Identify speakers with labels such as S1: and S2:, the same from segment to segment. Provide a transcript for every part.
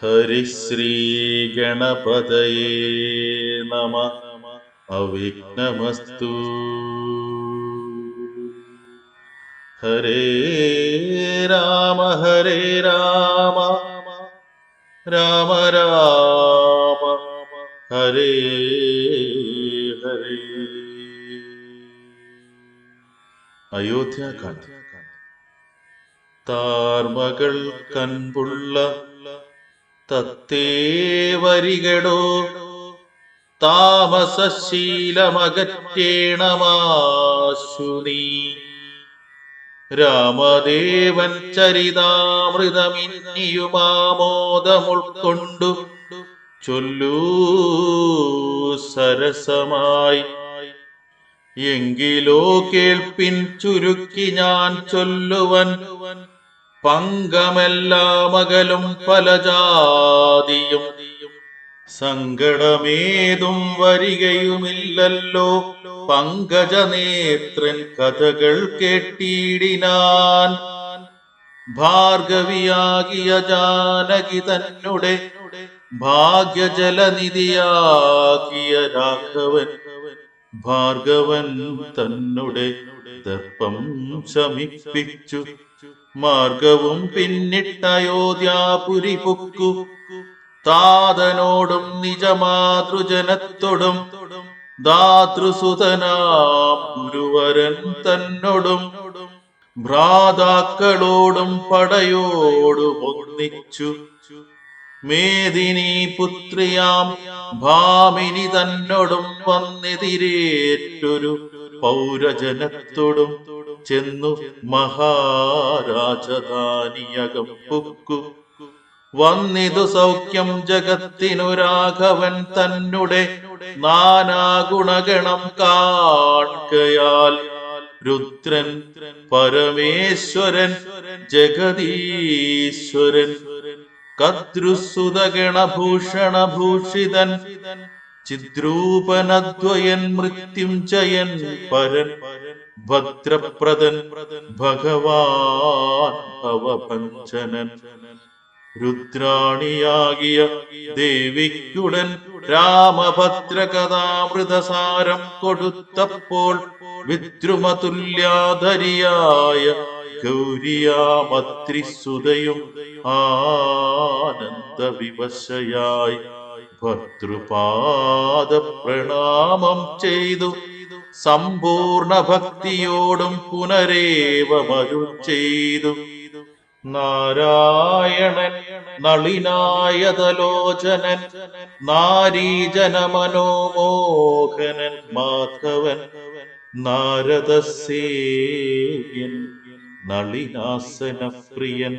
S1: ഹരിശ്രീ ഗണപതയേ നമഃ. അവിഘ്നമസ്തു. ഹരേ രാമ ഹരേ രാമ രാമ രാമ ഹരേ ഹരേ. അയോധ്യാകാന്ഡ്. താർമകൾ കൺപുള്ള തത്തേ വരികടോ, താമസശീലമകറ്റേണമാശു നീ. രാമദേവൻ ചരിതാമൃതമിന്നിയുമാമോദമുൾക്കൊണ്ടു ചൊല്ലൂ സരസമായി. എങ്കിലോ കേൾപ്പിൻ ചുരുക്കി ഞാൻ ചൊല്ലുവൻ, പങ്കമെല്ലാമകലും പല ജാതിയും സങ്കടമേതും വരികയുമില്ലല്ലോ. പങ്കജനേത്രൻ കഥകൾ കേട്ടിടിനാൻ. ഭാർഗവിയാകിയ ജാനകി തന്നെ ഭാഗ്യജലനിധിയാകിയ രാഘവൻ, ഭാർഗവൻ തന്നെ ദർപ്പം ശമിപ്പിച്ചു മാർഗവും പിന്നിട്ടയോധ്യാപുരി പുക്കു. താതനോടും നിജമാതൃജനത്തോടും ദാതൃസുതനാം ഗുരുവരൻ തന്നോടും ഭ്രാതാക്കളോടും പടയോടും ഒന്നിച്ചു. മേദിനി പുത്രിയാം ഭാമിനി തന്നോടും വന്നെതിരേറ്റൊരു പൗരജനത്തോടും ചെന്നു മഹാരാജധാനിയകം പുക്കു. വന്നിതു സൗഖ്യം ജഗത്തിനു രാഘവൻ തന്നെ നാനാഗുണഗണം കാൺകയാൽ. രുദ്രൻ പരമേശ്വരൻ ജഗദീശ്വരൻ കദ്രുസുതഗണഭൂഷണഭൂഷിതൻ ചിദ്രൂപനദ്വയൻ മൃത്യുഞ്ജയൻ പരൻ ഭദ്രപ്രദൻ ഭഗവാൻ ഭവഭഞ്ജനൻ. രുദ്രാണിയാകിയ ദേവിക്കുടൻ രാമഭദ്രകഥാമൃതസാരം കൊടുത്തപ്പോൾ വിദ്രുമതുല്യാധരിയായ ഗൗരിയാമത്രിസുതയും ആനന്ദവിവശയായി ഭർതൃപാദ പ്രണാമം ചെയ്തു സമ്പൂർണ ഭക്തിയോടും പുനരേവമരുൾ ചെയ്തു. നാരായണൻ നളിനായതലോചനൻ നാരീജനമനോമോഹനൻ മാധവൻ നാരദസേവ്യൻ നളിനാസനപ്രിയൻ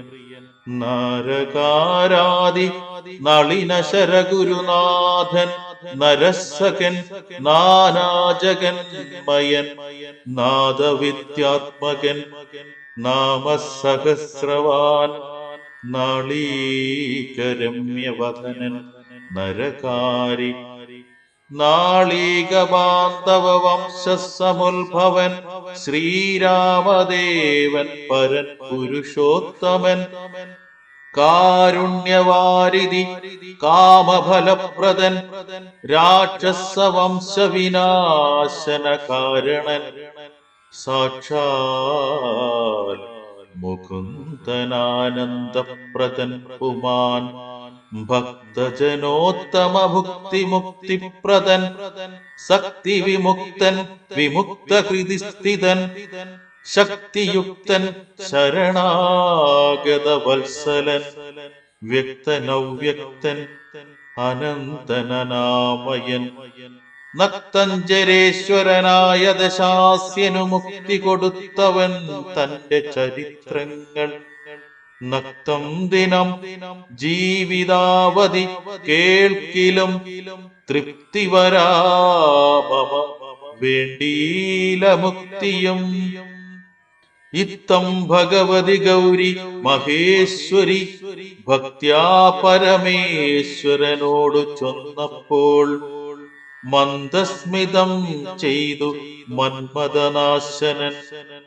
S1: നാരകാരാദി നളിനശരഗുരുനാഥൻ നരസകൻ നാനാജഗന്മയൻ നാദവിദ്യാത്മകൻ നാമസഹസ്രവാൻ നാളീകരമ്യവദനൻ നരകാരി നാളീകബാന്ധവ വംശസമുത്ഭവൻ ശ്രീരാമദേവൻ പരൻ പുരുഷോത്തമൻ കാരുണ്യവാരിധി കാമഫലപ്രദൻ രാക്ഷസവംശവിനാശന കാരണൻ സാക്ഷാൽ മുകുന്ദനാനന്ദപ്രദൻ പുമാൻ ഭക്തജനോത്തമ ഭുക്തിമുക്തിപ്രദൻ ശക്തി വിമുക്തൻ വിമുക്തഹൃദിസ്ഥിതൻ ശക്തിയുക്തൻ ശരണാഗത വത്സലൻ വ്യക്തനവ്യക്തൻ അനന്തനാമയൻ നക്തഞ്ജരേശ്വരനായ ദശാസ്യനു മുക്തി കൊടുത്തവൻ തന്റെ ചരിത്രങ്ങൾ നക്തം ദിനം ജീവിതാവധി കേൾക്കിലും തൃപ്തി വരാമമ വേണ്ടീല മുക്തിയും. ഇത്തം ഭഗവതി ഗൗരി മഹേശ്വരി ഭക്ത്യാ പരമേശ്വരനോടു ചൊന്നപ്പോൾ മന്ദസ്മിതം ചെയ്തു മന്മഥനാശനൻ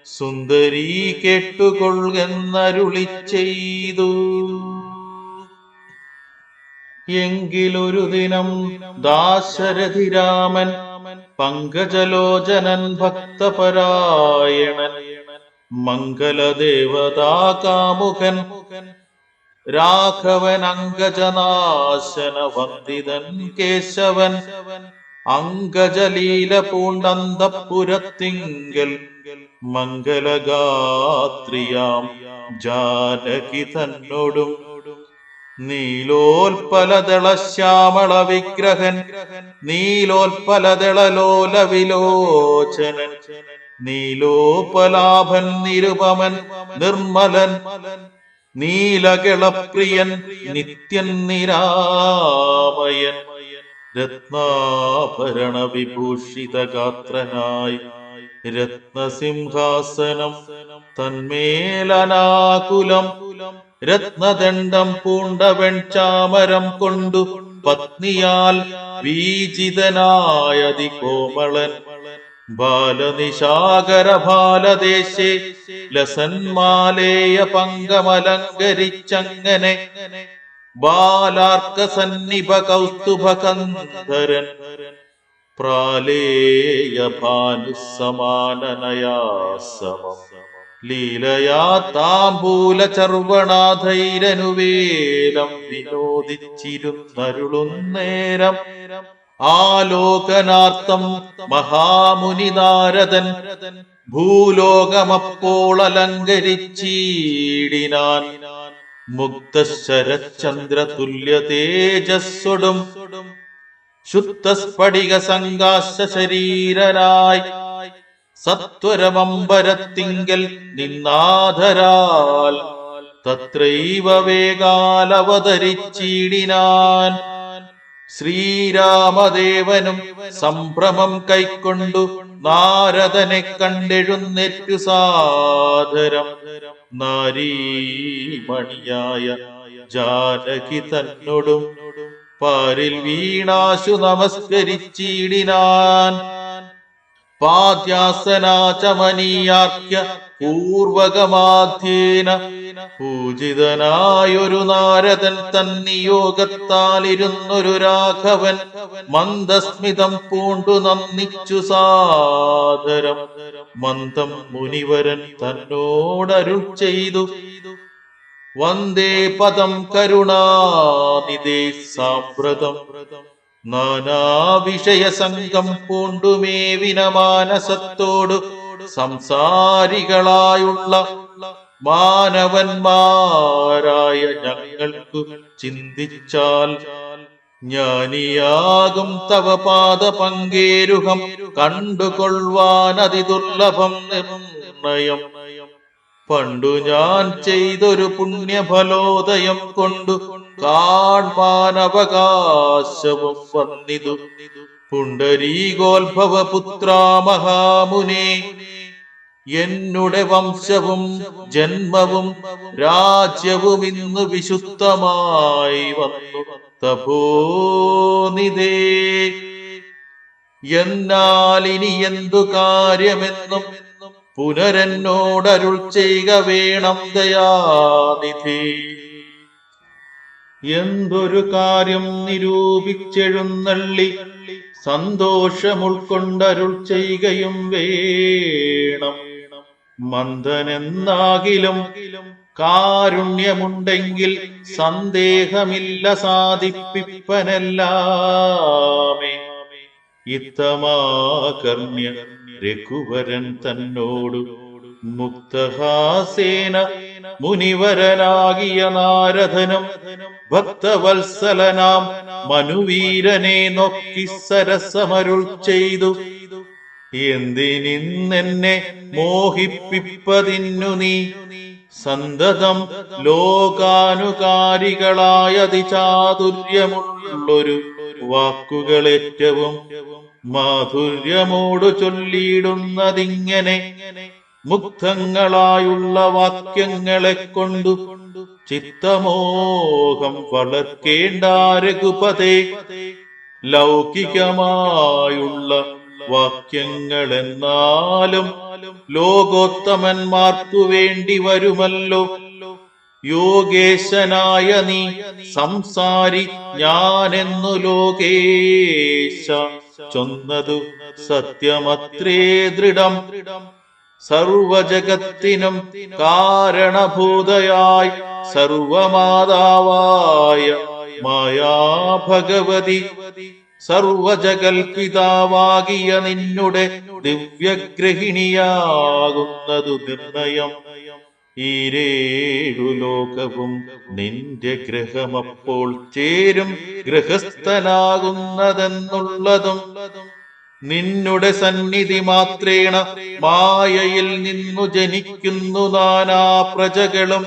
S1: സുന്ദരീ കേട്ടുകൊള്ളുന്നരുളി ചെയ്തു. എങ്കിലൊരു ദിനം ദാശരഥിരാമൻ പങ്കജലോചനൻ ഭക്തപരായണൻ മംഗലദേവതാകാമുകൻ രാഘവൻ അങ്കജനാശന വന്ദിതൻ കേശവൻ അങ്കജലീല പൂണ്ടന്തപുരത്തിങ്കൽ മംഗലഗാത്രിയാം ജാനകി തന്നോടും നീലോൽപലദള ശ്യാമള വിഗ്രഹൻ നീലോൽപലദളലോല വിലോചനൻ നീലോപലാഭൻ നിരുപമൻ നിർമ്മലൻ നീലകളപ്രിയൻ നിത്യൻ നിരാമയൻ രത്നാഭരണ വിഭൂഷിത ഗാത്രനായി രത്നസിംഹാസനം തന്മേലനാകുലം രത്നദണ്ഡം പൂണ്ടവൻ ചാമരം കൊണ്ടു പത്നിയാൽ വീജിതനായതി കോമളൻ ബാലനിശാകര ബാലദേശേ ലസന്മാലേയ പങ്കമലങ്കരിച്ചങ്ങനെ ബാലാർക്ക സന്നിഭ കൗസ്തുഭകന്ധരൻ പ്രാലേയ ഭാനുസമാനനയാസമം ലീലയാ താംബൂല ചർവണാധൈരനുവേലം വിനോദിച്ചിരുന്നരുളുന്നേരം ആലോകനാർത്ഥം മഹാമുനി നാരദൻ ഭൂലോകമപ്പോൾ അലങ്കരിച്ചീടിനാൻ മുക്തശരചന്ദ്ര തുല്യ തേജസ്സൊടും ശുദ്ധസ്ഫടിക സംകാശ ശരീരനായി സത്വരമമ്പരത്തിങ്കൽ നിന്നാധരാൽ തത്രൈവ വേഗാലവതരിച്ചീടിനാൻ ശ്രീരാമദേവനും സംഭ്രമം കൈക്കൊണ്ടു നാരദനെ കണ്ടെഴുന്നേറ്റു സാദരം നാരീമണിയായ ജാനകി തന്നോടും പാരിൽ വീണാശു നമസ്കരിച്ചിടിനാൻ പാദ്യാസനാചമനീയാർക്യ പൂർവകമാധ്യേന പൂജിതനായൊരു നാരദൻ തന്നിയോഗത്താലിരുന്നൊരു രാഘവൻ മന്ദസ്മിതം പൂണ്ടു നന്ദിച്ചു സാദരം മന്ദം മുനിവരൻ തന്നോടരുൾ ചെയ്തു വന്ദേ പദം കരുണാനിധേ സാമ്പ്രതം നാനാവിഷയ സംഘം പൂണ്ടുമേവിന മാനസത്തോടു സംസാരികളായുള്ള മാനവന്മാരായ ഞങ്ങൾക്കു ചിന്തിച്ചാൽ ജ്ഞാനിയാകും തവ പാദ പങ്കേരുഹം കണ്ടുകൊള്ളുവാൻ അതിദുർലഭം നിർണയം പണ്ടു ഞാൻ ചെയ്തൊരു പുണ്യഫലോദയം കൊണ്ടു കാൺമാനവകാശവും വന്നിതു പുണ്ടരീകോത്ഭവ പുത്രാ മഹാമുനെ എന്നുടെ വംശവും ജന്മവും രാജ്യവും ഇന്നു വിശുദ്ധമായി വന്നു തപോനിധേ എന്നാൽ ഇനി എന്തു കാര്യമെന്നും പുനരെന്നോടരുൾ ചെയ്യുക വേണം ദയാനിധി എന്തൊരു കാര്യം നിരൂപിച്ചെഴുന്നള്ളി സന്തോഷം ഉൾക്കൊണ്ടരുൾ ചെയ്യുകയും വേണം മന്ദനെന്നാകിലും കാരുണ്യമുണ്ടെങ്കിൽ സന്ദേഹമില്ല സാധിപ്പിപ്പനെല്ലാമേ ഇത്തമാകർണ്യ രഘുവരൻ തന്നോടു മുക്തഹാസേന മുനിവരനാകിയ നാരദനും ഭക്തവത്സലനാം മനുവീരനെ നോക്കി സരസമരുൾ ചെയ്തു എന്തിനിന്നെന്നെ മോഹിപ്പിപ്പതിന്നു നീ സന്തതം ലോകാനുകാരികളായ അതിചാതുര്യമുള്ളൊരു വാക്കുകളേറ്റവും മാധുര്യമോടു ചൊല്ലിയിടുന്നതിങ്ങനെ മുഗ്ധങ്ങളായുള്ള വാക്യങ്ങളെ കൊണ്ടു ചിത്തമോഹം വളർക്കേണ്ട രഘുപതേ ലൗകികമായുള്ള വാക്യങ്ങളെന്നാലും ലോകോത്തമന്മാർക്കു വേണ്ടി വരുമല്ലോ. യോഗേശനായ നീ സംസാരി ഞാനെന്നു ലോകേശ ചൊന്നതു സത്യമത്രേ ദൃഢം. സർവജഗത്തിനും കാരണഭൂതയായി സർവമാതാവായ മായാഭഗവതി സർവജഗൽപിതാവാകിയ നിന്നുടെ ദിവ്യഗ്രഹിണിയാകുന്നതു നിർണയം. ഈരേഴു ലോകവും നിന്റെ ഗ്രഹമപ്പോൾ ചേരും ഗൃഹസ്ഥനാകുന്നതെന്നുള്ളതും നിന്നുടെ സന്നിധി മാത്രേണ മായയിൽ നിന്നു ജനിക്കുന്നു നാനാ പ്രജകളും.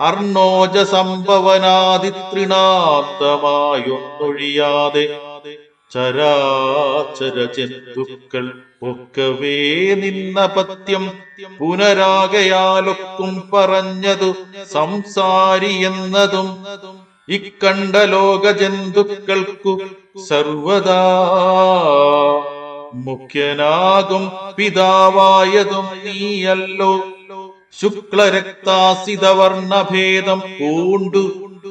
S1: അർണോജ സംഭവനാദിത്രിണാന്തമായൊന്നൊഴിയാതെ ചരാചര ജന്തുക്കൾ ഒക്കവേ നിന്ന പത്യം പുനരാകയാലൊക്കും പറഞ്ഞതു സംസാരി എന്നതും. ഇക്കണ്ട ലോക ജന്തുക്കൾക്കു സർവദാ മുഖ്യനാകും പിതാവായതും നീയല്ലോ. ശുക്ലരക്താസിതവർണഭേദം പൂണ്ടു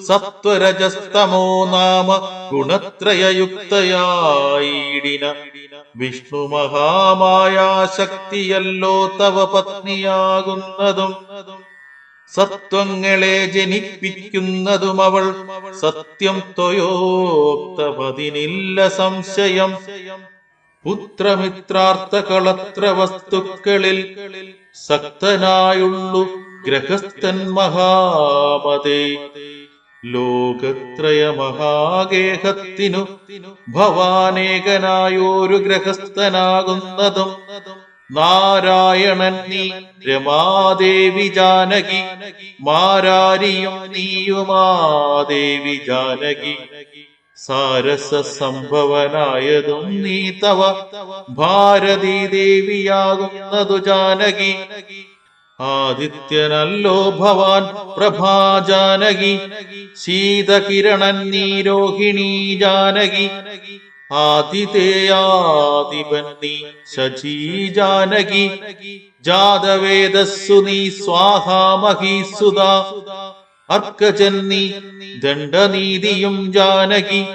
S1: സത്വരജസ്തമോ നാമ ഗുണത്രയയുക്തയായിടിന വിഷ്ണു മഹാമായാശക്തിയല്ലോ തവ പത്നിയാകുന്നതും. സത്വങ്ങളെ ജനിപ്പിക്കുന്നതും അവൾ സത്യം ത്വയോക്തമതിനില്ല സംശയം. പുത്രമിത്രാർത്ഥ കളത്ര വസ്തുക്കളിൽ സക്തനായുള്ളു ഗ്രഹസ്ഥൻ മഹാമതേ. ലോകത്രയ മഹാഗേഹത്തിനു ഭവാനേകനായൊരു ഗ്രഹസ്ഥനാകുന്നതും. നാരായണൻ നീ രമാദേവി ജാനകി മാരാരിയും നീയുമാദേവി ജാനകി. സാരസ സംഭവനായതും നീ തവ ഭാരതീ ദേവിയാകുന്നതു ജാനകി. ആദിത്യനല്ലോ ഭവാൻ പ്രഭാജാനകി. ശീതകിരണൻ നീ രോഹിണീ ജാനകി. ആതിഥേയാദിപൻ നീ ശചീ ജാനകി. ജാതവേദസ്സു നീ സ്വാഹാമഹീസുത. അർക്കജൻ നീ ദണ്ഡനീതിയും ജാനകി.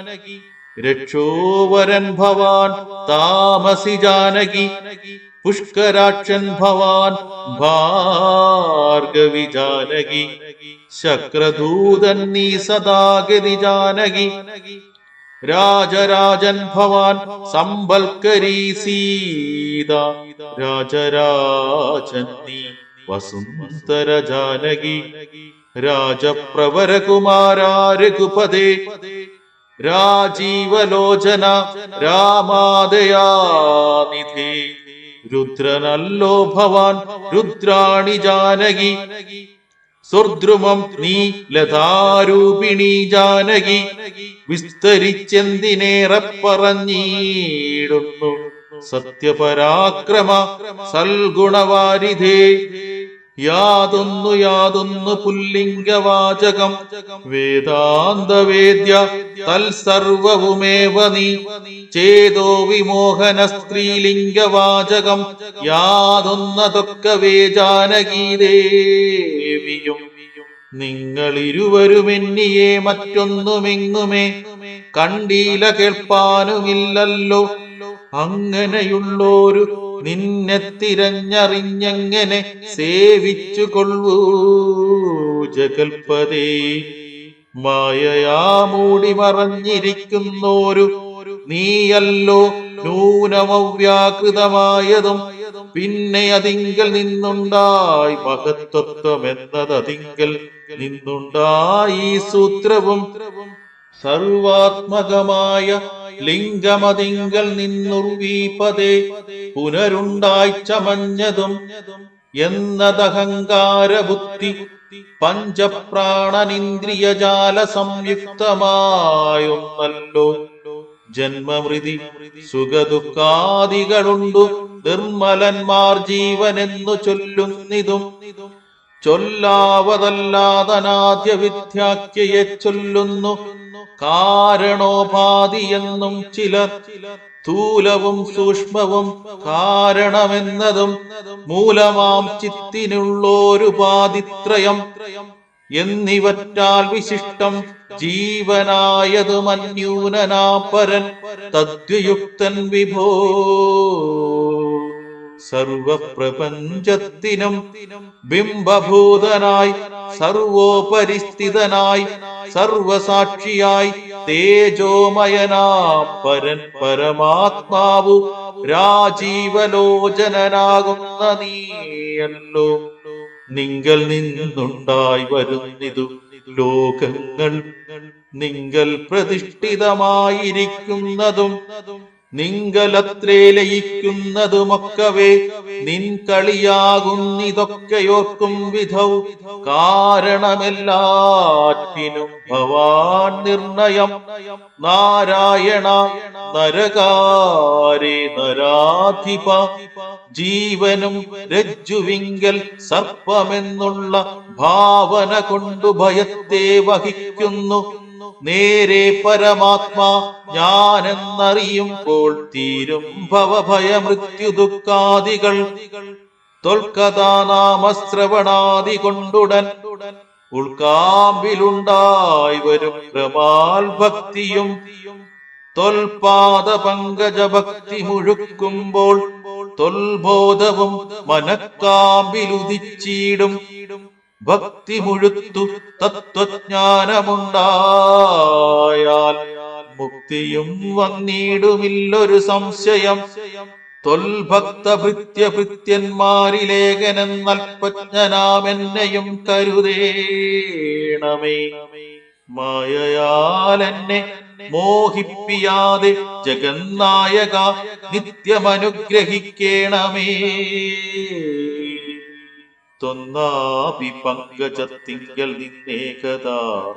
S1: രക്ഷോവരൻ ഭവാൻ താമസി ജാനകി. പുഷ്കരാക്ഷൻ ഭവാൻ ഭാർഗവി ജാനകി. ശക്രദൂതൻ നീ സദാഗതി ജാനകി. രാജരാജൻ ഭവാൻ സമ്പൽക്കരീ സീത. രാജരാജൻ നീ വസുന്ധര ജാനകി. രാജപ്രവരകുമാരാ രഘുപദേ. രാജീവലോചന രാമാദയാനിധേ. രുദ്രനല്ലോ ഭവാൻ രുദ്രാണി ജാനകി. സ്വർദ്രുമം നീ ലതാരൂപിണി ജാനകി. വിസ്തരിച്ചെന്തിനേറെ പറഞ്ഞിടുന്നു സത്യപരാക്രമ സൽഗുണവാരിധേ. യാതൊന്നു പുല്ലിംഗവാചകം വേദാന്തവേദ്യ തൽസർവവുമേവ നീ. ചേതോ വിമോഹന സ്ത്രീലിംഗവാചകം യാതൊന്നതൊക്കവേ ജാനകീ ദേവിയും. നിങ്ങളിരുവരുമെന്നിയെ മറ്റൊന്നുമെങ്ങുമേ കണ്ടീല കേൾപ്പാനുമില്ലല്ലോ. അങ്ങനെയുള്ളോരു നിന്നെ തിരഞ്ഞറിഞ്ഞെങ്ങനെ സേവിച്ചു കൊള്ളൂ ജഗൽപദേ. മായയാ മൂടി മറഞ്ഞിരിക്കുന്നോരു നീയല്ലോ നൂനമവ്യാകൃതമായതും. പിന്നെ അതിങ്കൽ നിന്നുണ്ടായി മഹത്വത്വമെന്നതിങ്കൽ നിന്നുണ്ടായി സൂത്രവും. സർവാത്മകമായ ലിംഗമതിങ്കൽ നിന്നുർവീപതേ പുനരുണ്ടായി ചമഞ്ഞതും. എന്നതഹങ്കാര ബുദ്ധി പഞ്ചപ്രാണനിന്ദ്രിയജാല സംയുക്തമായൊന്നല്ലോ. ജന്മമൃതി സുഖദുഃഖാദികളുണ്ടു നിർമ്മലന്മാർ ജീവനെന്നു ചൊല്ലുന്നിതും. ചൊല്ലാവതല്ലാതനാദ്യ വിദ്യാഖ്യയെ ചൊല്ലുന്നു കാരണോപാധിയെന്നും ചിലർ, സ്ഥൂലവും സൂക്ഷ്മവും കാരണമെന്നതും മൂലമാം ചിത്തിനുള്ളോരുപാധിത്രയം എന്നിവറ്റാൽ വിശിഷ്ടം ജീവനായതു മന്യൂനനാപരൻ തദ്വിയുക്തൻ വിഭോ. സർവപ്രപഞ്ചത്തിനും ബിംബഭൂതനായി സർവോപരിസ്ഥിതനായി സർവസാക്ഷിയായി തേജോമയനാം പരൻ പരമാത്മാവു രാജീവലോചനനാകുന്ന നീയല്ലോ. നിങ്കൽ നിന്നുണ്ടായി വരുന്നിതു ലോകങ്ങൾ, നിങ്കൽ പ്രതിഷ്ഠിതമായിരിക്കുന്നതും നിങ്കലത്രേ ലയിക്കുന്നതുമൊക്കവേ നിൻ കളിയാകുന്നിതൊക്കെയോർക്കും വിധൗ. കാരണമെല്ലാറ്റിനും ഭവാൻ നിർണയം നാരായണ നരകാരേ നരാധിപ. ജീവനും രജ്ജുവിങ്കൽ സർപ്പമെന്നുള്ള ഭാവന കൊണ്ടു ഭയത്തെ വഹിക്കുന്നു. നേരെ പരമാത്മാ ഞാനെന്നറിയുമ്പോൾ തീരും ഭവഭയമൃത്യു ദുഃഖാദികൾ. തൊൽക്കഥാനാമശ്രവണാദി കൊണ്ടുടൻ ഉൾക്കാമ്പിലുണ്ടായി വരും ക്രമാൽ ഭക്തിയും. തൊൽപാദ പങ്കജഭക്തി മുഴുക്കുമ്പോൾ തൊൽബോധവും മനക്കാമ്പിലുദിച്ചിടും. ഭക്തി മുഴുത്തു തത്വജ്ഞാനമുണ്ടായാൽ മുക്തിയും വന്നിടുമില്ലൊരു സംശയം. ത്വൽഭക്തഭൃത്യഭൃത്യന്മാരിലേഖനെന്നൽപജ്ഞനാമെന്നെയും കരുതേണമേ. മായയാൽ എന്നെ മോഹിപ്പിയാതെ ജഗന്നായക നിത്യമനുഗ്രഹിക്കേണമേ. തൊന്നാഭി പങ്കജത്തിങ്കൽ നിന്നേകതാ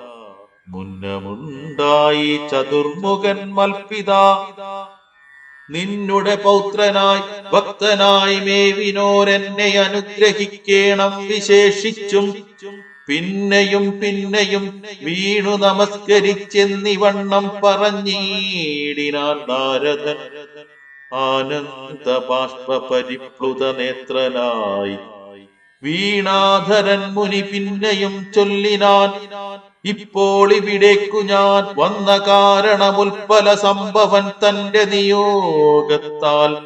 S1: മുന്നമുണ്ടായി ചതുർമുഖൻ മൽപിതാ. നിന്നുടെ പൗത്രനായി ഭക്തനായി മേവിനോരെന്നെ അനുഗ്രഹിക്കേണം വിശേഷിച്ചും. പിന്നെയും പിന്നെയും വീണു നമസ്കരിച്ചെന്നിവണ്ണം പറഞ്ഞിടിനാൻ നാരദൻ. ആനന്ദ ബാഷ്പ പരിപ്ലുത നേത്രനായി വീണാധരൻ മുനി പിന്നെയും ചൊല്ലിനാൻ. ഇപ്പോൾ ഇവിടേക്കു ഞാൻ വന്ന കാരണമുൽപ്പല സംഭവൻ തന്റെ നിയോഗത്താൽ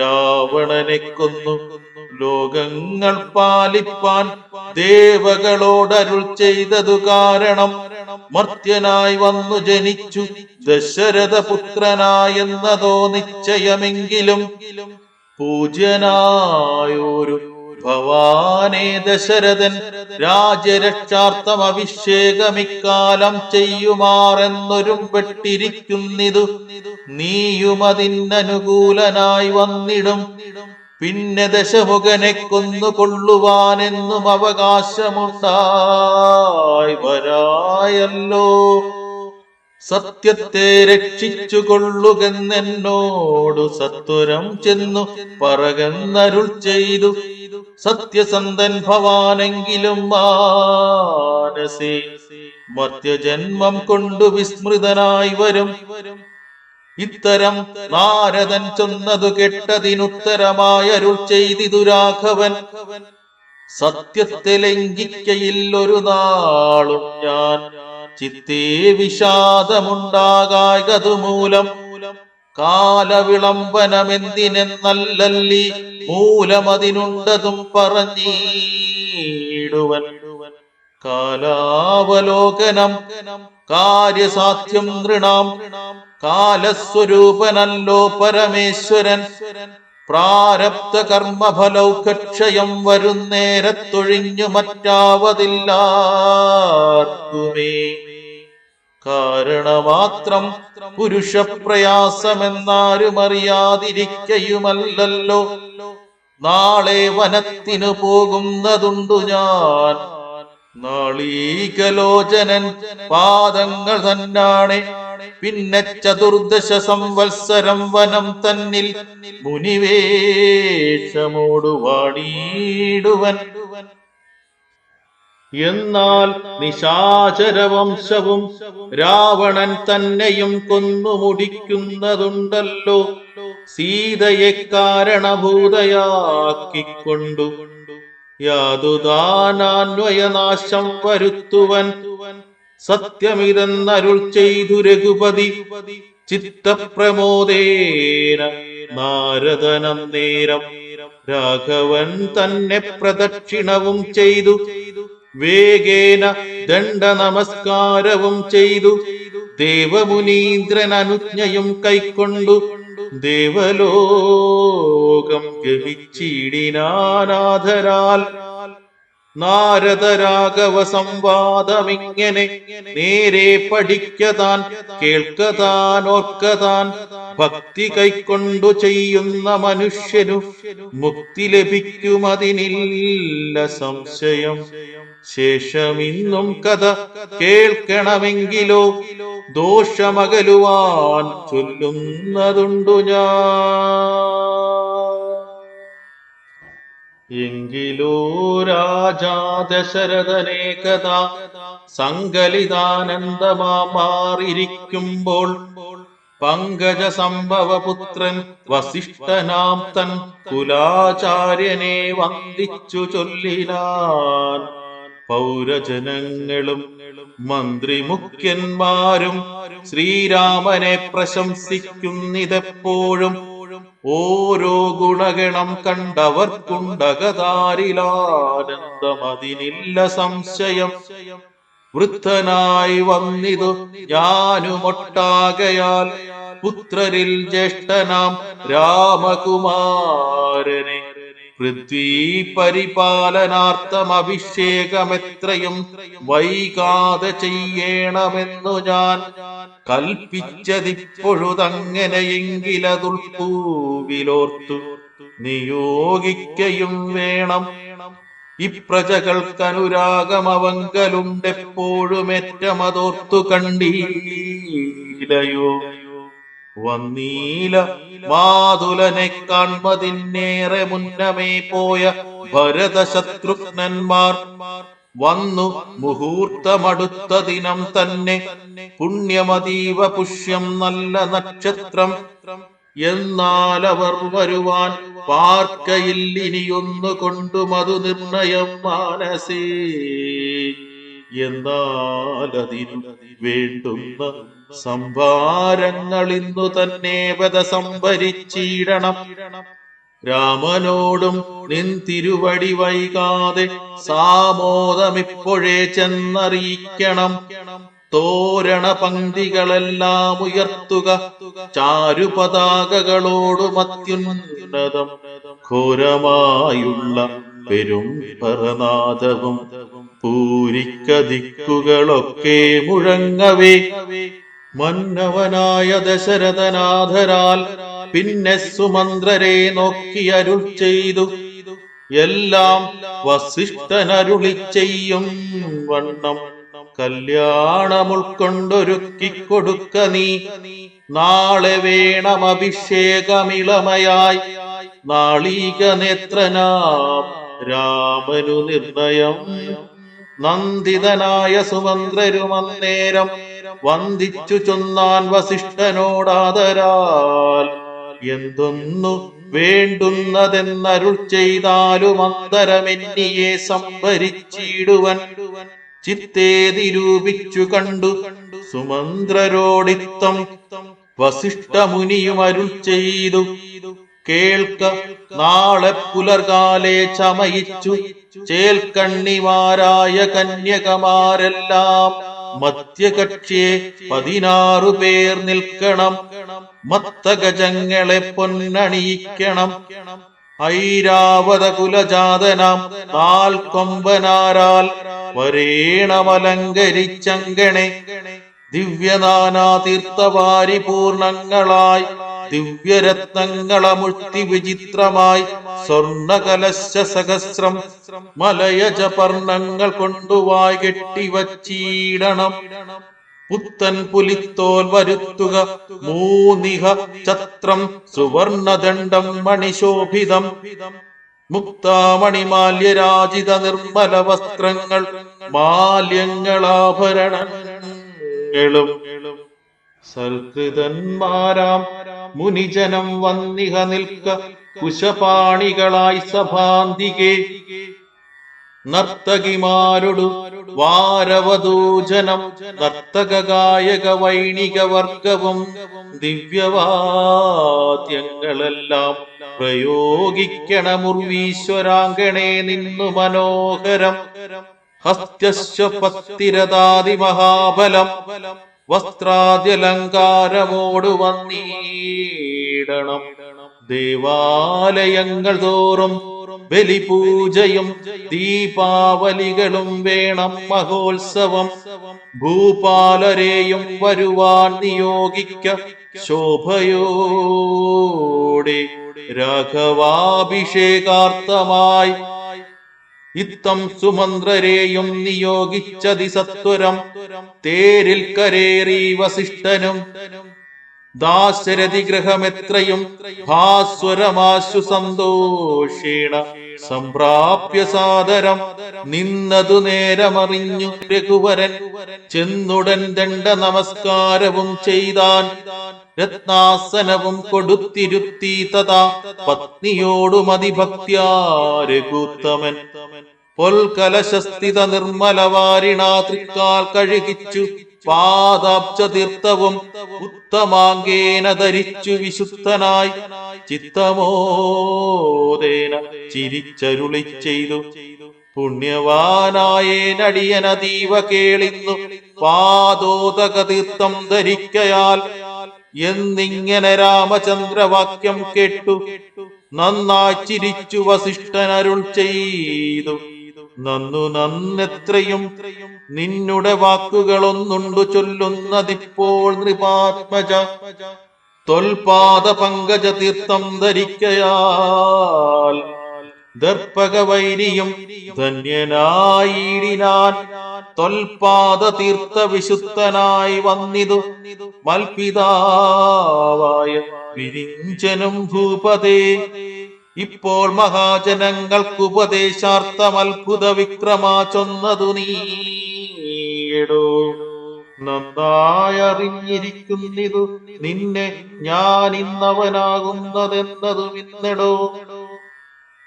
S1: രാവണനെ കൊന്നു ലോകങ്ങൾ പാലിപ്പാൻ ദേവകളോടരുൾ ചെയ്തതു കാരണം. മർത്യനായി വന്നു ജനിച്ചു ദശരഥ പുത്രനായെന്നതോ നിശ്ചയമെങ്കിലും പൂജ്യനായൊരു ഭവാനേ ദശരഥൻ രാജ്യരക്ഷാർത്ഥം അഭിഷേകമിക്കാലം ചെയ്യുമാറെന്നൊരുമ്പെട്ടിരിക്കുന്നിതു. നീയുമതിനനുകൂലനായി വന്നിടും. പിന്നെ ദശമുഖനെ കൊന്നുകൊള്ളുവാനെന്നും അവകാശമുണ്ടായി വരായല്ലോ. സത്യത്തെ രക്ഷിച്ചു കൊള്ളുകെന്നെന്നോടു സത്വരം ചെന്നു പറകെന്നരുൾ ചെയ്തു. സത്യസന്ധൻ ഭവാനെങ്കിലും മാനസേ മർത്യജന്മം കൊണ്ടു വിസ്മൃതനായി വരും. ഇത്തരം നാരദൻ ചൊന്നതു കേട്ടതിനുത്തരമായരുൾ ചെയ്തിതു രാഘവൻ. സത്യത്തെ ലംഘിക്കയില്ലൊരു നാളും ഞാൻ, ചിത്തേ വിഷാദമുണ്ടാകായതുമൂലം. കാലവിളംബനമെന്തിനെന്നല്ലല്ലി മൂലമതിനുണ്ടതും പറഞ്ഞിടുവൻ. കാലാവലോകനം കാര്യസാധ്യം നൃണാം. കാലസ്വരൂപനല്ലോ പരമേശ്വരൻ. പ്രാരബ്ധ കർമ്മഫലൗഖക്ഷയം വരുന്നേരത്തൊഴിഞ്ഞു മറ്റാവതില്ലാർക്കുമേ. കാരണമാത്രം പുരുഷപ്രയാസമെന്നാരും അറിയാതിരിക്കയുമല്ലല്ലോ. നാളെ വനത്തിനു പോകുന്നതുണ്ടു ഞാൻ. നാളീകലോചനൻ പാദങ്ങൾ തന്നാണെ. പിന്നെ ചതുർദശ സംവത്സരം വനം തന്നിൽ മുനിവേഷമോടു വാണിടുവൻ. എന്നാൽ നിശാചരവംശവും രാവണൻ തന്നെയും കൊന്നുമുടിക്കുന്നതുണ്ടല്ലോ. സീതയെ കാരണഭൂതയാക്കിക്കൊണ്ടു യാതുദാനാന്വയനാശം വരുത്തുവൻ സത്യമിതെന്നരുൾ ചെയ്തു രഘുപതി ചിത്തപ്രമോദേന. നാരദനന്നേരം രാഘവൻ തന്നെ പ്രദക്ഷിണവും ചെയ്തു വേഗേന ദണ്ഡ നമസ്കാരവും ചെയ്തു ദേവമുനീന്ദ്രൻ അനുജ്ഞയും കൈക്കൊണ്ടു ദേവലോകം ഗമിച്ചിടിനാനാഥരാൽ. നാരദ രാഘവ സംവാദമിങ്ങനെ നേരെ പഠിക്കതാൻ കേൾക്കതാൻ ഓർക്കതാൻ. ഭക്തി കൈക്കൊണ്ടു ചെയ്യുന്ന മനുഷ്യനു മുക്തി ലഭിക്കുമതിനില്ല സംശയം. ശേഷമിന്നും കഥ കേൾക്കണമെങ്കിലോ ദോഷമകലുവാൻ ചൊല്ലുന്നതുണ്ടു ഞാൻ. എങ്കിലോ രാജാ ദശരഥനേകഥ സങ്കലിതാനന്ദമാറിയിരിക്കുമ്പോൾ പങ്കജ സംഭവപുത്രൻ വസിഷ്ഠനാം തൻ കുലാചാര്യനെ വന്ദിച്ചു ചൊല്ലിനാൻ. പൗരജനങ്ങളും മന്ത്രിമുഖ്യന്മാരും ശ്രീരാമനെ പ്രശംസിക്കുന്നിതെപ്പോഴും. ഓരോ ഗുണഗണം കണ്ടവർക്കുണ്ടകതാരിലാനന്ദമതിനില്ല സംശയം. വൃദ്ധനായി വന്നിതു ഞാനുമൊട്ടാകയാൽ പുത്രരിൽ ജ്യേഷ്ഠനാം രാമകുമാരനെ പൃഥ്വീ പരിപാലനാർത്ഥം അഭിഷേകമെത്രയും വൈകാതെ ചെയ്യണമെന്നു ഞാൻ കൽപ്പിച്ചതിപ്പൊഴുതങ്ങനെയെങ്കിലതുൾപ്പൂവിലോർത്തു നിയോഗിക്കയും വേണം. ഇപ്രജകൾക്കനുരാഗമവങ്കലുണ്ടെപ്പോഴുമേറ്റമതോർത്തു കണ്ടീലയോ. വന്നീല മാതുലനെ കാൺമതിന്നേറെ മുന്നമേ പോയ ഭരതശത്രുഘ്നന്മാർ വന്നു മുഹൂർത്തമടുത്ത ദിനം തന്നെ. പുണ്യമതീവ പുഷ്യം നല്ല നക്ഷത്രം. എന്നാൽ അവർ വരുവാൻ പാർക്കയില്ലിനിയൊന്നു കൊണ്ടു മധു നിർണയം മാനസേ. എന്നാലതിനു വേണ്ടുന്ന സംഭാരങ്ങൾ ഇന്നു തന്നെ വധ സംഭരിച്ചിടണം. രാമനോടും നിൻ തിരുവടി വൈകാതെ സാമോദമിപ്പോഴേ ചെന്നറിയിക്കണം. തോരണ പങ്ക്തികളെല്ലാം ഉയർത്തുക ചാരുപതാകകളോടും അത്യുന്നതം ഘോരമായുള്ള പെരും പരനാദവും പൂരിക്കദിക്കുകളൊക്കെ മുഴങ്ങവേ. മന്നവനായ ദശരഥനാഥരാൽ പിന്നെ സുമന്ത്രരെ നോക്കി അരുൾ ചെയ്തു എല്ലാം വസിഷ്ഠനരുളി ചെയ്യും വണ്ണം കല്യാണം ഉൾക്കൊണ്ടൊരുക്കിക്കൊടുക്ക നീ. നാളെ വേണം അഭിഷേകമിളമയായി നാളീക നേത്രനാം രാമനു നിർണയം. നന്ദിതനായ സുമന്ത്രരുമന്നേരം വന്ദിച്ചു ചൊന്നാൻ വസിഷ്ഠനോടാദരാൽ. എന്തൊന്നു വേണ്ടുന്നതെന്നരുൾ ചെയ്താലും അന്തരമെന്നിയെ സംഭരിച്ചിടുവൻ. ചിത്തേ നിരൂപിച്ചു കണ്ടു സുമന്ത്രരോടിത്തം വസിഷ്ഠമുനിയും അരുൾ ചെയ്തു കേൾക്ക. നാളെ പുലർകാലെ ചമയിച്ചു ചേൽക്കണ്ണിമാരായ കന്യകമാരെല്ലാം മധ്യകക്ഷിയെ 16 പേർ നിൽക്കണം. മത്തഗജങ്ങളെ പൊന്നണിയിക്കണം. ഐരാവത കുലജാതനാം 4 കൊമ്പനാരാൽ വരേണമലങ്കരിച്ചങ്കണെ. ദിവ്യനാനാ തീർത്ഥവാരിപൂർണങ്ങളായി ദിവ്യരത്നങ്ങളമുഴ്ത്തി വിചിത്രമായി സ്വർണകലശ സഹസ്രം മലയജ പർണങ്ങൾ കൊണ്ടുവായി കെട്ടിവച്ചീടണം. പുത്തൻ പുലിത്തോൽ വരുത്തുക 3 ഛത്രം സുവർണദണ്ഡം മണിശോഭിതം. മുക്താമണിമാല്യരാജിത നിർമ്മല വസ്ത്രങ്ങൾ മാല്യങ്ങളാഭരണങ്ങളും സൽകൃതന്മാരാം മുനിജനം വന്നിഹ നിൽക്ക കുശപാണികളായി സഭാന്തികെ. നർത്തകിമാരൊടു വാരവധൂജനം നർത്തക ഗായക വൈണിക വർഗവും ദിവ്യവാദ്യങ്ങളെല്ലാം പ്രയോഗിക്കണമുർവീശ്വരാങ്കണേ നിന്നു മനോഹരം. ഹസ്ത്യശ്വപത്തിരതാദിമഹാബലം വസ്ത്രാദ്യലങ്കാരമോടു വന്നീടണം. ദേവാലയങ്ങൾ തോറും ബലിപൂജയും ദീപാവലികളും വേണം മഹോത്സവം. ഭൂപാലരെയും വരുവാൻ നിയോഗിക്ക ശോഭയോടെ രാഘവാഭിഷേകാർത്ഥമായി. ഇത്തം സുമന്ത്രരെയും നിയോഗിച്ചതി സത്വരം. തേരിൽ കരേറി വസിഷ്ഠനും ദാശരഥി ഗൃഹമെത്രയും ഭാസ്വരമാശു സന്തോഷേണ സംപ്രാപ്യ സാദരം. നിന്നതു നേരമറിഞ്ഞു രഘുവരൻ ചെന്നുടൻ ദണ്ഡ നമസ്കാരവും ചെയ്താൻ. രത്നാസനവും കൊടുത്തിരുത്തി തഥാ പത്നിയോടും അതിഭക്ത്യാ രഘുത്തമൻ. പൊൽകലശസ്ഥിത നിർമ്മലവാരിണാ തൃക്കാൽ കഴുകിച്ചു പാദാബ്ജ തീർത്ഥവും ഉത്തമാങ്കേന ധരിച്ചു വിശുദ്ധനായി ചിത്തമോദേന ചിരിച്ചരുളി ചെയ്തു. പുണ്യവാനായേനടിയനതീവ കേളിന്നു പാദോദക തീർത്ഥം ധരിക്കയാൽ എന്നിങ്ങനെ രാമചന്ദ്രവാക്യം കേട്ടു. നന്നായി ചിരിച്ചു വസിഷ്ഠനരുൾ ചെയ്തു. നന്നു നന്നെത്രയും നിന്നുടെ വാക്കുകളൊന്നുണ്ടു ചൊല്ലുന്നതിപ്പോൾ നൃപാത്മജ. തൊൽപാദ പങ്കജ തീർത്ഥം ധരിക്കയാൽ ദർപ്പകവൈരിയും ധന്യനായിടിനാൻ. തൊൽപാദ തീർത്ഥ വിശുദ്ധനായി വന്നിതു മൽപിതാവായ വിരിഞ്ചനും ഭൂപതേ. ഇപ്പോൾ മഹാജനങ്ങൾക്കുപദേശാർത്ഥമത്ഭുത വിക്രമാ ചൊന്നതു നീടോ. നന്നായറിഞ്ഞിരിക്കുന്നിതു നിന്നെ ഞാൻ ഇന്നവനാകുന്നതെന്നതു ഇന്നടോ.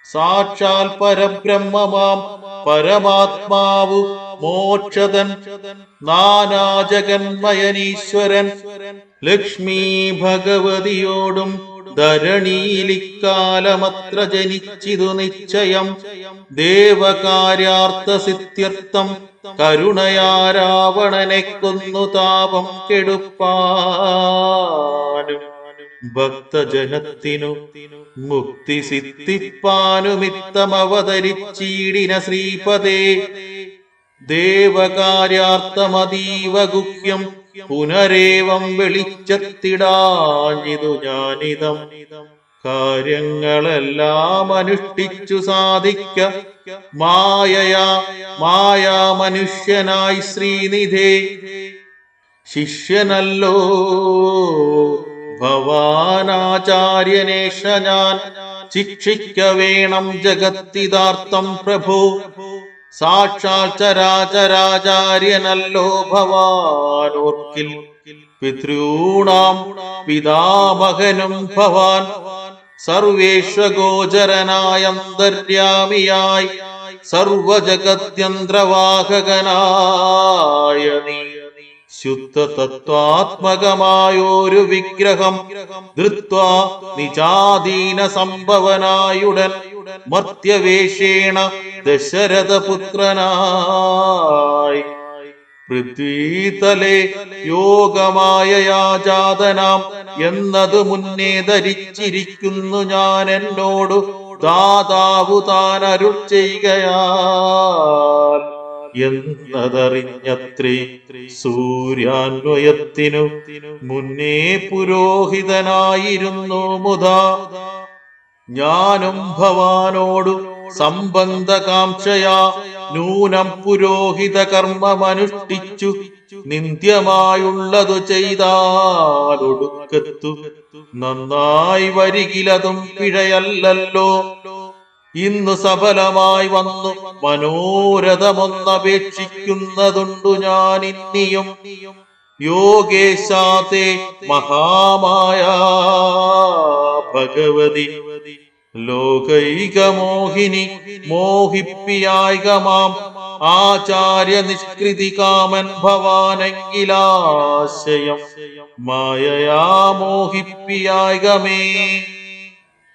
S1: സാക്ഷാൽ പരബ്രഹ്മമാം പരമാത്മാവു മോക്ഷതൻ നാനാജഗന്മയനീശ്വരൻ ലക്ഷ്മി ഭഗവതിയോടും ധരണീലിക്കാലമത്ര ജനിച്ചിതു നിശ്ചയം. ദേവകാര്യാർത്ഥ സിദ്ധ്യർത്ഥം കരുണയാ രാവണനെ കൊന്നു താപം കെടുപ്പാനും ഭക്തജനത്തിനു മുക്തി സിദ്ധിപ്പാനുമിത്തമവതരിച്ചീടിന ശ്രീപദേ. ദേവകാര്യാർത്ഥമതീവ ഗുഹ്യം പുനരേവം വെളിച്ചത്തിടാഞ്ഞിതു ഞാനിതം. കാര്യങ്ങളെല്ലാം അനുഷ്ഠിച്ചു സാധിക്ക മായാ മനുഷ്യനായി ശ്രീനിധേ. ശിഷ്യനല്ലോ ഭവാനാചാര്യനേഷ ഞാൻ ശിക്ഷിക്ക വേണം ജഗത്തിദാർത്ഥം പ്രഭോ. സാക്ഷാൽ ചരാചരാചാര്യനല്ലോ ഭവാനോർക്കിൽ പിതॄണാം പിതാമഹനും ഭവാൻ. സർവേശ്വഗോചരനായ അന്തര്യാമിയായി സർവജഗദ്യന്ത്രവാഹകനായ നീ ശുദ്ധ തത്വാത്മകമായോരു വിഗ്രഹം ധൃത്വാ നിജാധീന സംഭവനായുടൻ മർത്യവേഷേണ ദശരഥപുത്രനായി പൃഥ്വീതലേ യോഗമായയാജാതനാം എന്നതു മുന്നേ ധരിച്ചിരിക്കുന്നു ഞാൻ. എന്നോടു ദാതാവു താൻ അരുൾ ചെയ്യുകയാൽ എന്നതറിഞ്ഞത്രേ സൂര്യാന്വയത്തിനു മുന്നേ പുരോഹിതനായിരുന്നു മുതാ. ഞാനും ഭവാനോടു സംബന്ധകാംക്ഷയാ നൂനം പുരോഹിത കർമ്മമനുഷ്ഠിച്ചു നിന്ദ്യമായുള്ളതു ചെയ്താലൊടുക്കത്തു നന്നായി വരികിലതും പിഴയല്ലല്ലോ. ഇന്നു സഫലമായി വന്നു മനോരഥമൊന്നപേക്ഷിക്കുന്നതുണ്ടു ഞാൻ ഇന്നിയും. യോഗേശാതേ മഹാമായ ഭഗവതി ലോകൈകമോഹിനി മോഹിപ്പിയായികമാം ആചാര്യ നിഷ്കൃതി കാമൻ ഭവാനെങ്കിലാശയം മായയാ മോഹിപ്പിയായികമേ.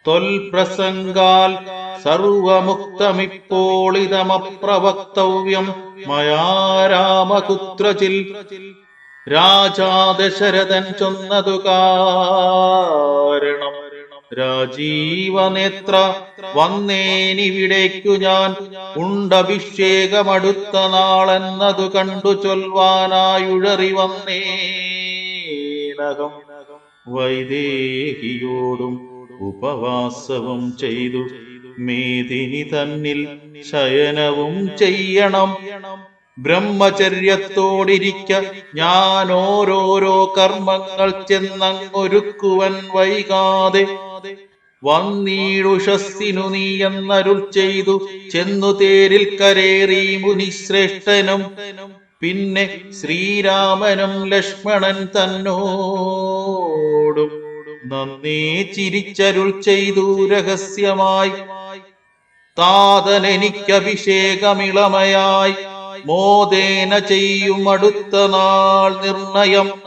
S1: ത്വൽപ്രസംഗാൽ സർവമുക്തമിപ്പോളിതമപ്രവക്തവ്യം മയാ രാമകുത്രചിൽ രാജാ ദശരഥൻ ചൊന്നതു കാരണം. രാജീവനേത്ര വന്നേനിവിടേക്കു ഞാൻ ഉണ്ടഭിഷേകമടുത്ത നാളെന്നതു കണ്ടു ചൊൽവാനായുഴറി വന്നേനകം. വൈദേഹിയോടും ഉപവാസവും ചെയ്തു മേദിനി തന്നിൽ ശയനവും ചെയ്യണം. ബ്രഹ്മചര്യത്തോടിരിക്ക ഞാൻ ഓരോരോ കർമ്മങ്ങൾ ചെന്നങ്ങൊരുക്കുവൻ വൈകാതെ. വന്നീടുഷസ്സിനു നീ എന്നരുൾ ചെയ്തു ചെന്നു തേരിൽ കരേറി മുനിശ്രേഷ്ഠനും. പിന്നെ ശ്രീരാമനും ലക്ഷ്മണൻ തന്നോടും നന്നേ ചിരിച്ചരുൾ ചെയ്തു രഹസ്യമായി. താതനെനിക്കഭിഷേകമിളമയായി മോദേന ചെയ്യും അടുത്ത നാൾ നിർണയം.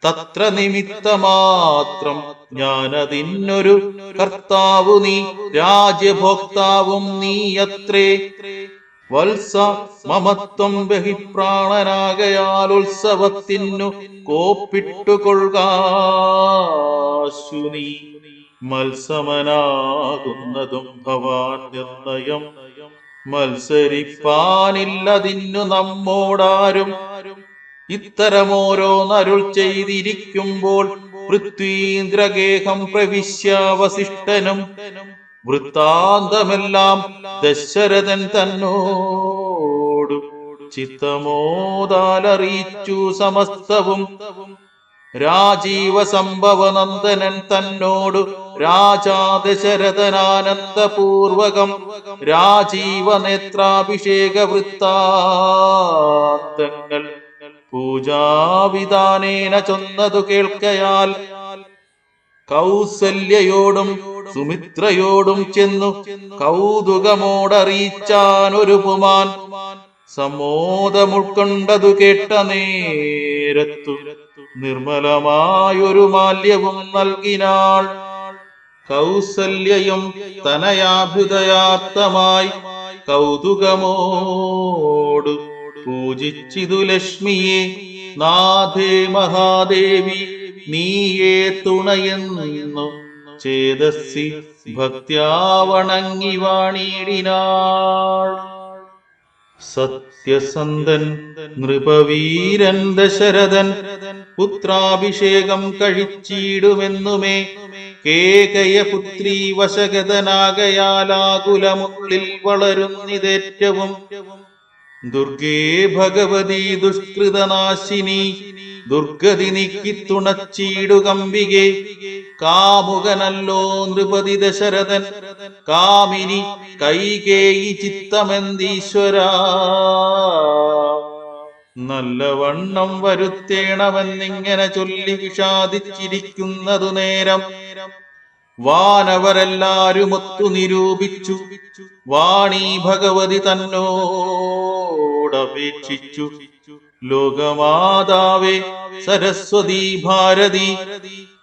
S1: തത്ര നിമിത്തമാത്രം ഞാനതിനൊരു കർത്താവു നീ രാജ്യഭോക്താവും നീയത്രേ. വത്സ മമത്വം ബഹിപ്രാണനാകയാൽ ഉത്സവത്തിനു കോപ്പിട്ടുകൊള്ളുകാശു നീ. മത്സമനാകുന്നതും ഭവാൻ നിർണയം മത്സരിപ്പാനില്ലതിന്നു നമ്മോടാരും. ഇത്തരമോരോന്നരുൾ ചെയ്തിരിക്കുമ്പോൾ പൃഥ്വീന്ദ്രഗേഹം പ്രവിശ്യ വസിഷ്ഠനും വൃത്താന്തമെല്ലാം ദശരഥൻ തന്നോടു ചിത്തമോദാലറിയിച്ചു സമസ്തവും. രാജീവ സംഭവനന്ദനൻ തന്നോടു രാജാ ദശരഥനാനന്ദപൂർവകം രാജീവ നേത്രാഭിഷേക വൃത്താന്തങ്ങൾ പൂജാവിധാനേന ചൊന്നതു കേൾക്കയാൽ. കൗസല്യയോടും സുമിത്രയോടും ചെന്നു കൗതുകമോടറിയിച്ചാനൊരു പുമാൻ. സമ്മോദമുൾക്കൊണ്ടതു കേട്ട നേരത്തു നിർമ്മലമായൊരു മാല്യവും നൽകിനാൾ. കൗസല്യയും തനയാഭ്യുദയാർത്ഥമായി കൗതുകമോടു പൂജിച്ചിതു ലക്ഷ്മിയെ. നാഥേ മഹാദേവി നീയേ തുണയെന്നു ചേതസ്സി ഭക്ത്യാ വണങ്ങി വാണിടിനാൾ. സത്യസന്ധൻ നൃപവീരൻ ദശരഥൻ പുത്രാഭിഷേകം കഴിച്ചിടുമെന്നുമേ. കേകയപുത്രീ വശഗതനാകയാലാകുലമുള്ളിൽ വളരുന്നിതേറ്റവും. ദുർഗേ ഭഗവതി ദുഷ്കൃതനാശിനി ദുർഗതി നീക്കി തുണച്ചിടുകമ്പികെ. കാമുകനല്ലോ നൃപതി ദശരഥൻ കാമിനി കൈകേയി ചിത്തമെന്തീശ്വര. നല്ലവണ്ണം വരുത്തേണമെന്നിങ്ങനെ ചൊല്ലി വിഷാദിച്ചിരിക്കുന്നതു നേരം വാനവരെല്ലാരുമൊത്തു നിരൂപിച്ചു. വാണി ഭഗവതി തന്നോടപേക്ഷിച്ചു. ലോകമാതാവേ സരസ്വതി ഭാരതി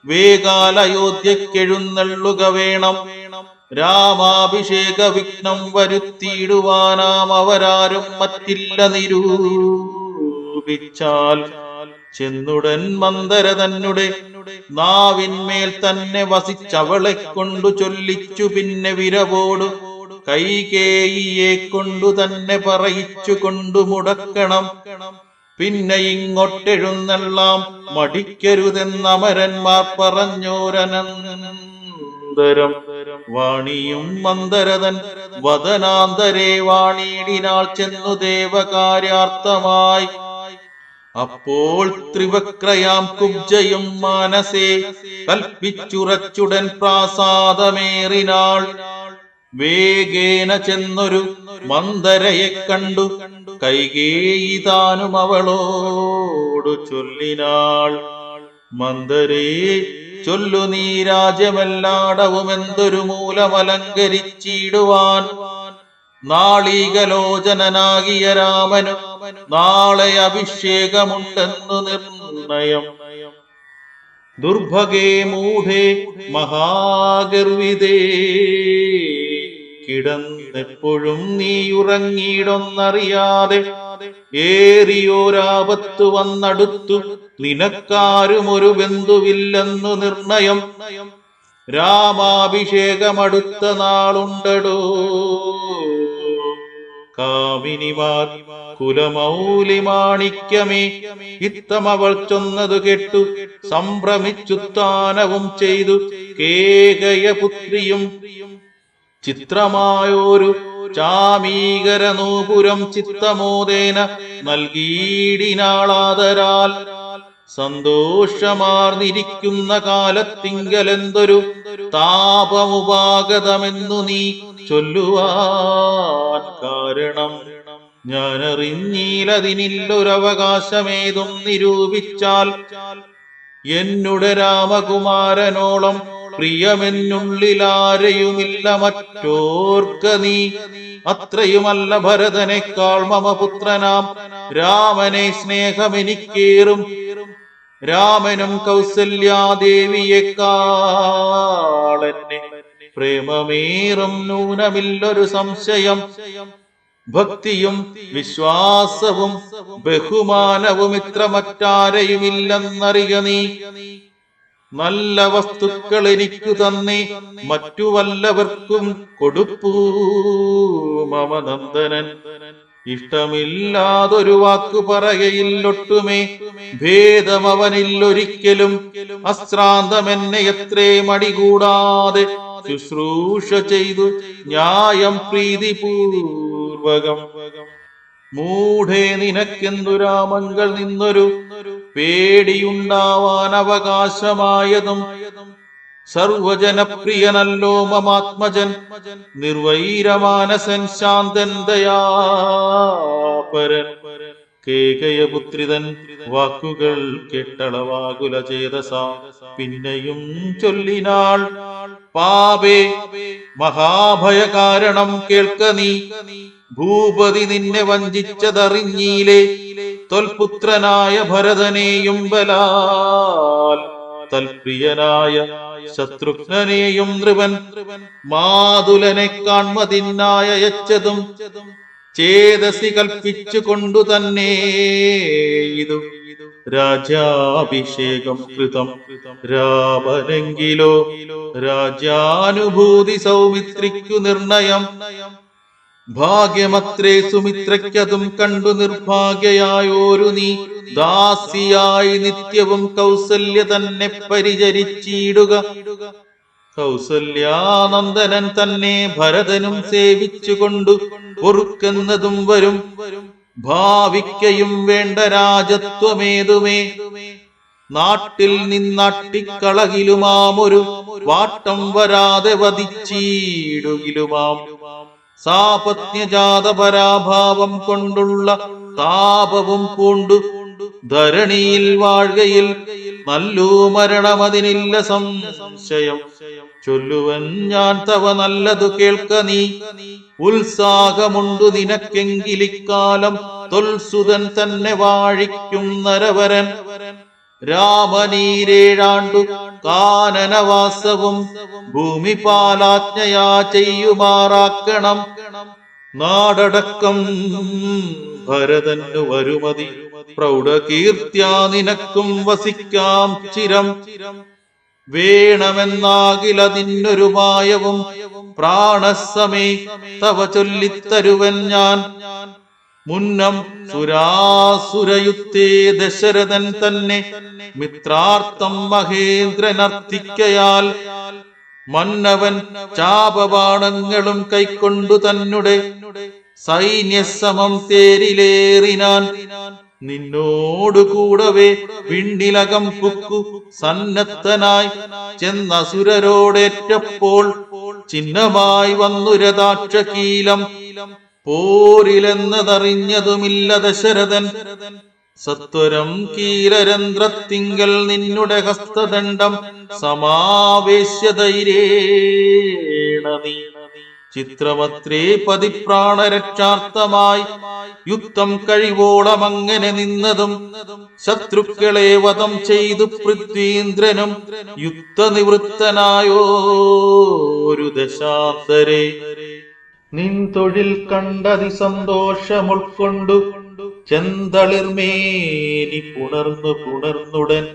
S1: വേഗാൽ അയോധ്യക്കെഴുന്നള്ളുക വേണം. രാമാഭിഷേക വിഘ്നം വരുത്തിയിടുവാനാം അവരാരും മറ്റില്ല നിരൂപിച്ചാൽ. ചെന്നുടൻ മന്ദര തന്നെ നാവിന്മേൽ തന്നെ വസിച്ചവളെ കൊണ്ടു ചൊല്ലിച്ചു. പിന്നെ വിരവോടു കൈകേയിയെ കൊണ്ടു തന്നെ പറയിച്ചു കൊണ്ടു മുടക്കണം. പിന്നെ ഇങ്ങോട്ടെഴുന്നള്ളാം മടിക്കരുതെന്നമരന്മാർ പറഞ്ഞോരനന്തരം. വാണിയും മന്ദരതൻ വദനാന്തരേ വാണിയിടിനാൾ ചെന്നു ദേവകാര്യാർത്ഥമായി. അപ്പോൾ ത്രിവക്രയാം കുബ്ജയും മാനസേ കൽപ്പിച്ചുറച്ചുടൻ പ്രാസാദമേറിനാൾ. വേഗേന ചെന്നൊരു മന്ദരയെ കണ്ടു കൈകേയി താനും അവളോടു ചൊല്ലിനാൾ. മന്ദരേ, ചൊല്ലു നീ രാജ്യമെല്ലാടവും എന്തൊരു മൂലമലങ്കരിച്ചിടുവാൻ. നാളീകലോചനാകിയ രാമനു നാളെ അഭിഷേകമുണ്ടെന്നു നിർണയം. ദുർഭഗേ മൂഢേ മഹാഗർവിതേ, കിടന്നെപ്പോഴും നീ ഉറങ്ങിയിടൊന്നറിയാതെ ഏറിയോരാപത്തു വന്നടുത്തു നിനക്കാരും ഒരു ബന്ധുവില്ലെന്നു നിർണയം. രാമാഭിഷേകമടുത്ത നാളുണ്ടടോ, കാമിനിമാർ കുലമൗലി മാണിക്യമേ. ഇത്തമവൾ ചൊന്നതു കേട്ടു സംഭ്രമിച്ചുത്താനവും ചെയ്തു കേകയപുത്രിയും. ചിത്രമായോരു ചാമീകരനൂപുരം ചിത്തമോദേന നൽകിയിടിനാളാദരാൽ. സന്തോഷമാർന്നിരിക്കുന്ന കാലത്തിങ്കലെന്തൊരു താപമുപാഗതമെന്നു നീ ചൊല്ലുവാൻ കാരണം. ഞാനറിഞ്ഞീലതിനില്ലൊരവകാശമേതും നിരൂപിച്ചാൽ. എന്നുടെ രാമകുമാരനോളം പ്രിയമെന്നുള്ളിലാരെയുമില്ല മറ്റോർക്ക നീ. അത്രയുമല്ല ഭരതനേക്കാൾ മമ പുത്രനാം രാമനെ സ്നേഹമെനിക്കേറും. രാമനും കൗസല്യാദേവിയെക്കാളെന്നെ പ്രേമമേറും നൂനമില്ലൊരു സംശയം. ഭക്തിയും വിശ്വാസവും ബഹുമാനവും ഇത്ര മറ്റാരെയുമില്ലെന്നറിയ നീ. നല്ല വസ്തുക്കൾ എനിക്കു തന്നെ മറ്റു വല്ലവർക്കും കൊടുപ്പൂ മമ നന്ദനൻ. ഇഷ്ടമില്ലാതൊരു വാക്കു പറയയില്ലൊട്ടുമേ ഭേദമവനില്ലൊരിക്കലും. അശ്രാന്തമെന്നെ എത്രേ മടികൂടാതെ ശുശ്രൂഷ ചെയ്തു ന്യായം പ്രീതിപൂർവകം. മൂഢേ, നിനക്കെന്തു രാമങ്ങൾ നിന്നൊരു പേടിയുണ്ടാവാൻ അവകാശമായതും. സർവജനപ്രിയനല്ലോ മമാത്മജൻ, നിർവൈരമാനസൻ, ശാന്തൻ, ദയാപരൻ. കേകയപുത്രിതൻ വാക്കുകൾ കേട്ടളവാകുല ചേതസ പിന്നെയും ചൊല്ലിനാൾ. പാപേ, മഹാഭയകാരണം കേൾക്ക നീ. ഭൂപതി നിന്നെ വഞ്ചിച്ചതറിഞ്ഞീലേ. തൊൽപുത്രനായ ഭരതനെയും ബലാൽ തൽപ്രിയനായ ശത്രുഘ്നനെയും നൃപൻ മാതുലനെ കാൺമതിനായ യച്ചതും ചേതസി കൽപ്പിച്ചു കൊണ്ടു തന്നെ ഇതു രാജ്യാഭിഷേകം കൃതം. രാമനെങ്കിലോ രാജ്യാനുഭൂതി സൗമിത്രിക്കു നിർണയം. ഭാഗ്യമത്രേ സുമിത്രയ്ക്കതും കണ്ടു നിർഭാഗ്യയായോരു നീ. ദാസിയായി നിത്യവും കൗസല്യ തന്നെ പരിചരിച്ചിടുക. കൗസല്യാനന്ദനൻ തന്നെ ഭരതനും സേവിച്ചുകൊണ്ടു പൊറുക്കുന്നതും വരും. ഭാവിക്കയും വേണ്ട രാജത്വമേതുമേ. നാട്ടിൽ നിന്നാട്ടിക്കളകിലുമാമൊരു വാട്ടം വരാതെ വധിച്ചിടുകിലുമാം. സാപത്ന്യജാത പരാഭാവം കൊണ്ടുള്ള താപവും പൂണ്ടു ധരണിയിൽ വാഴ്കയിൽ നല്ലൂ മരണമതിനില്ല സംശയം. ചൊല്ലുവൻ ഞാൻ തവ നല്ലതു കേൾക്ക നീ. ഉത്സാഹമുണ്ടു നിനക്കെങ്കിലിക്കാലം തൊൽസുതൻ തന്നെ വാഴിക്കും നരവരൻ. രാമനീരേഴാണ്ടു കാനനവാസവും ഭൂമിപാലാജ്ഞയാ ചെയ്യുമാറാക്കണം. നാടടക്കം ഭരതന്നു വരുമതി പ്രൗഢകീർത്തിയാ നിനക്കും വസിക്കാം ചിരം. വേണമെന്നാകിലതിന്നൊരു മായവും പ്രാണസമേ തവ ചൊല്ലിത്തരുവൻ ഞാൻ. മുന്നം സുരാസുരയുത്തേ ദശരഥൻ തന്നെ മിത്രാർത്ഥം മഹേന്ദ്രനർത്തിക്കയാൽ. മന്നവൻ ചാപബാണങ്ങളും കൈക്കൊണ്ടു തന്നെ സൈന്യസമം തേരിലേറിനാൻ. നിന്നോടു കൂടവേ വിണ്ണിലകം പുക്കു സന്നദ്ധനായി ചെന്നസുരരോടേറ്റപ്പോൾ ചിഹ്നമായി വന്നു രഥാക്ഷകീലം പോരിലെന്നതറിഞ്ഞതുമില്ല ദശരഥൻ. സത്വരം കീലരന്ധ്രത്തിങ്കൽ നിന്നുടെ ഹസ്തദണ്ഡം സമാവേശ്യ ധൈര്യേണ നീ ചിത്രമത്രേ പതിപ്രാണരക്ഷാർത്ഥമായി യുദ്ധം കഴിവോളം അങ്ങനെ നിന്നതും ശത്രുക്കളെ വധം ചെയ്തു പൃഥ്വീന്ദ്രനും യുദ്ധനിവൃത്തനായോരു ദശാന്തരെ. നിൻ തൊഴിൽ കണ്ടതി സന്തോഷമുൾക്കൊണ്ടു ചെന്തളിർമേനി പുണർന്നുടൻ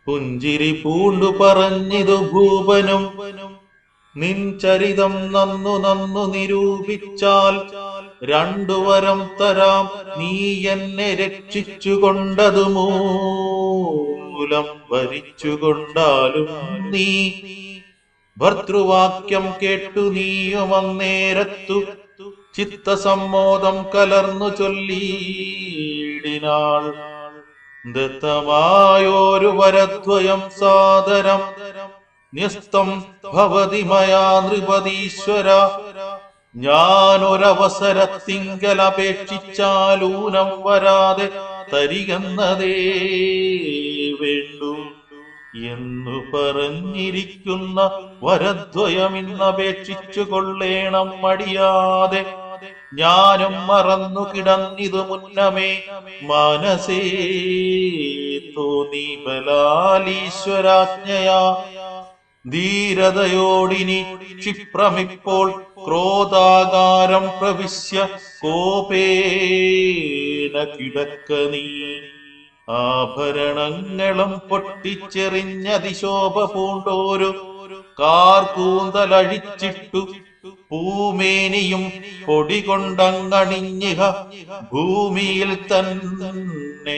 S1: പുഞ്ചിരി പൂണ്ടു പറഞ്ഞിതു ഭൂപനും. നിൻ ചരിതം നന്നു നിരൂപിച്ചാൽ 2 വരം തരാം, നീ എന്നെ രക്ഷിച്ചുകൊണ്ടതു മൂലം ഭരിച്ചുകൊണ്ടാലും നീ. ഭർതൃവാക്യം കേട്ടു നീയും അന്നേരത്തു ചിത്തസമ്മോദം കലർന്നു ചൊല്ലിയിടിനാൾ. ദത്തമായോരു വരദ്വയം സാദരം ന്യസ്തം ഭവതി മയാ നൃപതീശ്വര. ഞാനൊരവസരത്തിങ്കലപേക്ഷിച്ചാലൂനം വരാതെ തരികന്നതേ വേണ്ടു എന്നു പറഞ്ഞിരിക്കുന്ന വരദ്വയമിന്നപേക്ഷിച്ചു കൊള്ളേണം മടിയാതെ. ഞാനും മറന്നു കിടന്നിതു മുന്നമേ മനസേ തോന്നി ബലാലീശ്വരാജ്ഞയാ. ധീരതയോടിനി ക്ഷിപ്രമിപ്പോൾ ക്രോധാകാരം പ്രവിശ്യ കോപേന കിടക്ക നീ. ആഭരണങ്ങളും പൊട്ടിച്ചെറിഞ്ഞതിശോഭ പൂണ്ടോരു കാർകൂന്തലഴിച്ചിട്ടു പൂമേനിയും പൊടികൊണ്ടങ്ങണിഞ്ഞിഹ ഭൂമിയിൽ തന്നെ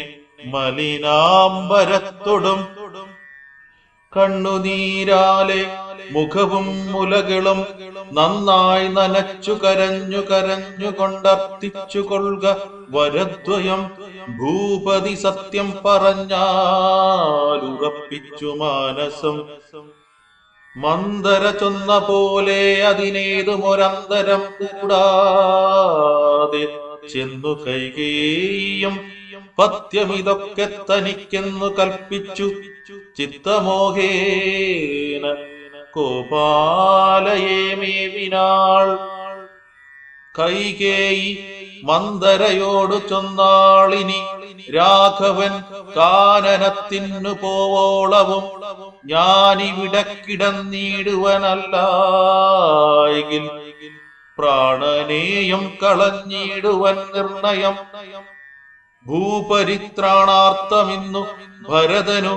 S1: മലിനാംബരത്തൊടും. കണ്ണുനീരാലെ മുഖവും മുലകളും നന്നായി നനച്ചു കരഞ്ഞു കൊള്ളുക വരദ്വയം. ഭൂപതി സത്യം പറഞ്ഞാലുറപ്പിച്ചു മാനസം. മന്ദര ചൊന്ന പോലെ അതിനേതുമൊരന്തരം കൂടാതെ ചെന്നു കൈകേയും പത്യമിതൊക്കെ തനിക്കെന്നു കൽപ്പിച്ചു ചിത്തമോഹേന കോപാലയേ മേവിനാൾ. കൈകേയി മന്ദരയോടു ചൊന്നാളിനി രാഘവൻ കാനനത്തിനു പോവോളവും ഞാനിവിടെ കിടന്നിടുവനല്ലായെങ്കിൽ പ്രാണനെയും കളഞ്ഞിടുവൻ നിർണയം. ഭൂപരിത്രാണാർത്ഥമിന്നു ഭരതനു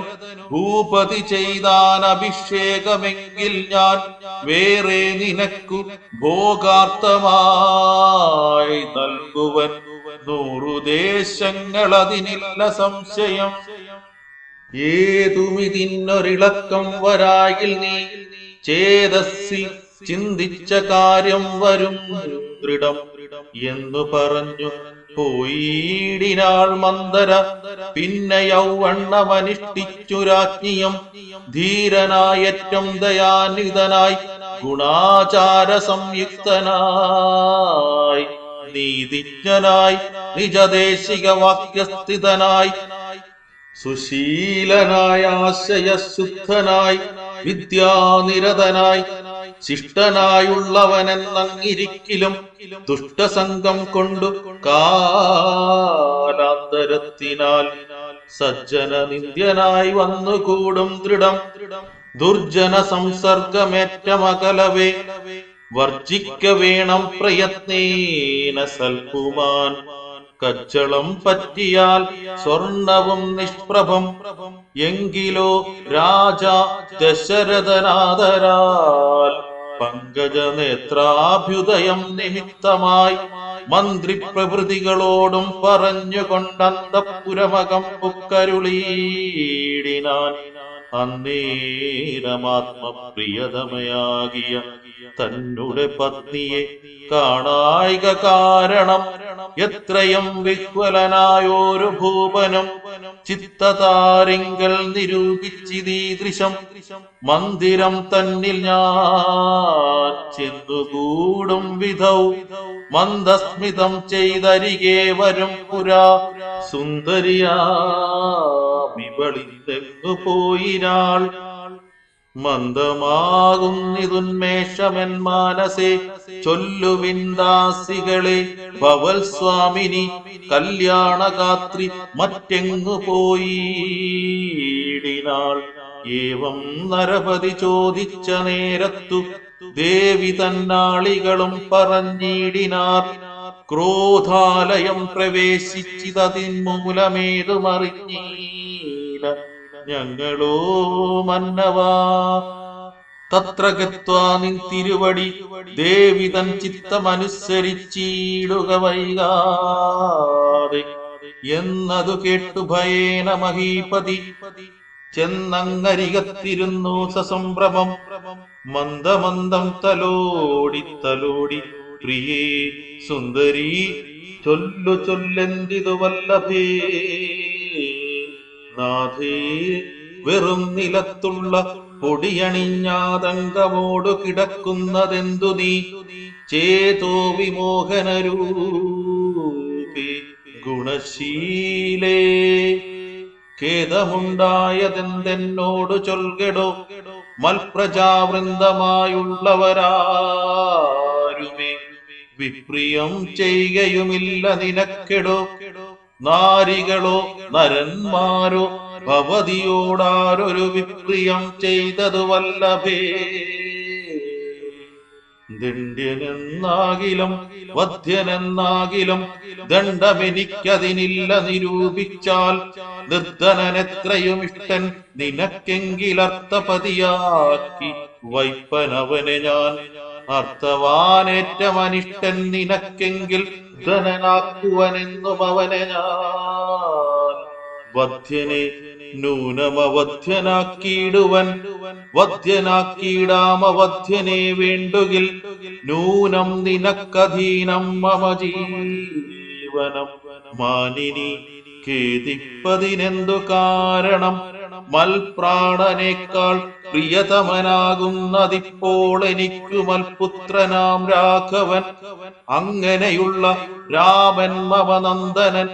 S1: ഭൂപതി ചെയ്താൻ അഭിഷേകമെങ്കിൽ ഞാൻ വേറെ നിനക്കു ഭോഗാർത്ഥമായി നൽകുവൻ 100 ദേശങ്ങൾ, അതിനില്ല സംശയം. ഏതുമിതിന്നൊരിളക്കം വരായിൽ നീ ചേതസ്സിൽ ചിന്തിച്ച കാര്യം വരും ദൃഢം എന്നു പറഞ്ഞു പോയിടിനാൾ മന്ദര. പിന്നെ യൗവണ്ണമനുഷ്ഠിച്ചു രാജ്ഞിയും ധീരനായറ്റം ദയാനിതനായി ഗുണാചാര സംയുക്തനായി നീതിജ്ഞനായി നിജദേശിക വാക്യസ്ഥിതനായി സുശീലനായ ആശയശുദ്ധനായി വിദ്യാനിരതനായി ശിഷ്ടനായുള്ളവനെന്നങ്ങിരിക്കിലും ദുഷ്ടസംഗം കൊണ്ടു കാലാന്തരത്തിനാൽ സജ്ജന നിന്ദ്യനായി വന്നുകൂടും ദൃഢം. ദുർജന സംസർഗമേറ്റമകലവേ വർജിക്ക വേണം പ്രയത്നേന സൽപുമാൻ. കച്ചളം പറ്റിയാൽ സ്വർണവും നിഷ്പ്രഭം എങ്കിലോ രാജാ ദശരഥനാദരാൽ പങ്കജനേത്രാഭ്യുദയം നിമിത്തമായി മന്ത്രിപ്രഭൃതികളോടും പറഞ്ഞുകൊണ്ടന്തപുരമകം പുക്കരുളീടിനാൻ. അന്നേരമാത്മപ്രിയതമയാകിയ തന്നുടെ പത്നിയെ കാണായിക കാരണം എത്രയും വിഹ്വലനായോരു ഭൂപനും ചിത്തതാരിങ്കൽ നിരൂപിച്ചിതീദൃശം മന്ദിരം തന്നിൽ ഞാൻ ചെന്നുകൂടും വിധൗ മന്ദസ്മിതം ചെയ്തരികെ വരും പുരാ സുന്ദരിയാമിവളിന്തെങ്ങു പോയിരാൾ മന്ദമാകുന്നിതുന്മേഷമെൻ മാനസേ ചൊല്ലുവിന്ദാസികളെ ഭവൽ സ്വാമിനി കല്യാണഗാത്രി മറ്റെങ്ങു പോയിടിനാൾ ഏവം നരപതി ചോദിച്ച നേരത്തു ദേവി തന്നാളികളും പറഞ്ഞിടിനാർ ക്രോധാലയം പ്രവേശിച്ചിതതിന്മൂലമേതുമറിഞ്ഞീല ഞങ്ങളോ മന്നവാ തത്ര ഗത്വാ നിൻ തിരുവടി ദേവി തൻ ചിത്തമനുസരിച്ചിടുക വൈകാതെ എന്നതു കേട്ടു ഭയേന മഹീപതി ചെന്നങ്ങരികത്തിരുന്നു സസംഭ്രമം മന്ദമന്ദം തലോടി തലോടി പ്രിയേ സുന്ദരി ചൊല്ലു ചൊല്ലെന്തിതു വല്ലഭേ നാഥേ വെറും നിലത്തുള്ള പൊടിയണിഞ്ഞാതങ്കമോടു കിടക്കുന്നതെന്തു നീ ചേതോ വിമോഹനരൂപേ ഗുണശീലേ ഖേദമുണ്ടായതെന്തെന്നോടു ചൊൽകെടോ മൽപ്രജാവൃന്ദമായുള്ളവരാരുമേ വിപ്രിയം ചെയ്യുകയുമില്ല നിനക്കെടോ നാരികളോ നരന്മാരോ ഭവതിയോടാരൊരു വിപ്രിയം ചെയ്തതു വല്ലഭേ ദണ്ഡ്യനെന്നാകിലും വധ്യനെന്നാകിലും ദണ്ഡമെനിക്കതിനില്ല നിരൂപിച്ചാൽ നിർദ്ധനനെത്രയും ഇഷ്ടൻ നിനക്കെങ്കിലർത്ഥപതിയാക്കി വൈപ്പനവനെ ഞാൻ അർത്ഥവാനേറ്റമനിഷ്ടൻ നിനക്കെങ്കിൽ ധനനാക്കുവനെന്നും അവനെ ഞാൻ വധ്യനെ നൂനമവധ്യനാക്കിയിടുവൻ വധ്യനാക്കിയിടാമവധ്യനെ വേണ്ടുകിൽ നൂനം നിനക്കധീനം മമ ജീവനം മാനിനി ഖേദിപ്പതിനെന്തു കാരണം മൽപ്രാണനേക്കാൾ പ്രിയതമനാകുന്നതിപ്പോൾ എനിക്കു മൽപുത്രനാം രാഘവൻ അങ്ങനെയുള്ള രാമൻ മമനന്ദനൻ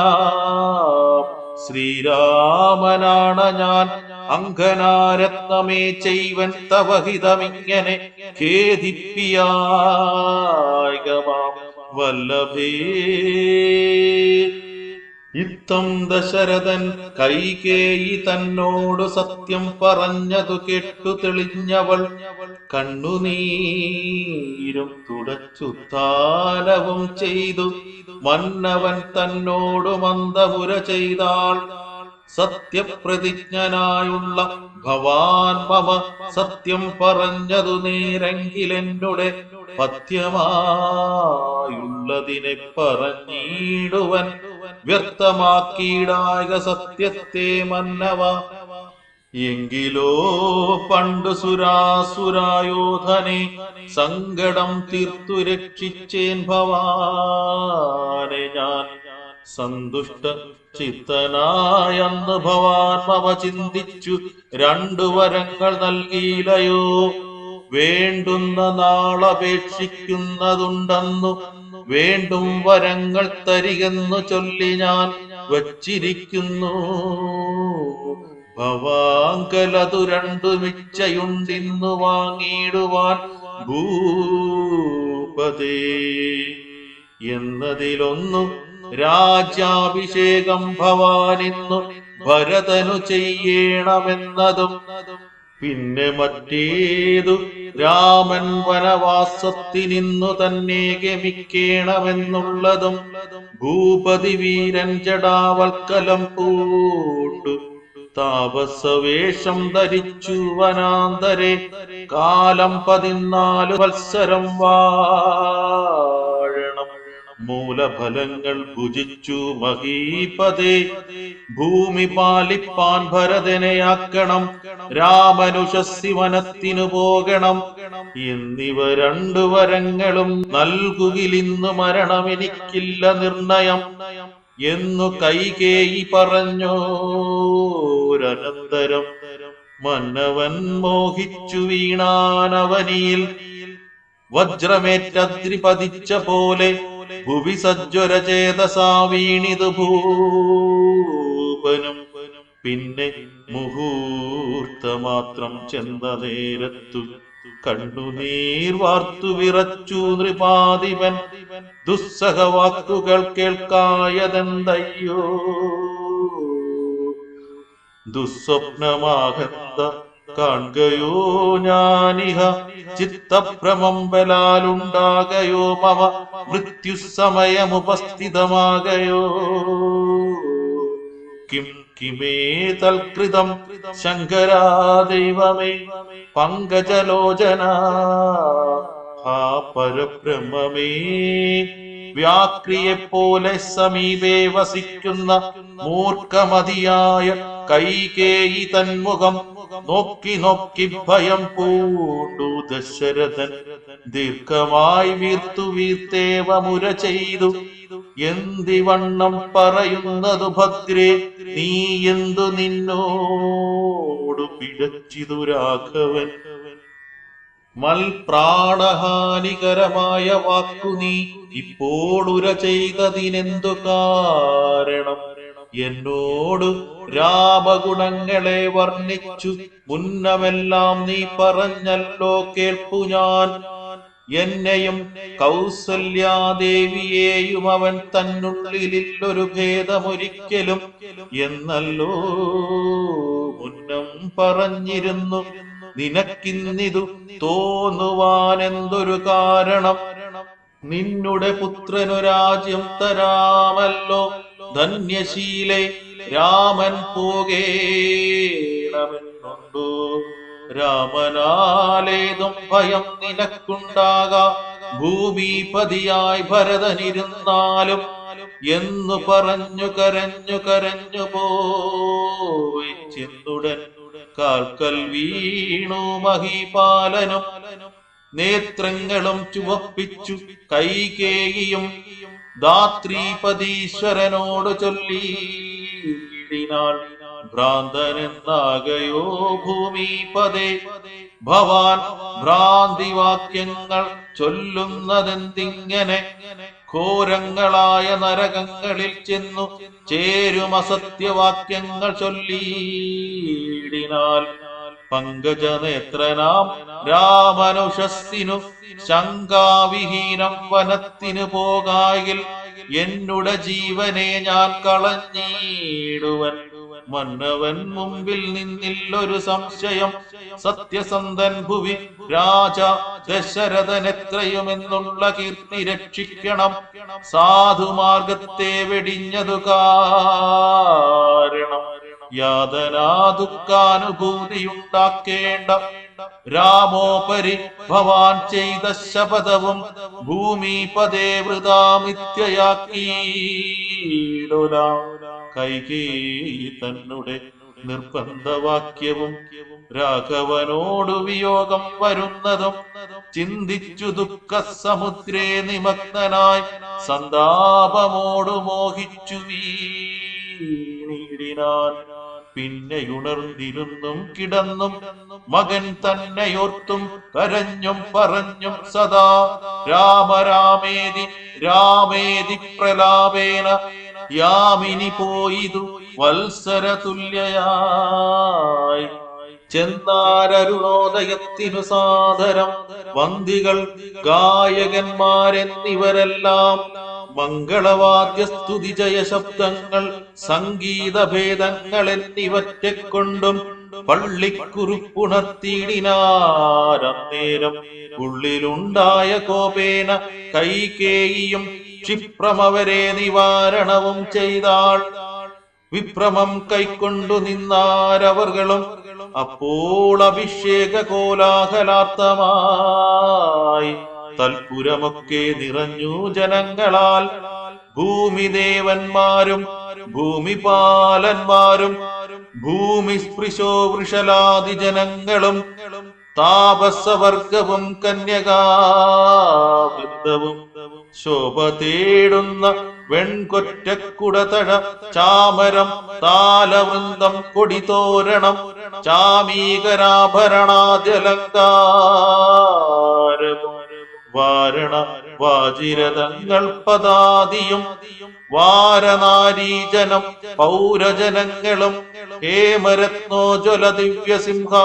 S1: മംഗലശീലനാം ശ്രീരാമനാണ് ഞാൻ അങ്കനാരത്നമേ ചെയ്വൻ തവഹിതമിങ്ങനെ ഖേദിപ്പിയായകമാം വല്ലഭേ ഇത്തം ദശരഥൻ കൈകേയി തന്നോടു സത്യം പറഞ്ഞതു കേട്ടു തെളിഞ്ഞവൾ കണ്ണുനീരും തുടച്ചുത്താനവും ചെയ്തു മന്നവൻ തന്നോടു മന്ദമുര ചെയ്താൾ സത്യപ്രതിജ്ഞനായുള്ള ഭവാൻ മമ സത്യം പറഞ്ഞതു നേരെങ്കിലെന്നുടെ പഥ്യമായുള്ളതിനെ പറഞ്ഞിടുവൻ വ്യർത്ഥമാക്കിയിടായ സത്യത്തെ മന്നവ എങ്കിലോ പണ്ടു സുരാസുരായോധനെ സങ്കടം തീർത്തു രക്ഷിച്ചേൻ ഭവാനെ ഞാൻ സന്തുഷ്ട ചിത്തനായെന്ന് ഭവാൻ മമ ചിന്തിച്ചു രണ്ടു വരങ്ങൾ നൽകിയില്ലയോ വേണ്ടുന്ന നാളപേക്ഷിക്കുന്നതുണ്ടെന്നു വേണ്ടും വരങ്ങൾ തരികെന്നു ചൊല്ലി ഞാൻ വച്ചിരിക്കുന്നു ഭവാങ്കലതു രണ്ടു മിച്ചയുണ്ടിന്നു വാങ്ങിയിടുവാൻ ഭൂപതേ എന്നതിലൊന്നു രാജ്യാഭിഷേകം ഭവാനിന്നു ഭരതനു ചെയ്യണമെന്നതും പിന്നെ മറ്റേതു രാമൻ വനവാസത്തിനിന്നു തന്നെ ഗമിക്കേണമെന്നുള്ളതും ഭൂപതി വീരൻ ജടാവൽക്കലം പൂണ്ടു താപസവേഷം ധരിച്ചു വനാന്തരെ കാലം 14 വത്സരം വാഴണം മൂലഫലങ്ങൾ ഭുജിച്ചു മഹീപതേ. ഭൂമി പാലിപ്പാൻ ഭരതനെയാക്കണം, രാമനുഷസ്സി വനത്തിനു പോകണം. എന്നിവ രണ്ടു വരങ്ങളും നൽകുകിലിന്നു മരണമെനിക്കില്ല നിർണയം എന്നു കൈകേയി പറഞ്ഞോരനന്തരം മന്നവൻ മോഹിച്ചു വീണാനവനിയിൽ. വജ്രമേറ്റദ്രി പതിച്ച പോലെ ഭുവി സജ്വര ചേതസാ വീണിതു ഭൂപനും. പിന്നെ മുഹൂർത്തമാത്രം ചെന്ന നേരത്തു കണ്ണുനീർ വാർത്തു വിറച്ചു നൃപാധിപൻ. ദുസ്സഹവാക്കുകൾ കേൾക്കായതെന്തയ്യോ, ദുസ്വപ്നമാകന്ത കാൺകയോ ഞാനിഹ. ചിത്തഭ്രമം ബലാലുണ്ടാകയോ മമ മൃത്യുസമയമുപസ്ഥിതമാകയോ. കിം കിമേ തൽകൃതം ശങ്കരാ ദൈവമേ പങ്കജലോചന ഹാ പരബ്രഹ്മമേ. വ്യാക്രിയെപ്പോലെ സമീപേ വസിക്കുന്ന മൂർഖമതിയായ കൈകേയി തന്മുഖം നോക്കി നോക്കി ഭയം പൂണ്ടു ദശരഥൻ. ദീർഘമായി വീർത്തു വീർത്തേവമുര ചെയ്തു, എന്തിവണ്ണം പറയുന്നതു ഭദ്രേ, നീ എന്തു നിന്നോടു പിഴച്ചിതു രാഘവൻ. മൽപ്രാണഹാനികരമായ വാക്കു നീ ഇപ്പോഴുര ചെയ്തതിനെന്തു കാരണം? എന്നോടു രാമഗുണങ്ങളെ വർണ്ണിച്ചു മുന്നമെല്ലാം നീ പറഞ്ഞല്ലോ കേൾപ്പു ഞാൻ. എന്നെയും കൗസല്യാദേവിയെയും അവൻ തന്നുള്ളിലൊരു ഭേദമൊരിക്കലും എന്നല്ലോ മുന്നം പറഞ്ഞിരുന്നു. നിനക്കിന്നിതു തോന്നുവാനെന്തൊരു കാരണം? നിന്നുടെ പുത്രനു രാജ്യം തരാമല്ലോ ധന്യശീലേ, രാമൻ പോകേണമെന്നുണ്ടോ? രാമനാലേതും ഭയം നിനക്കുണ്ടാകാ, ഭൂമിപതിയായി ഭരതനിരുന്നാലും എന്നു പറഞ്ഞു കരഞ്ഞു കരഞ്ഞു പോയി ചെന്നുടൻ കാൽക്കൽ വീണു മഹീപാലനും. നേത്രങ്ങളും ചുവപ്പിച്ചു കൈകേയിയും ധാത്രീപതീശ്വരനോട് ചൊല്ലിയിടിനാൾ, ഭ്രാന്തനെന്നാകയോ ഭൂമിപതേ. ഭവാൻ ഭ്രാന്തിവാക്യങ്ങൾ ചൊല്ലുന്നതെന്തിങ്ങനെ? ഘോരങ്ങളായ നരകങ്ങളിൽ ചെന്നു ചേരുമസത്യവാക്യങ്ങൾ ചൊല്ലിയിടിനാൽ. പങ്കജനേത്രനാം രാമനുഷസ്സിനു ശങ്കാവിഹീനം വനത്തിനു പോകായിൽ എന്നുടെ ജീവനെ ഞാൻ കളഞ്ഞിടുവൻ. മന്നവൻ മുമ്പിൽ നിന്നില്ലൊരു സംശയം, സത്യസന്ധൻ ഭുവി രാജ ദശരഥനെത്രയുമെന്നുള്ള കീർത്തി രക്ഷിക്കണം. സാധുമാർഗത്തെ വെടിഞ്ഞതു കാരണം യാതനാ ദുഃഖാനുഭൂതിയുണ്ടാക്കേണ്ട. രാമോപരി ഭവാൻ ചെയ്ത ശപഥവും ഭൂമിപതേ വൃഥാമിഥ്യയാക്കിയിടുലാം. കൈകേയി തന്നുടെ നിർബന്ധവാക്യവും രാഘവനോടു വിയോഗം വരുന്നതും ചിന്തിച്ചു ദുഃഖ സമുദ്രേ നിമഗ്നനായി സന്താപമോടു മോഹിച്ചു വീണിടിനാൻ. പിന്നെയുണർന്നിരുന്നും കിടന്നും മകൻ തന്നെയോർത്തും കരഞ്ഞും പറഞ്ഞും സദാ രാമരാമേതി രാമേതി പ്രലാപേന യാമിനി പോയിതു വത്സര തുല്യയായി. ചെന്നാരരുണോദയത്തിനു സാദരം വന്ദികൾ ഗായകന്മാരെന്നിവരെല്ലാം മംഗളവാദ്യസ്തുതി ജയ ശബ്ദങ്ങൾ സംഗീതഭേദങ്ങൾ എന്നിവറ്റെ കൊണ്ടും പള്ളിക്കുറുപ്പുണർത്തിയിടിനാരന്നേരം. ഉള്ളിലുണ്ടായ കോപേന കൈകേയിയും ക്ഷിപ്രമവരെ നിവാരണവും ചെയ്താൾ. വിഭ്രമം കൈക്കൊണ്ടു നിന്നാരവർകളും അപ്പോൾ അഭിഷേക കോലാഹലാർത്ഥമായി തൽപുരമൊക്കെ നിറഞ്ഞു ജനങ്ങളാൽ. ഭൂമിദേവന്മാരും ഭൂമിപാലന്മാരും ഭൂമിസ്പൃശോ വൃഷലാദി ജനങ്ങളും താപസവർഗവും കന്യകാവൃന്ദവും ശോഭ തേടുന്ന വെൺകൊറ്റക്കുടതഴ ചാമരം താലവൃന്ദം കൊടിതോരണം ചാമീകരാഭരണാദ്യലങ്കാരവും വാരണ വാജിരഥങ്ങൾ പദാദിയും വാരനാരീജനം പൗരജനങ്ങളും ഹേമരത്നോജ്വല ദിവ്യസിംഹാസനം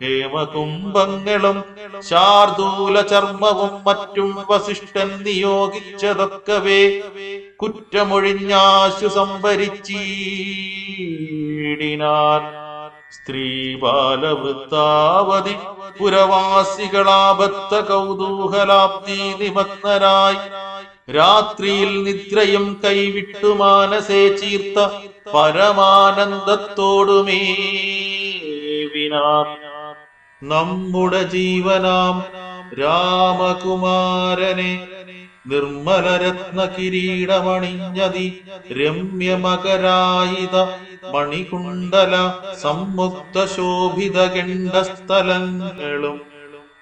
S1: ഹേമകുംഭങ്ങളും ശാർദൂല ചർമ്മവും മറ്റും വസിഷ്ഠൻ നിയോഗിച്ചതൊക്കവേ കുറ്റമൊഴിഞ്ഞാശു സംഭരിച്ചീടിനാൻ. സ്ത്രീ ബാലവൃത്താവധി പുരവാസികളാപത്ത കൗതൂഹലാബ്ദി നിമഗ്നരായി രാത്രിയിൽ നിദ്രയും കൈവിട്ടു മാനസേ ചീർത്ത പരമാനന്ദത്തോടുമേവിനാൻ. നമ്മുടെ ജീവനാം രാമകുമാരനെ നിർമ്മലരത്ന കിരീടമണിഞ്ഞതി രമ്യമകരായിത മണികുണ്ടല സമ്മുക്ത ശോഭിത ഗണ്ഡസ്ഥലങ്ങളും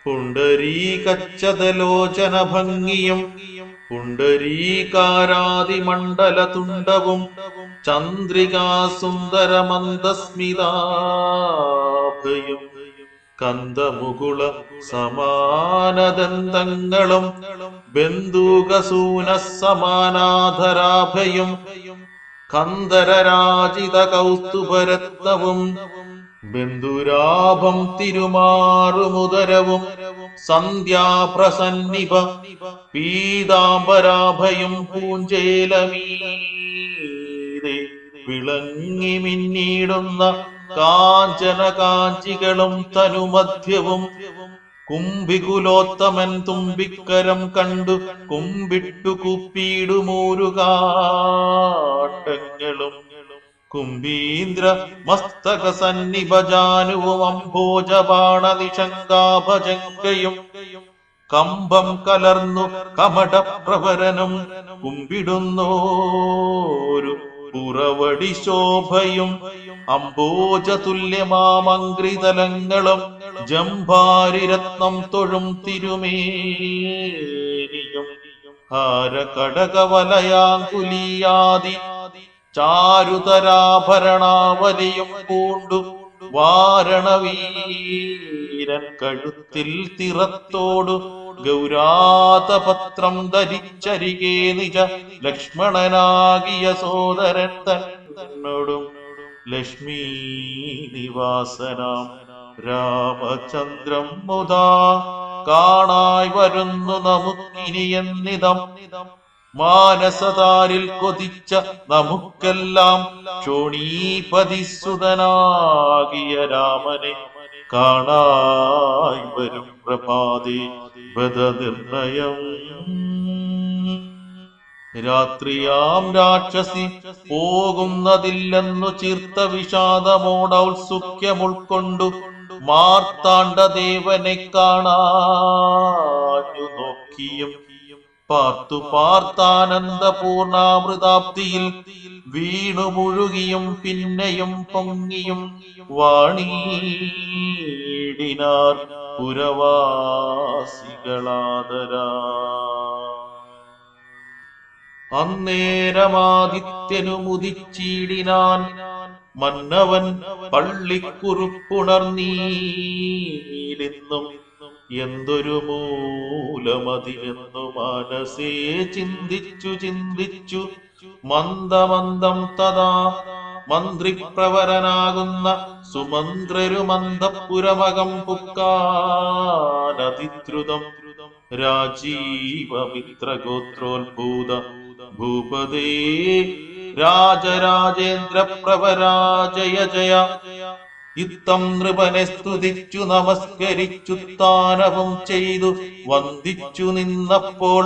S1: പുണ്ടരീകച്ചതലോചന ഭംഗിയും പുണ്ടരീകാരാതിമണ്ഡല തുണ്ടവും ചന്ദ്രികാസുന്ദര മന്ദസ്മിതാഭയും കന്ദമുകുള സമാനദന്തങ്ങളും ബന്ധൂകസൂന സമാനാധരാഭയും കന്ദരരാജിത കൗസ്തുഭരത്നവും ബന്ധുരാഭം തിരുമാറുമുദരവും സന്ധ്യാപ്രസന്നിഭ പീതാംബരാഭയും പൂഞ്ചേലമീതെ വിളങ്ങി മിന്നിടുന്ന കാഞ്ചന കാഞ്ചികളും തനുമധ്യവും കുംഭികുലോത്തമൻ തുമ്പിക്കരം കണ്ടു കുമ്പിട്ടു കുപ്പിയിടുമൂരുകാട്ടങ്ങളും കുംഭീന്ദ്ര മസ്തക സന്നിഭജാനുവും അംഭോജബാണ നിശങ്കാഭജങ്കയും കമ്പം കലർന്നു കമടപ്രവരനും കുമ്പിടുന്നോരു പുറവടി ശോഭയും അംബോജതുല്യമാമംഗ്രിതലങ്ങളും ജംഭാരിരത്നം തൊഴും തിരുമേനിയും ഹാരകടകവലയാങ്കുലീയാദി ചാരുതരാഭരണാവലിയും പൂണ്ടു വാരണവീരൻ കഴുത്തിൽ തിറത്തോടു ഗൗരാതപത്രം ധരിച്ചരികെ നിജ ലക്ഷ്മണനാകിയ സോദരൻ തന്നോടും ലക്ഷ്മീ നിവാസനാം രാമചന്ദ്രം മുതാ കാണായി വരുന്നു നമുക്കിനിയെന്നിതം മാനസതാരിൽ കൊതിച്ച നമുക്കെല്ലാം ക്ഷോണീപതിസുതനാകിയ രാമനെ കാണായി വരും പ്രഭാതേ ബദനിർണയം. രാത്രിയാം രാക്ഷസി പോകുന്നതില്ലെന്നു ചീർത്ത വിഷാദമോടൗത്സുഖ്യമുൾക്കൊണ്ടു മാർത്താണ്ഡദേവനെ കാണാഞ്ഞു നോക്കിയും പാർത്തു പാർത്താനന്ദപൂർണാമൃതാബ്ദിയിൽ വീണു മുഴുകിയും പിന്നെയും പൊങ്ങിയും വാണീടിനാർ പുരവാസികളാദരാ. അന്നേരമാദിത്യനു മുദിച്ചീടിനാൻ മന്നവൻ പള്ളിക്കുറുപ്പുണർന്നീലെന്നും എന്തൊരു മൂലമതിയെന്നു മനസ്സേ ചിന്തിച്ചു ചിന്തിച്ചു മന്ദമന്ദം തഥാ മന്ത്രിപ്രവരനാകുന്ന സുമന്ത്രരു മന്ദപുരമകം പുക്കാനതിദ്രുതം രാജീവമിത്രഗോത്രോത്ഭൂത ഭൂപദേ രാജരാജേന്ദ്ര പ്രവരാജയ ജയ. ഇത്തം നൃപനെ സ്തുതിച്ചു നമസ്കരിച്ചു സ്ഥാനവും ചെയ്തു വന്ദിച്ചു നിന്നപ്പോൾ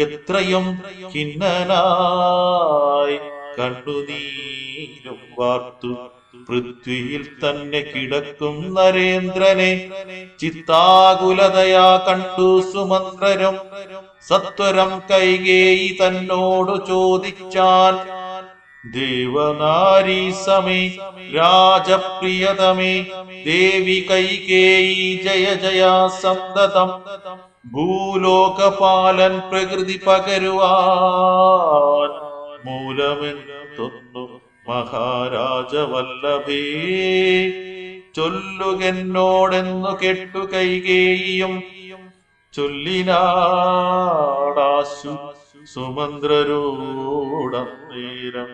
S1: എത്രയും ഖിന്നനായി കണ്ണുനീരും വാർത്തു പൃഥ്വിയിൽ തന്നെ കിടക്കും നരേന്ദ്രനെ ചിത്താകുലതയാ കണ്ടു സുമന്ത്രരും സത്വരം കൈകേയി തന്നോടു ചോദിച്ചാൻ. ദേവനാരീ സമേ രാജപ്രിയതമേ ദേവി കൈകേയി ജയ ജയ സന്തതം. ഭൂലോകപാലൻ പ്രകൃതി പകരുവാൻ മൂലമെന്തൊന്നു മഹാരാജവല്ലഭേ. ചൊല്ലുകെന്നോടെന്നു കെട്ടു കൈകേയിയും ചൊല്ലിനാടാശു സുമന്ത്രരോടന്നേരം.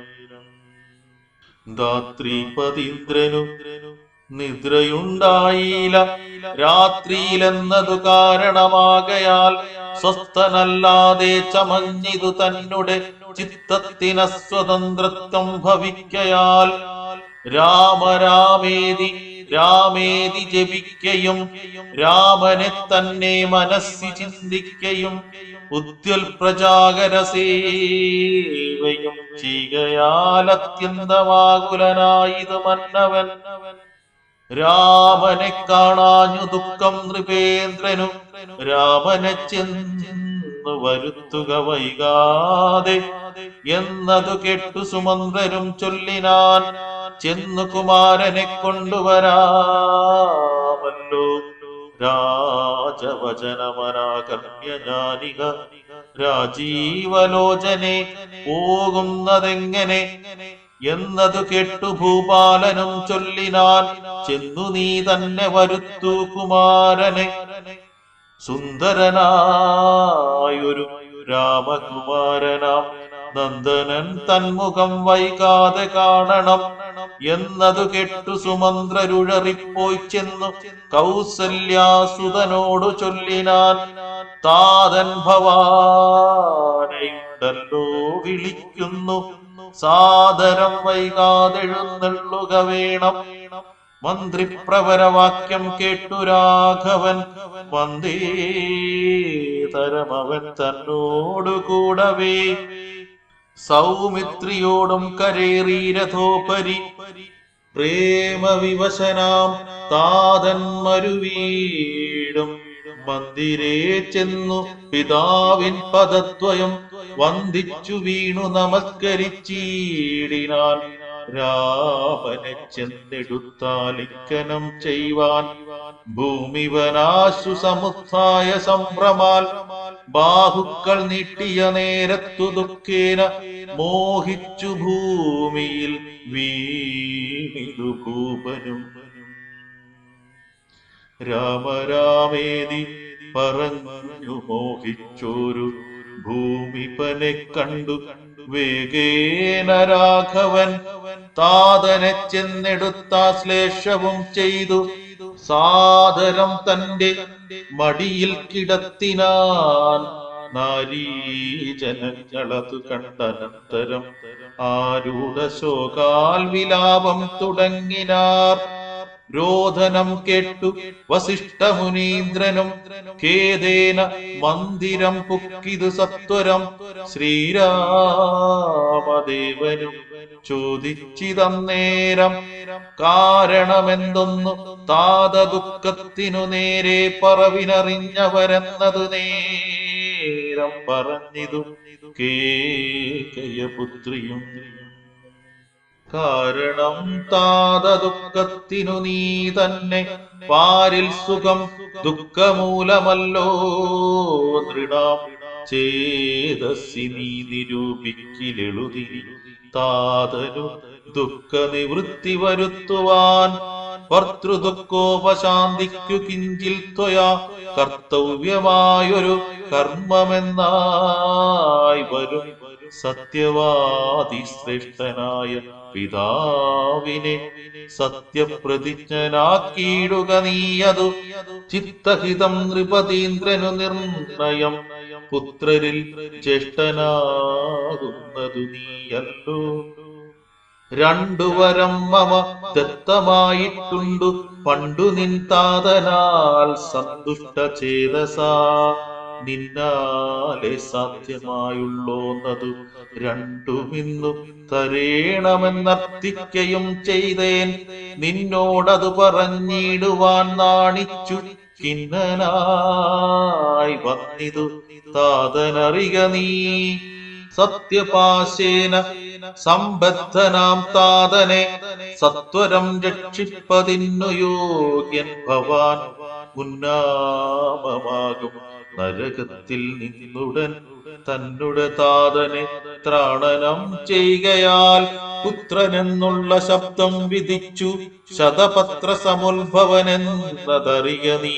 S1: ധാത്രീപതീന്ദ്രനു നിദ്രയുണ്ടായില്ല രാത്രിയിലെന്നതു കാരണമാകയാൽ സ്വസ്ഥനല്ലാതെ ചമഞ്ഞിതു തന്നെ ചിത്തത്തിന സ്വതന്ത്രത്വം ഭവിക്കയാൽ. രാമരാമേതി രാമേതി ജപിക്കയും രാമനെ തന്നെ മനസ്സി ചിന്തിക്കയും ഉദ്വൽ പ്രജാകര സേവയും ചെയ്കയാൽ അത്യന്തമാകുലനായിതു മന്നവൻ. രാമനെ കാണാഞ്ഞു ദുഃഖം നൃപേന്ദ്രനു രാമനെ ചെന്നു വരുത്തുക വൈകാതെ എന്നതു കേട്ടു സുമന്ത്രരും ചൊല്ലിനാൻ. ചെന്നു കുമാരനെ കൊണ്ടുവരാമല്ലോ രാജവചനമനാകർണ്യ ഞാനിക രാജീവലോചനെ പോകുന്നതെങ്ങനെ എന്നതു കേട്ടു ഭൂപാലനും ചൊല്ലിനാൻ. ചെന്നു നീ തന്നെ വരുത്തു കുമാരനെ സുന്ദരനായൊരു രാമകുമാരനാം നന്ദനൻ തന്മുഖം വൈകാതെ കാണണം എന്നതു കേട്ടു സുമന്ത്രരുഴറിപ്പോയി ചെന്നു കൗസല്യാസുതനോടു ചൊല്ലിനാൻ. താതൻ ഭവാനെയുണ്ടല്ലോ വിളിക്കുന്നു സാദരം വൈകാതെഴുന്നള്ളുക വേണം. മന്ത്രിപ്രവരവാക്യം കേട്ടു രാഘവൻ വന്ദേതരമവൻ തന്നോടു കൂടവേ സൗമിത്രിയോടും കരേറി രഥോപരി പ്രേമവിവശനാം താതൻ മരുവീടും മന്ദിരേ ചെന്നു പിതാവിൻ പദദ്വയം വന്ദിച്ചു വീണു നമസ്കരിച്ചീടിനാൻ. രാമനെ ചെന്നെടുത്താലിംഗനം ചെയ്യുവാൻ ഭൂമിവനാശു സമുത്ഥായ സംഭ്രമാൽ ബാഹുക്കൾ നീട്ടിയ നേരത്തു ദുഃഖേന മോഹിച്ചു ഭൂമിയിൽ വീണിതു ഭൂപനും. രാമരാമേതി പറഞ്ഞു മോഹിച്ചോരു ഭൂമിപനെ കണ്ടു വേഗേന രാഘവൻ താതനെ ചെന്നെടുത്താശ്ലേഷവും ചെയ്തു സാദരം തന്റെ മടിയിൽ കിടത്തിനാൻ. നാരീജനങ്ങളതു കണ്ടനന്തരം ആരൂഢ ശോകാൽ വിലാപം തുടങ്ങിനാർ. രോധനം കേട്ടു വസിഷ്ഠമുനീന്ദ്രനും ഖേദേന മന്ദിരം പുക്കിതു സത്വരം. ശ്രീരാമദേവനും ചോദിച്ചിതന്നേരം കാരണമെന്തൊന്നു താത ദുഃഖത്തിനു നേരെ പറവിനറിഞ്ഞവരെന്നതു നേരം പറഞ്ഞിതു കേകയപുത്രിയും. കാരണം താത ദുഃഖത്തിനു നീ തന്നെ പാരിൽ സുഖം ദുഃഖമൂലമല്ലോ ദൃഢാം ചേതസി നീ നിരൂപിക്കിലെഴുതി. താതനു ദുഃഖ നിവൃത്തി വരുത്തുവാൻ ഭർത്തൃദുഃഖോപശാന്തിക്കു കിഞ്ചിൽ ത്വയാ കർത്തവ്യമായൊരു കർമ്മമെന്നായി വരും. സത്യവാദി ശ്രേഷ്ഠനായ പിതാവിനെ സത്യപ്രതിജ്ഞനാക്കിയിടുക നീയതു ചിത്തഹിതം നൃപതീന്ദ്രനു നിർണയം. പുത്രരിൽ ജ്യേഷ്ഠനാകുന്നതു നീയല്ലോ. രണ്ടുവരം മമ ദത്തമായിട്ടുണ്ടു പണ്ടു നിൻ താതനാൽ സന്തുഷ്ട ചേതസാ. നിന്നാലെ സാധ്യമായുള്ളോന്നതു രണ്ടുമിന്നു തരേണമെന്നർത്ഥിക്കയും ചെയ്തേൻ. നിന്നോടതു പറഞ്ഞിടുവാൻ നാണിച്ചു കിന്നനായി വന്നിതു താതനറിക നീ. സത്യപാശേന സംബദ്ധനാം താതനെ സത്വരം രക്ഷിപ്പതിന്നു യോഗ്യൻ ഭവാൻ. ഉന്നാമമാകും നരകത്തിൽ നിന്നുടൻ തന്നുടെ താതനെ ത്രാണനം ചെയ്കയാൽ പുത്രനെന്നുള്ള ശബ്ദം വിധിച്ചു ശതപത്ര സമുദ്ഭവനെന്നതറിയ നീ.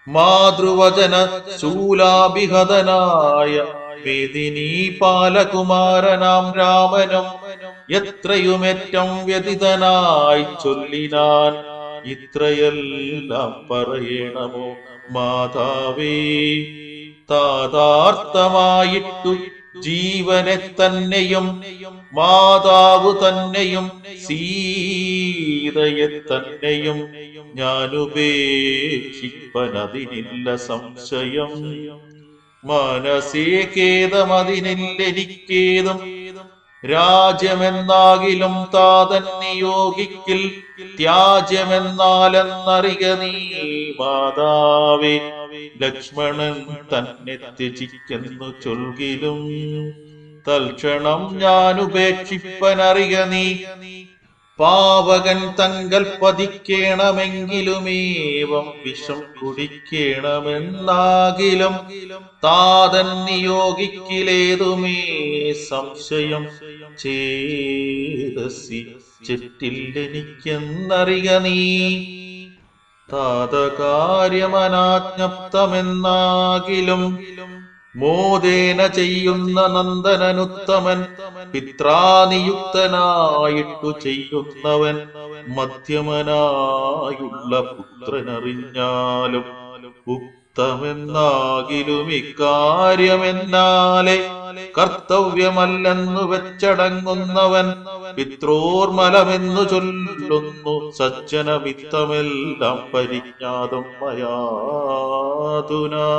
S1: മാതൃവചന ശൂലാഭിഹതനായ വേദിനീ പാലകുമാരനാം രാമനും എത്രയുമേറ്റം വ്യതിതനായി ചൊല്ലിനാൻ. ഇത്രയെല്ലാം പറയണമോ മാതാവേ, താതാർത്ഥമായിട്ടു ജീവനെ തന്നെയും മാതാവ് തന്നെയും സീതയെ തന്നെയും ഞാനുപേക്ഷിപ്പനതിനില്ല സംശയം. മനസ്സേ ഖേദമതിനില്ലെനിക്കേതും രാജ്യമെന്നാകിലും താതൻ നിയോഗിക്കിൽ ത്യാജ്യമെന്നാലെന്നറിക നീ മാതാവേ. ലക്ഷ്മണൻ തന്നെ ത്യജിക്കുന്നു ചൊൽകിലും തൽക്ഷണം ഞാനുപേക്ഷിപ്പനറിക നീ. പാവകൻ തങ്കൽ പതിക്കേണമെങ്കിലുമേവം വിഷം കുടിക്കണമെന്നാകിലും താതൻ നിയോഗിക്കിലേതുമേ സംശയം. ചേതസി ചെറ്റില്ലെനിക്കെന്നറിക നീ. താതകാര്യമനാജ്ഞപ്തമെന്നാകിലും മോദേന ചെയ്യുന്ന നന്ദനനുത്തമൻ പിത്രാനിയുക്തനായിട്ടു ചെയ്യുന്നവൻ. മധ്യമനായുള്ള പുത്രനറിഞ്ഞാലും ഉക്തമെന്നാകിലും ഇക്കാര്യമെന്നാലെ കർത്തവ്യമല്ലെന്നു വെച്ചടങ്ങുന്നവൻ. പിത്രോർമലമെന്നു ചൊല്ലുന്നു സജ്ജനമിത്തമെല്ലാം പരിജ്ഞാതം മയാതുനാ.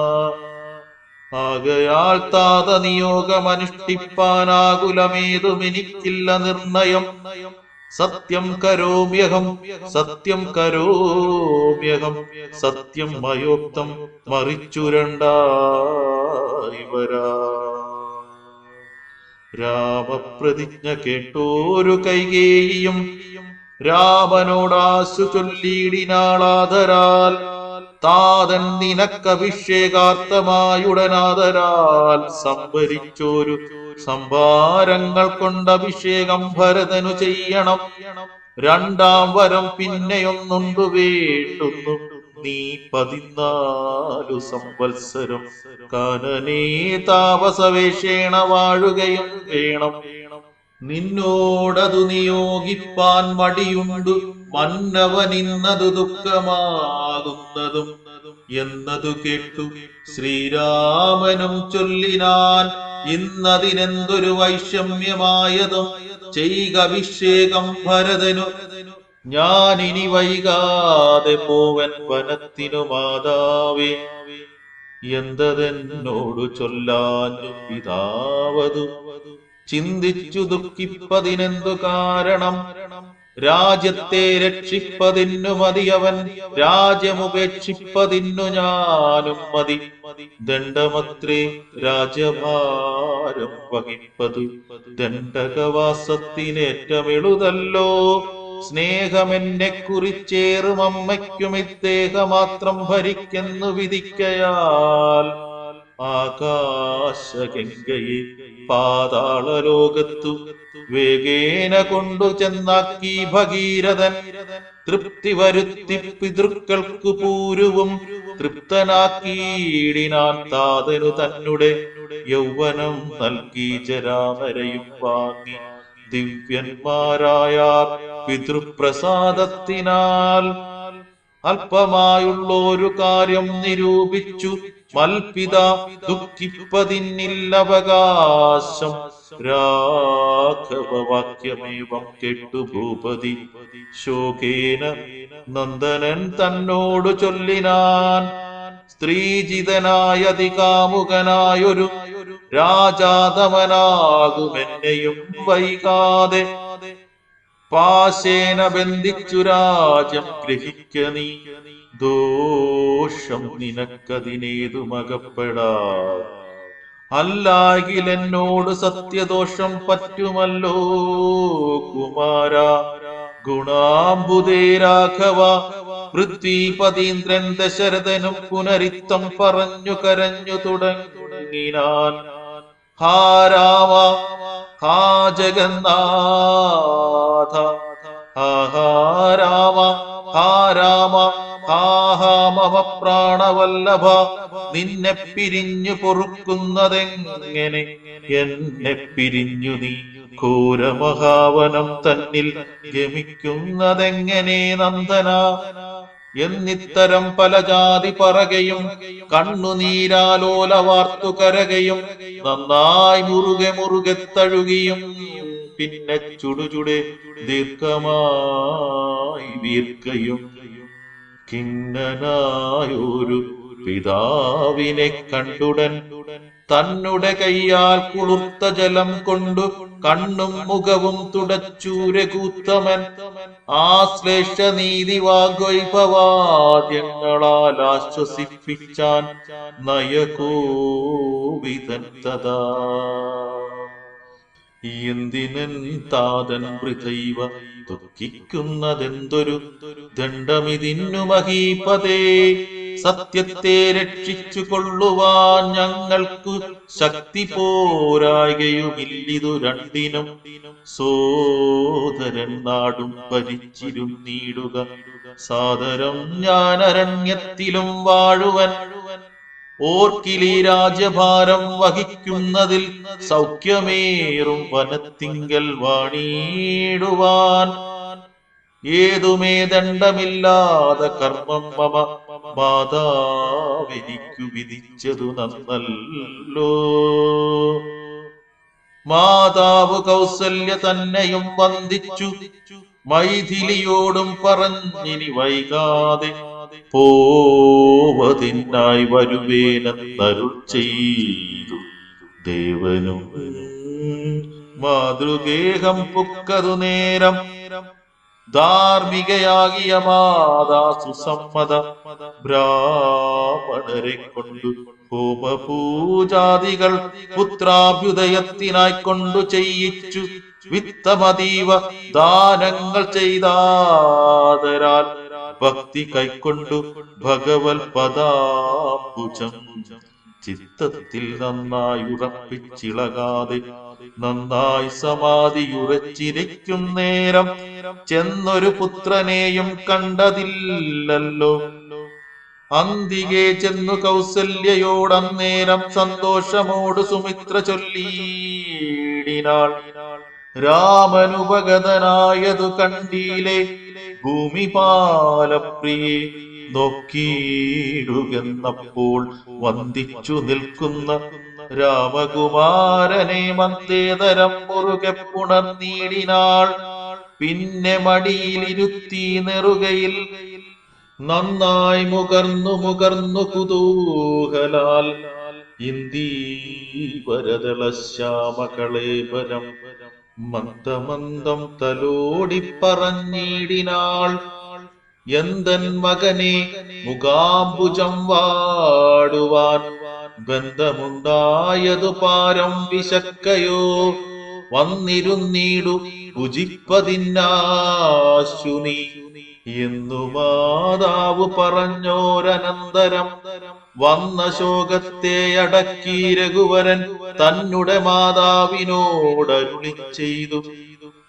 S1: ആകയാൽ താത നിയോഗമനുഷ്ഠിപ്പാനാകുലമേതുമെനിക്കില്ല നിർണയം. സത്യം കരോമ്യഹം സത്യം കരോമ്യഹം സത്യം മയോക്തം മറിച്ചു രണ്ടായി വരാ. രാമപ്രതിജ്ഞ കേട്ടോരു കൈകേയിയും രാമനോടാശു ചൊല്ലിയിടിനാളാദരാൽ. താതൻ നിനക്കഭിഷേകാർത്ഥമായുടനാദരാൽ സംഭരിച്ചോരു സംഭാരങ്ങൾ കൊണ്ടഭിഷേകം ഭരതനു ചെയ്യണം. രണ്ടാം വരം പിന്നെയൊന്നുണ്ടു വേണ്ടുന്നു നീ 14 സംവത്സരം കാനനേ താപസവേഷേണ വാഴുകയും വേണം. നിന്നോടതു നിയോഗിപ്പാൻ മടിയുണ്ടു മന്നവനിന്നതു ദുഃഖമാകുന്നതും എന്നതു കേട്ടു ശ്രീരാമനും ചൊല്ലിനാൻ. ഇന്നതിനെന്തൊരു വൈഷമ്യമായതും ചെയ്ക അഭിഷേകം ഭരതനു. ഞാനിനി വൈകാതെ പോവൻ വനത്തിനു മാതാവേ. എന്തതെന്നോടു ചൊല്ലാഞ്ഞു പിതാവതു ചിന്തിച്ചു ദുഃഖിപ്പതിനെന്തു കാരണം. രാജ്യത്തെ രക്ഷിപ്പതിന്നു മതിയവൻ രാജ്യമുപേക്ഷിപ്പതിന്നു ഞാനും മതി. ദണ്ഡമത്രേ രാജ്യഭാരം വഹിപ്പതു ദണ്ഡകവാസത്തിനേറ്റമെളുതല്ലോ. സ്നേഹമെന്നെ കുറിച്ചേറും അമ്മയ്ക്കും ഇദ്ദേഹമാത്രം ഭരിക്കെന്നു വിധിക്കയാൽ. ആകാശഗംഗയെ പാതാളലോകത്തു വേഗേന കൊണ്ടു ചെന്നാക്കി ഭഗീരഥൻ. തൃപ്തി വരുത്തി പിതൃക്കൾക്കു പൂരുവും തൃപ്തനാക്കിയിടിനാൻ. താതനു തന്നുടെ യൗവനം നൽകി ജരാനരയും വാങ്ങി ദിവ്യന്മാരായ പിതൃപ്രസാദത്തിനാൽ. അല്പമായുള്ളൊരു കാര്യം നിരൂപിച്ചു മൽപിത ദുഃഖിപ്പതിന്നില്ലവകാശം. രാഘവവാക്യമേവം കേട്ടു ഭൂപതി ശോകേന നന്ദനൻ തന്നോടു ചൊല്ലിനാൻ. സ്ത്രീജിതനായ അതികാമുകനായൊരു രാജാതമനാകുമെന്നെയും വൈകാതെ. പാശേന ബന്ധിച്ചു രാജ്യം ഗ്രഹിക്ക നീ, ദോഷം നിനക്കതിനേതുമകപ്പെടാ. അല്ലാകിൽ എന്നോട് സത്യദോഷം പറ്റുമല്ലോ കുമാര. ഗുണാംബുദേ രാഘവ പൃഥ്വീപതീന്ദ്രൻ ദശരഥനും പുനരിത്തം പറഞ്ഞു കരഞ്ഞു തുടങ്ങിനാൻ. ഹാ രാമ, ഹാ ജഗന്നാഥ, ഹാ ഹാ രാമ, ഹാ രാമ, ഹാ ഹാ മമ പ്രാണവല്ലഭ. നിന്നെ പിരിഞ്ഞു പൊറുക്കുന്നതെങ്ങനെ, എന്നെ പിരിഞ്ഞു നീ ഘോരമഹാവനം തന്നിൽ ഗമിക്കുന്നതെങ്ങനെ നന്ദന. എന്നിത്തരം പല ജാതി പറകയും കണ്ണുനീരാലോല വാർത്തു കരകയും നന്നായി മുറുകെ മുറുകെ തഴുകിയും പിന്നെ ചുടുചുടെ ദീർഘമായി വീർക്കയും. ഖിന്നനായൊരു പിതാവിനെ കണ്ടുടൻ തന്നുടെ കയ്യാൽ കുളിർത്ത ജലം കൊണ്ടു കണ്ണും മുഖവും തുടച്ചൂരകൂത്തമൻ. ആശ്ലേഷ നീതി വാഗ്വൈഭവാദ്യങ്ങളാൽ ആശ്വസിപ്പിച്ചാൻ നയകോവിതൻ തഥാ. എന്തിനൻ താതൻ വൃഥൈവ ദുഃഖിക്കുന്നതെന്തൊരു ദണ്ഡമിതിന്നു മഹീപതേ. സത്യത്തെ രക്ഷിച്ചു കൊള്ളുവാൻ ഞങ്ങൾക്കു ശക്തി പോരായുമില്ലിതു രണ്ടിനും. സോദരൻ നാടും ഭരിച്ചിരുന്നീടുക സാദരം ഞാൻ അരണ്യത്തിലും വാഴുവൻ. ഓർക്കിലി രാജ്യഭാരം വഹിക്കുന്നതിൽ സൗഖ്യമേറും വനത്തിങ്കൽ വാണിടുവാൻ. ഏതുമേ ദണ്ഡമില്ലാതെ കർമ്മം മമ മാതാവെനിക്കു വിധിച്ചതു നന്നല്ലോ. മാതാവ് കൗസല്യ തന്നെയും വന്ദിച്ചു മൈഥിലിയോടും പറഞ്ഞിനി വൈകാതെ. പോവതിനായി വരുവേനെന്നരുൾ ചെയ്തു ദേവനും. മാതൃഗേഹം പുക്കതു നേരം ധാർമ്മികയാകിയ മാതാ സുസമ്മത ബ്രാഹ്മണരെ കൊണ്ടു ഹോമപൂജാദികൾ പുത്രാഭ്യുദയത്തിനായി കൊണ്ടു ചെയ്യിച്ചു. വിത്തമതീവ ദാനങ്ങൾ ചെയ്താതരാൽ ഭക്തി കൈക്കൊണ്ടു ഭഗവൽ പദാംബുജം ചിത്തത്തിൽ നന്നായി ഉറപ്പിച്ചിളകാതെ നന്നായി സമാധിയുറച്ചിരിക്കും നേരം ചെന്നൊരു പുത്രനെയും കണ്ടതില്ലല്ലോ. അന്തികെ ചെന്നു കൗസല്യയോടന്നേരം സന്തോഷമോട് സുമിത്ര ചൊല്ലിയിടിനാൾ. രാമനുപഗതനായതു കണ്ടീലെ ഭൂമിപാലപ്രിയെ. നോക്കിയിടുകെന്നപ്പോൾ വന്ദിച്ചു നിൽക്കുന്ന രാമകുമാരനെ മന്ദേതരം മുറുകെ പുണർന്നീടിനാൾ. പിന്നെ മടിയിലിരുത്തി നെറുകയിൽ നന്നായി മുകർന്നു കുതൂഹലാൽ. ഇന്ദീവരദള ശ്യാമകളേബരം മന്ദമന്ദം തലോടി പറഞ്ഞിടിനാൾ. എന്തൻ മകനെ മുഖാംബുജം വാടുവാൻ ബന്ധമുണ്ടായതു പാരം വിശക്കയോ. വന്നിരുന്നീടു ഭുജിപ്പതിന്നാശു നീ എന്നു മാതാവ് പറഞ്ഞോരനന്തരം. വന്ന ശോകത്തെ അടക്കി രഘുവരൻ തന്നെ മാതാവിനോടരുളി ചെയ്തു.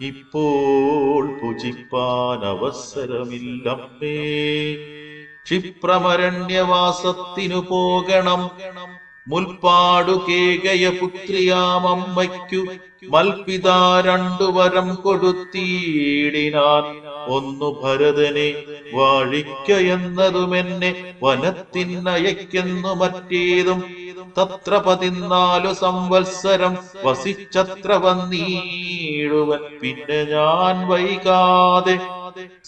S1: ഇപ്പോൾ ഭുജിപ്പാൻ അവസരമില്ലമ്മേ. ക്ഷിപ്രമരണ്യവാസത്തിനു പോകണം. മുൽപ്പാടു കേകയ പുത്രിയാമമ്മയ്ക്കു മൽപിതാ രണ്ടു വരം കൊടുത്തീടിനാൻ. ഒന്നു ഭരതനെ വാഴിക്ക എന്നതുമെന്നെ വനത്തിനയക്കെന്നു മറ്റേതും. തത്ര 14 സംവത്സരം വസിച്ചത്ര വന്നീടുവൻ. പിന്നെ ഞാൻ വൈകാതെ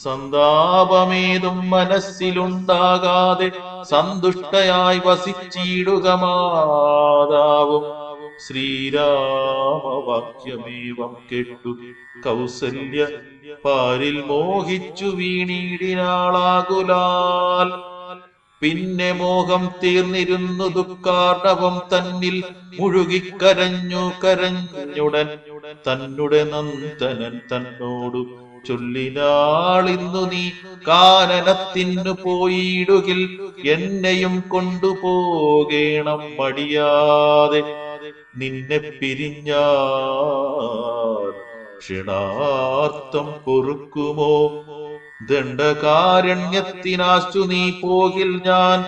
S1: സന്താപമേതും മനസ്സിലുണ്ടാകാതെ സന്തുഷ്ടയായി വസിച്ചിടുക മാതാവും. ശ്രീരാമവാക്യമേവം കേട്ടു കൗസല്യ പാരിൽ മോഹിച്ചു വീണീടിനാളാകുലാൽ. പിന്നെ മോഹം തീർന്നിരുന്നു ദുഃഖാർണവം തന്നിൽ മുഴുകിക്കരഞ്ഞു കരഞ്ഞുടൻ തന്നുടെ നന്ദനൻ തന്നോടു ചൊല്ലിനാളിന്നു നീ കാനനത്തിനു പോയിടുകിൽ എന്നെയും കൊണ്ടുപോകേണം മടിയാതെ. നിന്നെ പിരിഞ്ഞാൽ ക്ഷണാർത്ഥം പൊറുക്കുമോ ദണ്ഡകാരണ്യത്തിനാശു നീ പോകിൽ ഞാൻ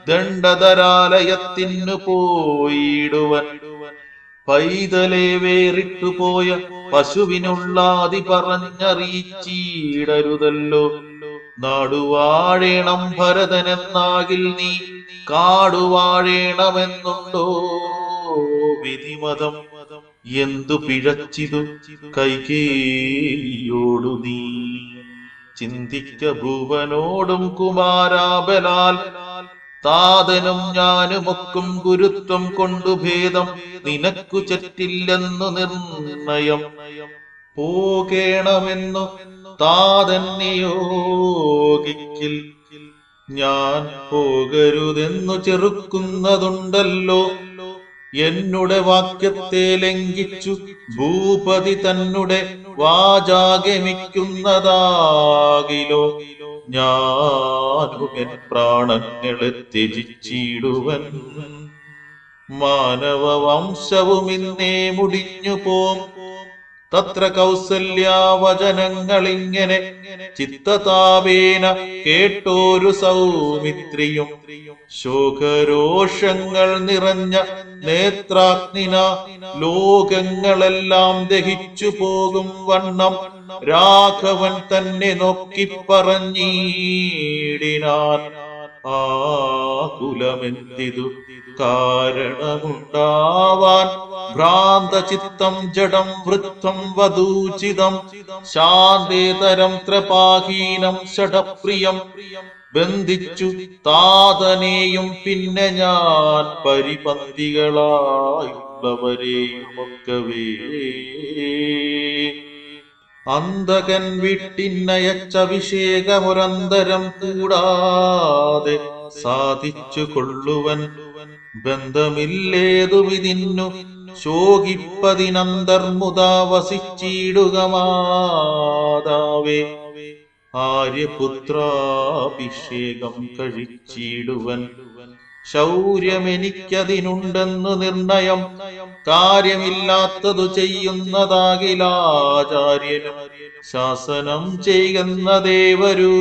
S1: ദണ്ഡധരാലയത്തിനു പോയിടുവൻ. പൈതലെ വേറിട്ടുപോയ പശുവിനുള്ളാതി പറഞ്ഞറിയിച്ചിടരുതല്ലോ. നാടുവാഴേണം ഭരതനെന്നാകിൽ നീ കാടുവാഴേണമെന്നുണ്ടോ വിധിമതം. എന്തു പിഴച്ചിതു കൈകേയിയോടു നീ ചിന്തിക്ക ഭുവനോടും കുമാരാബലാൽ. താതനും ഞാനുമൊക്കും ഗുരുത്വം കൊണ്ടു ഭേദം നിനക്കു ചറ്റില്ലെന്നു നിർണയം. പോകേണമെന്നു താതൻ നിയോഗിക്കിൽ ഞാൻ പോകരുതെന്നു ചെറുക്കുന്നതുണ്ടല്ലോ. എന്നുടെ വാക്യത്തെ ലംഘിച്ചു ഭൂപതി തന്നുടെ വാചാഗമിക്കുന്നതാകിലോ ഞാനുമെൻ പ്രാണങ്ങളെ ത്യജിച്ചിടുവൻ. മാനവ വംശവും ഇന്നേ മുടിഞ്ഞു പോം. തത്ര കൗസല്യാവചനങ്ങളിങ്ങനെ ചിത്തതാപേന കേട്ടോരു സൗമിത്രിയും ശോകരോഷങ്ങൾ നിറഞ്ഞ നേത്രാഗ്നിന ലോകങ്ങളെല്ലാം ദഹിച്ചു പോകും വണ്ണം രാഘവൻ തന്നെ നോക്കി പറഞ്ഞിടിനാൻ. ആകുലമെന്തിതു കാരണമുണ്ടാവാൻ ഭ്രാന്തചിത്തം ജഡം വൃത്തം വധൂചിതം ശാന്തേതരം ത്രപാഹീനം ഷഡപ്രിയം. ബന്ധിച്ചു താതനെയും പിന്നെ ഞാൻ പരിപന്തികളായുള്ളവരെയുമൊക്കവേ അന്തകൻ വിട്ടിന്നയച്ചഭിഷേകമുരന്തരം കൂടാതെ സാധിച്ചു കൊള്ളുവൻ. ബന്ധമില്ലേതുമിതിന്നു ശോകിപ്പതിനന്തർമുദാ വസിച്ചിടുക മാതാവേ. ആര്യപുത്രാഭിഷേകം കഴിച്ചിടുവൻ. ശൗര്യമെനിക്കതിനുണ്ടെന്നു നിർണയം. കാര്യമില്ലാത്തതു ചെയ്യുന്നതാകിലാചാര്യനും ശാസനം ചെയ്യുന്നതേവരൂ.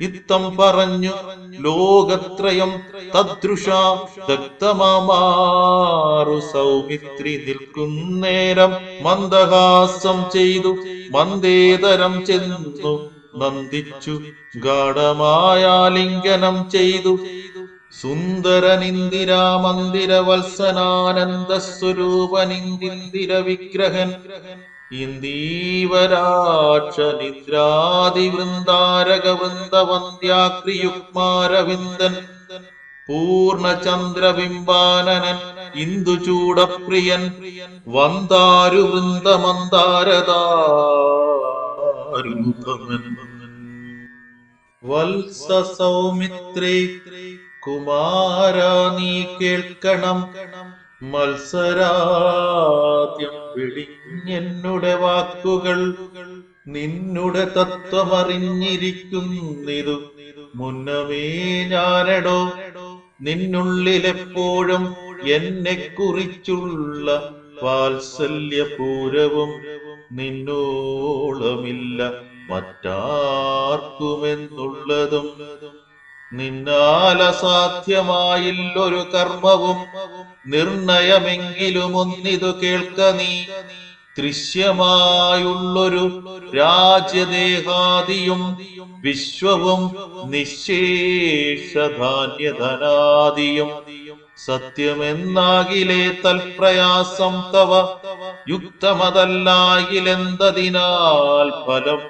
S1: ഇത്തം പറഞ്ഞു ലോകത്രയം തദ്രുഷാ ദഗ്ധമാറു സൗമിത്രി നിൽക്കുന്നേരം മന്ദഹാസം ചെയ്തു മന്ദേതരം ചെന്നു നന്ദിച്ചു ഗാഢമായാലിംഗനം ചെയ്തു. സുന്ദരനിന്ദിരാ മന്ദിര വത്സനാനന്ദ സ്വരൂപനിന്ദിര വിഗ്രഹൻ ഇന്ദീവരാക്ഷ നിദ്രാദി വൃന്ദാരക വൃന്ദവന്ദ്യാക്രിയുക്മാരവിന്ദൻ പൂർണ്ണചന്ദ്രബിംബാനനൻ ഇന്ദുചൂടപ്രിയൻ വന്ദാരു വൃന്ദമന്ദാരദാരൂപമൻ. വത്സ സൗമിത്രേ കുമാരാ നീ കേൾക്കണം. മത്സരാദ്യം വെടിഞ്ഞെന്നുടെ വാക്കുകൾ നിന്നുടെ തത്വമറിഞ്ഞിരിക്കുന്നിതു മുന്നമേ ഞാനെടോ. നിന്നുള്ളിലെപ്പോഴും എന്നെ കുറിച്ചുള്ള വാത്സല്യപൂരവും നിന്നോളമില്ല മറ്റാർക്കുമെന്നുള്ളതും. നിന്നാൽ അസാധ്യമായില്ലൊരു കർമ്മവും നിർണയമെങ്കിലും ഒന്നിതു കേൾക്ക നീ. ദൃശ്യമായുള്ളൊരു രാജ്യദേഹാദിയും വിശ്വവും നിശേഷധാന്യധനാദിയും സത്യമെന്നാകിലേ തൽപ്രയാസം തവ. യുക്തമതല്ലാകിലെന്തതിനാൽ ഫലം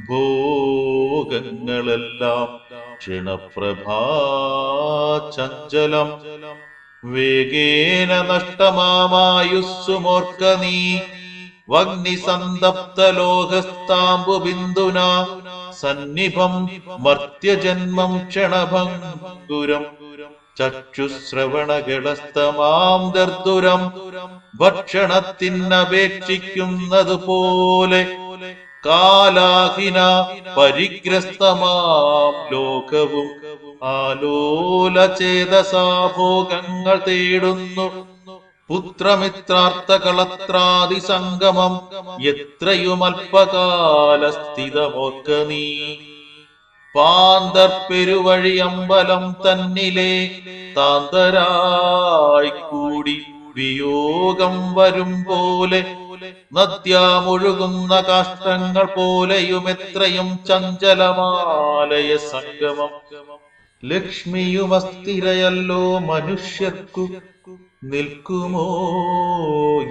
S1: ഭോഗങ്ങളെല്ലാം ക്ഷണപ്രഭാ ചഞ്ചലം. വേഗേന നഷ്ടമാമായുസ്സുമോർക്ക നീ വഗ്നിസന്തപ്തലോകസ്താംബു ബിന്ദുന സന്നിഭം മർത്യജന്മം ക്ഷണഭംഗുരം ചക്ഷുശ്രവണഗളസ്തമാം ദർദുരം ഭക്ഷണത്തിനപേക്ഷിക്കുന്നത് പോലെ കാലാഹിന പരിഗ്രസ്തമാം ലോകവും ആലോലചേതസാഭോഗങ്ങൾ തേടുന്നു. പുത്രമിത്രാർത്ഥ കളത്രാദി സംഗമം എത്രയും അല്പകാല സ്ഥിതമോർക്ക നീ. പാന്തർ പെരുവഴി അമ്പലം തന്നിലെ താന്തരായി കൂടി വിയോഗം വരും പോലെ നദ്യാമൊഴുകുന്ന കാഷ്ടങ്ങൾ പോലെയും എത്രയും ചഞ്ചലമാലയ സംഗമം. ലക്ഷ്മിയുമസ്ഥിരയല്ലോ മനുഷ്യർക്കു നിൽക്കുമോ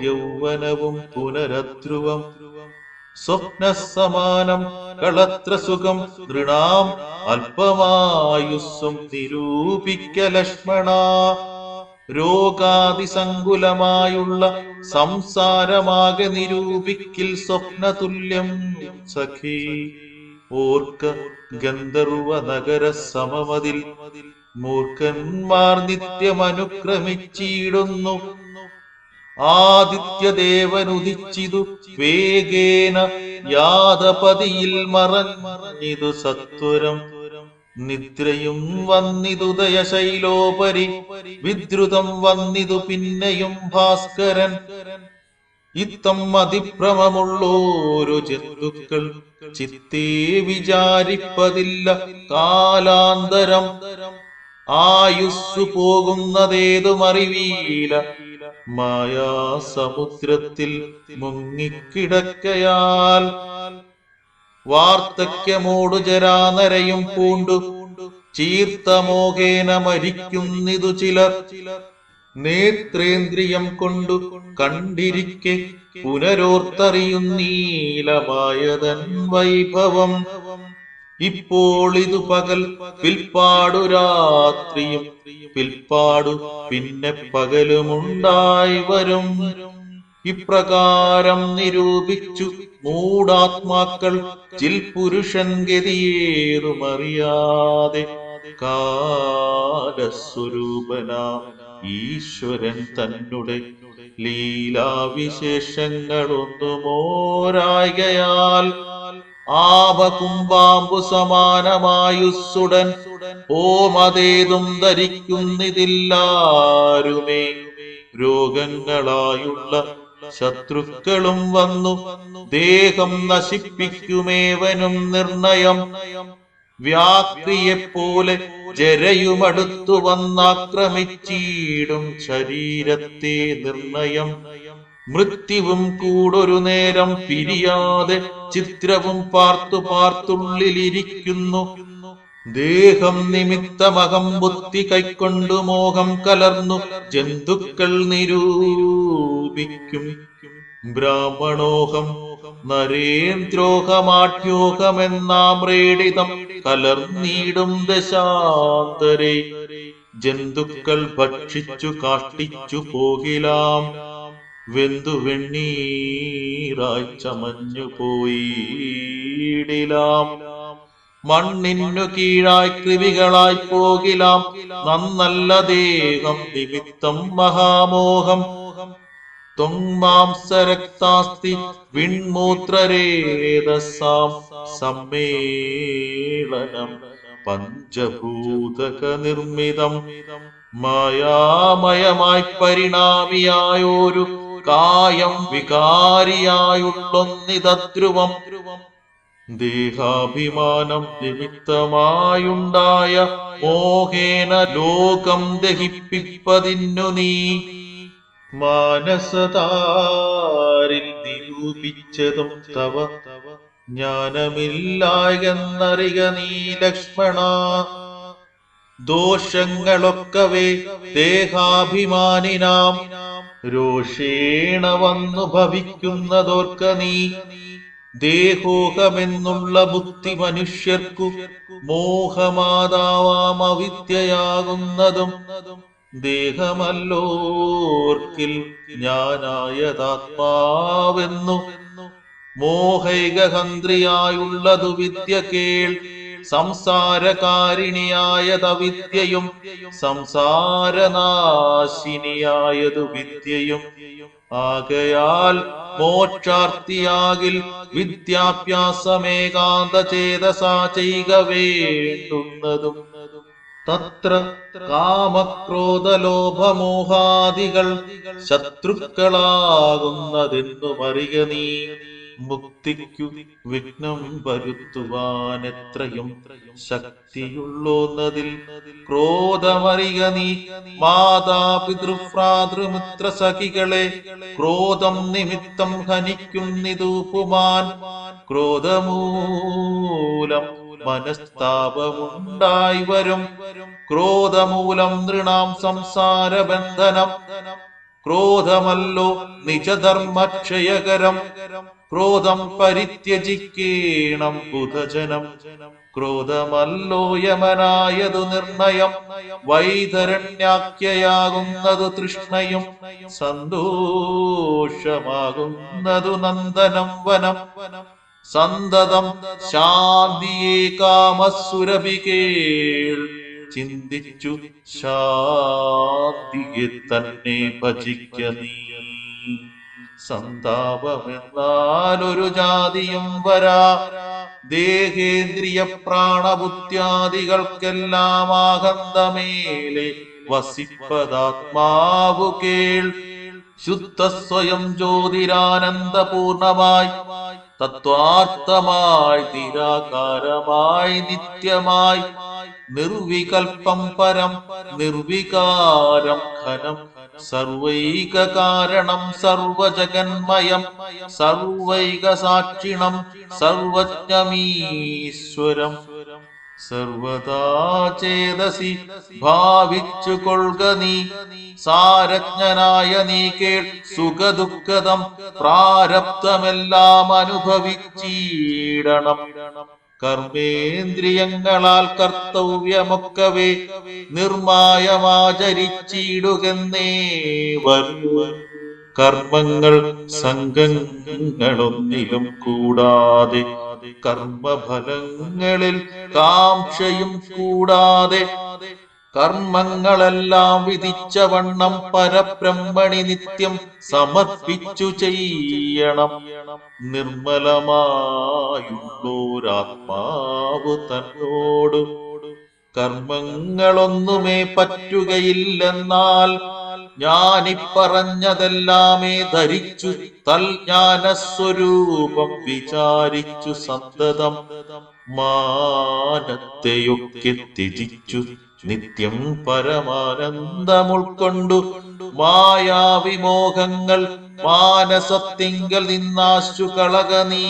S1: യൗവനവും പുനരധ്രുവം. സ്വപ്നസമാനം കളത്ര സുഖം നൃണാം അല്പമായുസ്സും നിരൂപിക്ക ലക്ഷ്മണ. രോഗാതിസങ്കുലമായുള്ള സംസാരമാകെ നിരൂപിക്കിൽ സ്വപ്നതുല്യം സഖി. ഓർക്ക ഗന്ധർവ നഗര സമമതിൽ മൂർഖന്മാർ നിത്യമനുക്രമിച്ചിടുന്നു. ആദിത്യദേവനുദിച്ചിതു വേഗേന യാതപതിയിൽ മറഞ്ഞിതു സത്വരം. നിദ്രയും വന്നിതുദയശൈലോപരി വിദ്രുതം വന്നിതു പിന്നെയും ഭാസ്കരൻ. ഇത്തം അതിഭ്രമമുള്ളോരു ജന്തുക്കൾ ചിത്തേ വിചാരിപ്പതില്ല കാലാന്തരം. ആയുസ്സു പോകുന്നതേതുമറിവീല മായാസമുദ്രത്തിൽ മുങ്ങിക്കിടക്കയാൽ. വാർദ്ധക്യമോടു ജരാനരയും പൂണ്ടു ചീർത്തമോഹേന മരിക്കുന്നിതു ചിലർ. നേത്രേന്ദ്രിയം കൊണ്ടു കണ്ടിരിക്കെ പുനരോർത്തറിയുന്നീലമായതൻ വൈഭവം. ഇപ്പോൾ ഇതു പകൽ പിൽപ്പാടു രാത്രിയും പിൽപ്പാടു പിന്നെ പകലുമുണ്ടായി വരും. ഇപ്രകാരം നിരൂപിച്ചു മൂഢാത്മാക്കൾ ചിൽ പുരുഷൻ ഗതിയേറുമറിയാതെ. കാലസ്വരൂപനാം ഈശ്വരൻ തന്നെ ലീലാവിശേഷങ്ങളൊന്നുമോരായകയാൽ ആപകുംഭാമ്പു സമാനമായുസ്സുടൻ ഓമതേതും ധരിക്കുന്നിതില്ലാരുമേ. രോഗങ്ങളായുള്ള ശത്രുക്കളും വന്നു ദേഹം നശിപ്പിക്കുമേവനും നിർണയം. വ്യാക്രിയെപ്പോലെ ജരയുമടുത്തു വന്നാക്രമിച്ചിടും ശരീരത്തെ നിർണയം. മൃത്യുവും കൂടൊരു നേരം പിരിയാതെ ചിത്രവും പാർത്തു പാർത്തുള്ളിലിരിക്കുന്നു. ദേഹം നിമിത്തമകം ബുദ്ധി കൈക്കൊണ്ടു മോഹം കലർന്നു ജന്തുക്കൾ നിരൂപിക്കും. ബ്രാഹ്മണോഹം നരേന്ദ്രോഹമാഠ്യോഹമെന്നാമ്രേഡിതം കലർന്നീടും ദശാന്തരെ. ജന്തുക്കൾ ഭക്ഷിച്ചു കാഷ്ടിച്ചു പോകിലാം. വെന്തു വെണ്ണീറായി ചമഞ്ഞു പോയിടിലാം. മണ്ണിനു കീഴായി കൃമികളായി പോകിലാം. നന്നല്ല ദേഹം നിമിത്തം മഹാമോഹം. ത്വങ്മാംസരക്താസ്തി വിൺമൂത്രരേതസാം സമ്മേളനം പഞ്ചഭൂതക നിർമ്മിതം. മായാമയമായി പരിണാമിയായോരു കായം വികാരിയായുള്ളൊന്നിതധ്രുവം. ദേഹാഭിമാനം നിമിത്തമായുണ്ടായ മോഹേന ലോകം ദഹിപ്പിപ്പതിന്നു നീ. മാനസതാരിൽ നിരൂപിച്ചതും തവ ജ്ഞാനമില്ലായെന്നറിക നീ ലക്ഷ്മണ. ദോഷങ്ങളൊക്കവേ ദേഹാഭിമാനിനാം രോഷേണ വന്നു ഭവിക്കുന്നതോർക്ക നീ. ദേഹോഹമെന്നുള്ള ബുദ്ധി മനുഷ്യർക്കു മോഹമാതാവാം അവിദ്യയാകുന്നതും ദേഹമല്ലോർക്കിൽ ഞാനായതാത്മാവെന്നു മോഹൈകഹന്ത്രിയായുള്ളതു വിദ്യ കേൾ. സംസാരകാരിണിയായതവിദ്യയും സംസാരനാശിനിയായതു വിദ്യയും. ആകയാൽ മോക്ഷാർത്ഥിയാകിൽ വിദ്യാഭ്യാസമേകാന്ത ചേതസാ ചെയ്ക വേണ്ടുന്നതും. തത്ര കാമക്രോധലോഭമോഹാദികൾ ശത്രുക്കളാകുന്നതെന്നുമറിക നീ. മുക്തിക്കു വിഘ്നം വരുത്തുവാനെത്രയും ശക്തിയുള്ളോന്നതിൽ ക്രോധമറിക നീ. മാതാപിതൃഭ്രാതൃമിത്ര സഖികളെ ക്രോധം നിമിത്തം ഹനിക്കുന്നിതൂപ്പുമാൻ. ക്രോധമൂലം മനസ്താപമുണ്ടായി വരും. ക്രോധമൂലം നൃണാം സംസാരബന്ധനം. ക്രോധമല്ലോ നിജധർമ്മക്ഷയകരം. ക്രോധം പരിത്യജിക്കേണം ബുധജനം. ക്രോധമല്ലോ യമനായതു നിർണയം. വൈതരണ്യാഖ്യയാകുന്നതു തൃഷ്ണയും. സന്തോഷമാകുന്നതു നന്ദനം വനം. സന്തതം ശാന്തിയെ കാമസുരഭികേൾ. ചിന്തിച്ചു ശാന്തിയെ തന്നെ ഭജിക്ക നീ. സന്താപമെന്നാലൊരു ജാതിയും വരാ. ദേഹേന്ദ്രിയ പ്രാണബുദ്ധ്യാദികൾക്കെല്ലാം ആകന്തമേലെ വസിപ്പതാത്മാവു കേൾ. ശുദ്ധ സ്വയം ജ്യോതിരാനന്ദപൂർണമായി തത്വാർത്ഥമായി നിരാകാരമായി നിത്യമായി. നിർവികൽപ്പം പരം നിർവികാരം ഘനം. സർവൈക കാരണം സർവജഗന്മയം. സർവൈക സാക്ഷിണം സർവജ്ഞമീശ്വരം. സർവദാ ചേതസി ഭാവിച്ചു കൊൾക നീ. സാരജ്ഞനായ നീ കേൾ. സുഖദുഃഖദം പ്രാരബ്ധമെല്ലാം അനുഭവിച്ചിടണം. കർമ്മേന്ദ്രിയങ്ങളാൽ കർത്തവ്യമൊക്കവേ നിർമായമാചരിച്ചിടുകെന്നേ വരൂ. കർമ്മങ്ങൾ സംഘങ്ങളൊന്നിലും കൂടാതെ. കർമ്മഫലങ്ങളിൽ കാംക്ഷയും കൂടാതെ. കർമ്മങ്ങളെല്ലാം വിധിച്ച വണ്ണം പരബ്രഹ്മണി നിത്യം സമർപ്പിച്ചു ചെയ്യണം. നിർമ്മലമായുള്ളോരാത്മാവ് തന്നോട് കർമ്മങ്ങളൊന്നുമേ പറ്റുകയില്ലെന്നാൽ. ഞാനിപ്പറഞ്ഞതെല്ലാമേ ധരിച്ചു തൽജ്ഞാനസ്വരൂപം വിചാരിച്ചു സന്തതം. മാനത്തെയൊക്കെ ത്യജിച്ചു നിത്യം പരമാനന്ദമുൾക്കൊണ്ടു. മായാവിമോഹങ്ങൾ മാനസത്തിങ്കൽ നിന്നാശു കളക നീ.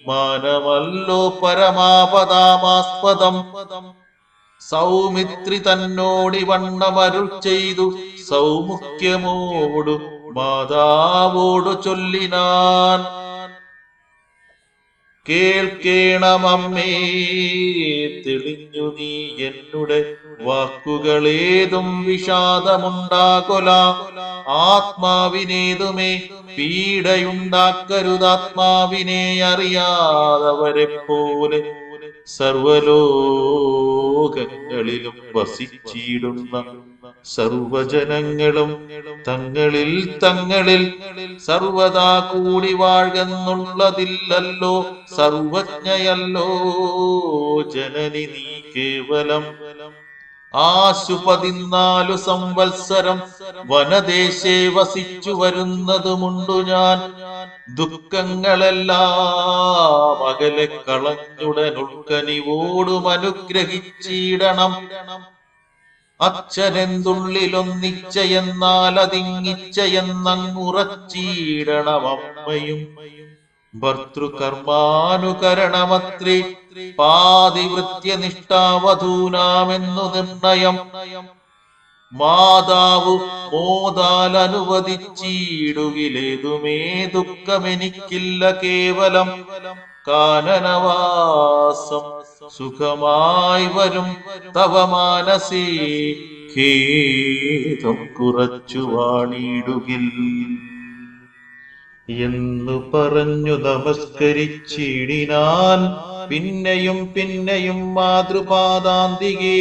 S1: മാനമല്ലോ പരമാപദാമാസ്പദം. സൗമിത്രി തന്നോടി വണ്ണമരുൾ ചെയ്തു. സൗമുഖ്യമോടു മാതാവോടു ചൊല്ലിനാൻ. കേൾക്കേണമമ്മേ തെളിഞ്ഞു നീ എന്നുടെ വാക്കുകളേതും വിഷാദമുണ്ടാകൊല. ആത്മാവിനേതുമേ പീഡയുണ്ടാക്കരുതാത്മാവിനെ അറിയാതവരെ പോലെ. സർവലോകങ്ങളിലും വസിച്ചിടുന്ന സർവജനങ്ങളും തങ്ങളിൽ തങ്ങളിൽ സർവദാ കൂടി വാഴുന്നുള്ളതില്ലല്ലോ. സർവജ്ഞയല്ലോ ജനനി നീ കേവലം. ആശു 14 സംവത്സരം വനദേശേ വസിച്ചു വരുന്നതുമുണ്ടു ഞാൻ. ദുഃഖങ്ങളെല്ലാം അകലെ കളഞ്ഞുടനുൾക്കനിവോടും അനുഗ്രഹിച്ചിടണം. അച്ഛനെന്തുള്ളിലൊന്നിച്ചയെന്നാൽ അതിങ്ങിച്ചയെന്നങ്ങുറച്ചിടണം. അമ്മയും ഭർത്തൃകർമാനുകരണമത്രേ പാതിവൃത്യനിഷ്ഠാവധൂനാമെന്നു നിർണയം. മാതാവ് മോദാൽ അനുവദിച്ചിടുകിലേതുമേ ദുഃഖമെനിക്കില്ല കേവലം. കാനനവാസം സുഖമായി വരും തവ മാനസേ ഖേദം കുറച്ചു വാണിടുകിൽ എന്നു പറഞ്ഞു നമസ്കരിച്ചിടിനാൻ. പിന്നെയും പിന്നെയും മാതൃപാദാന്തികെ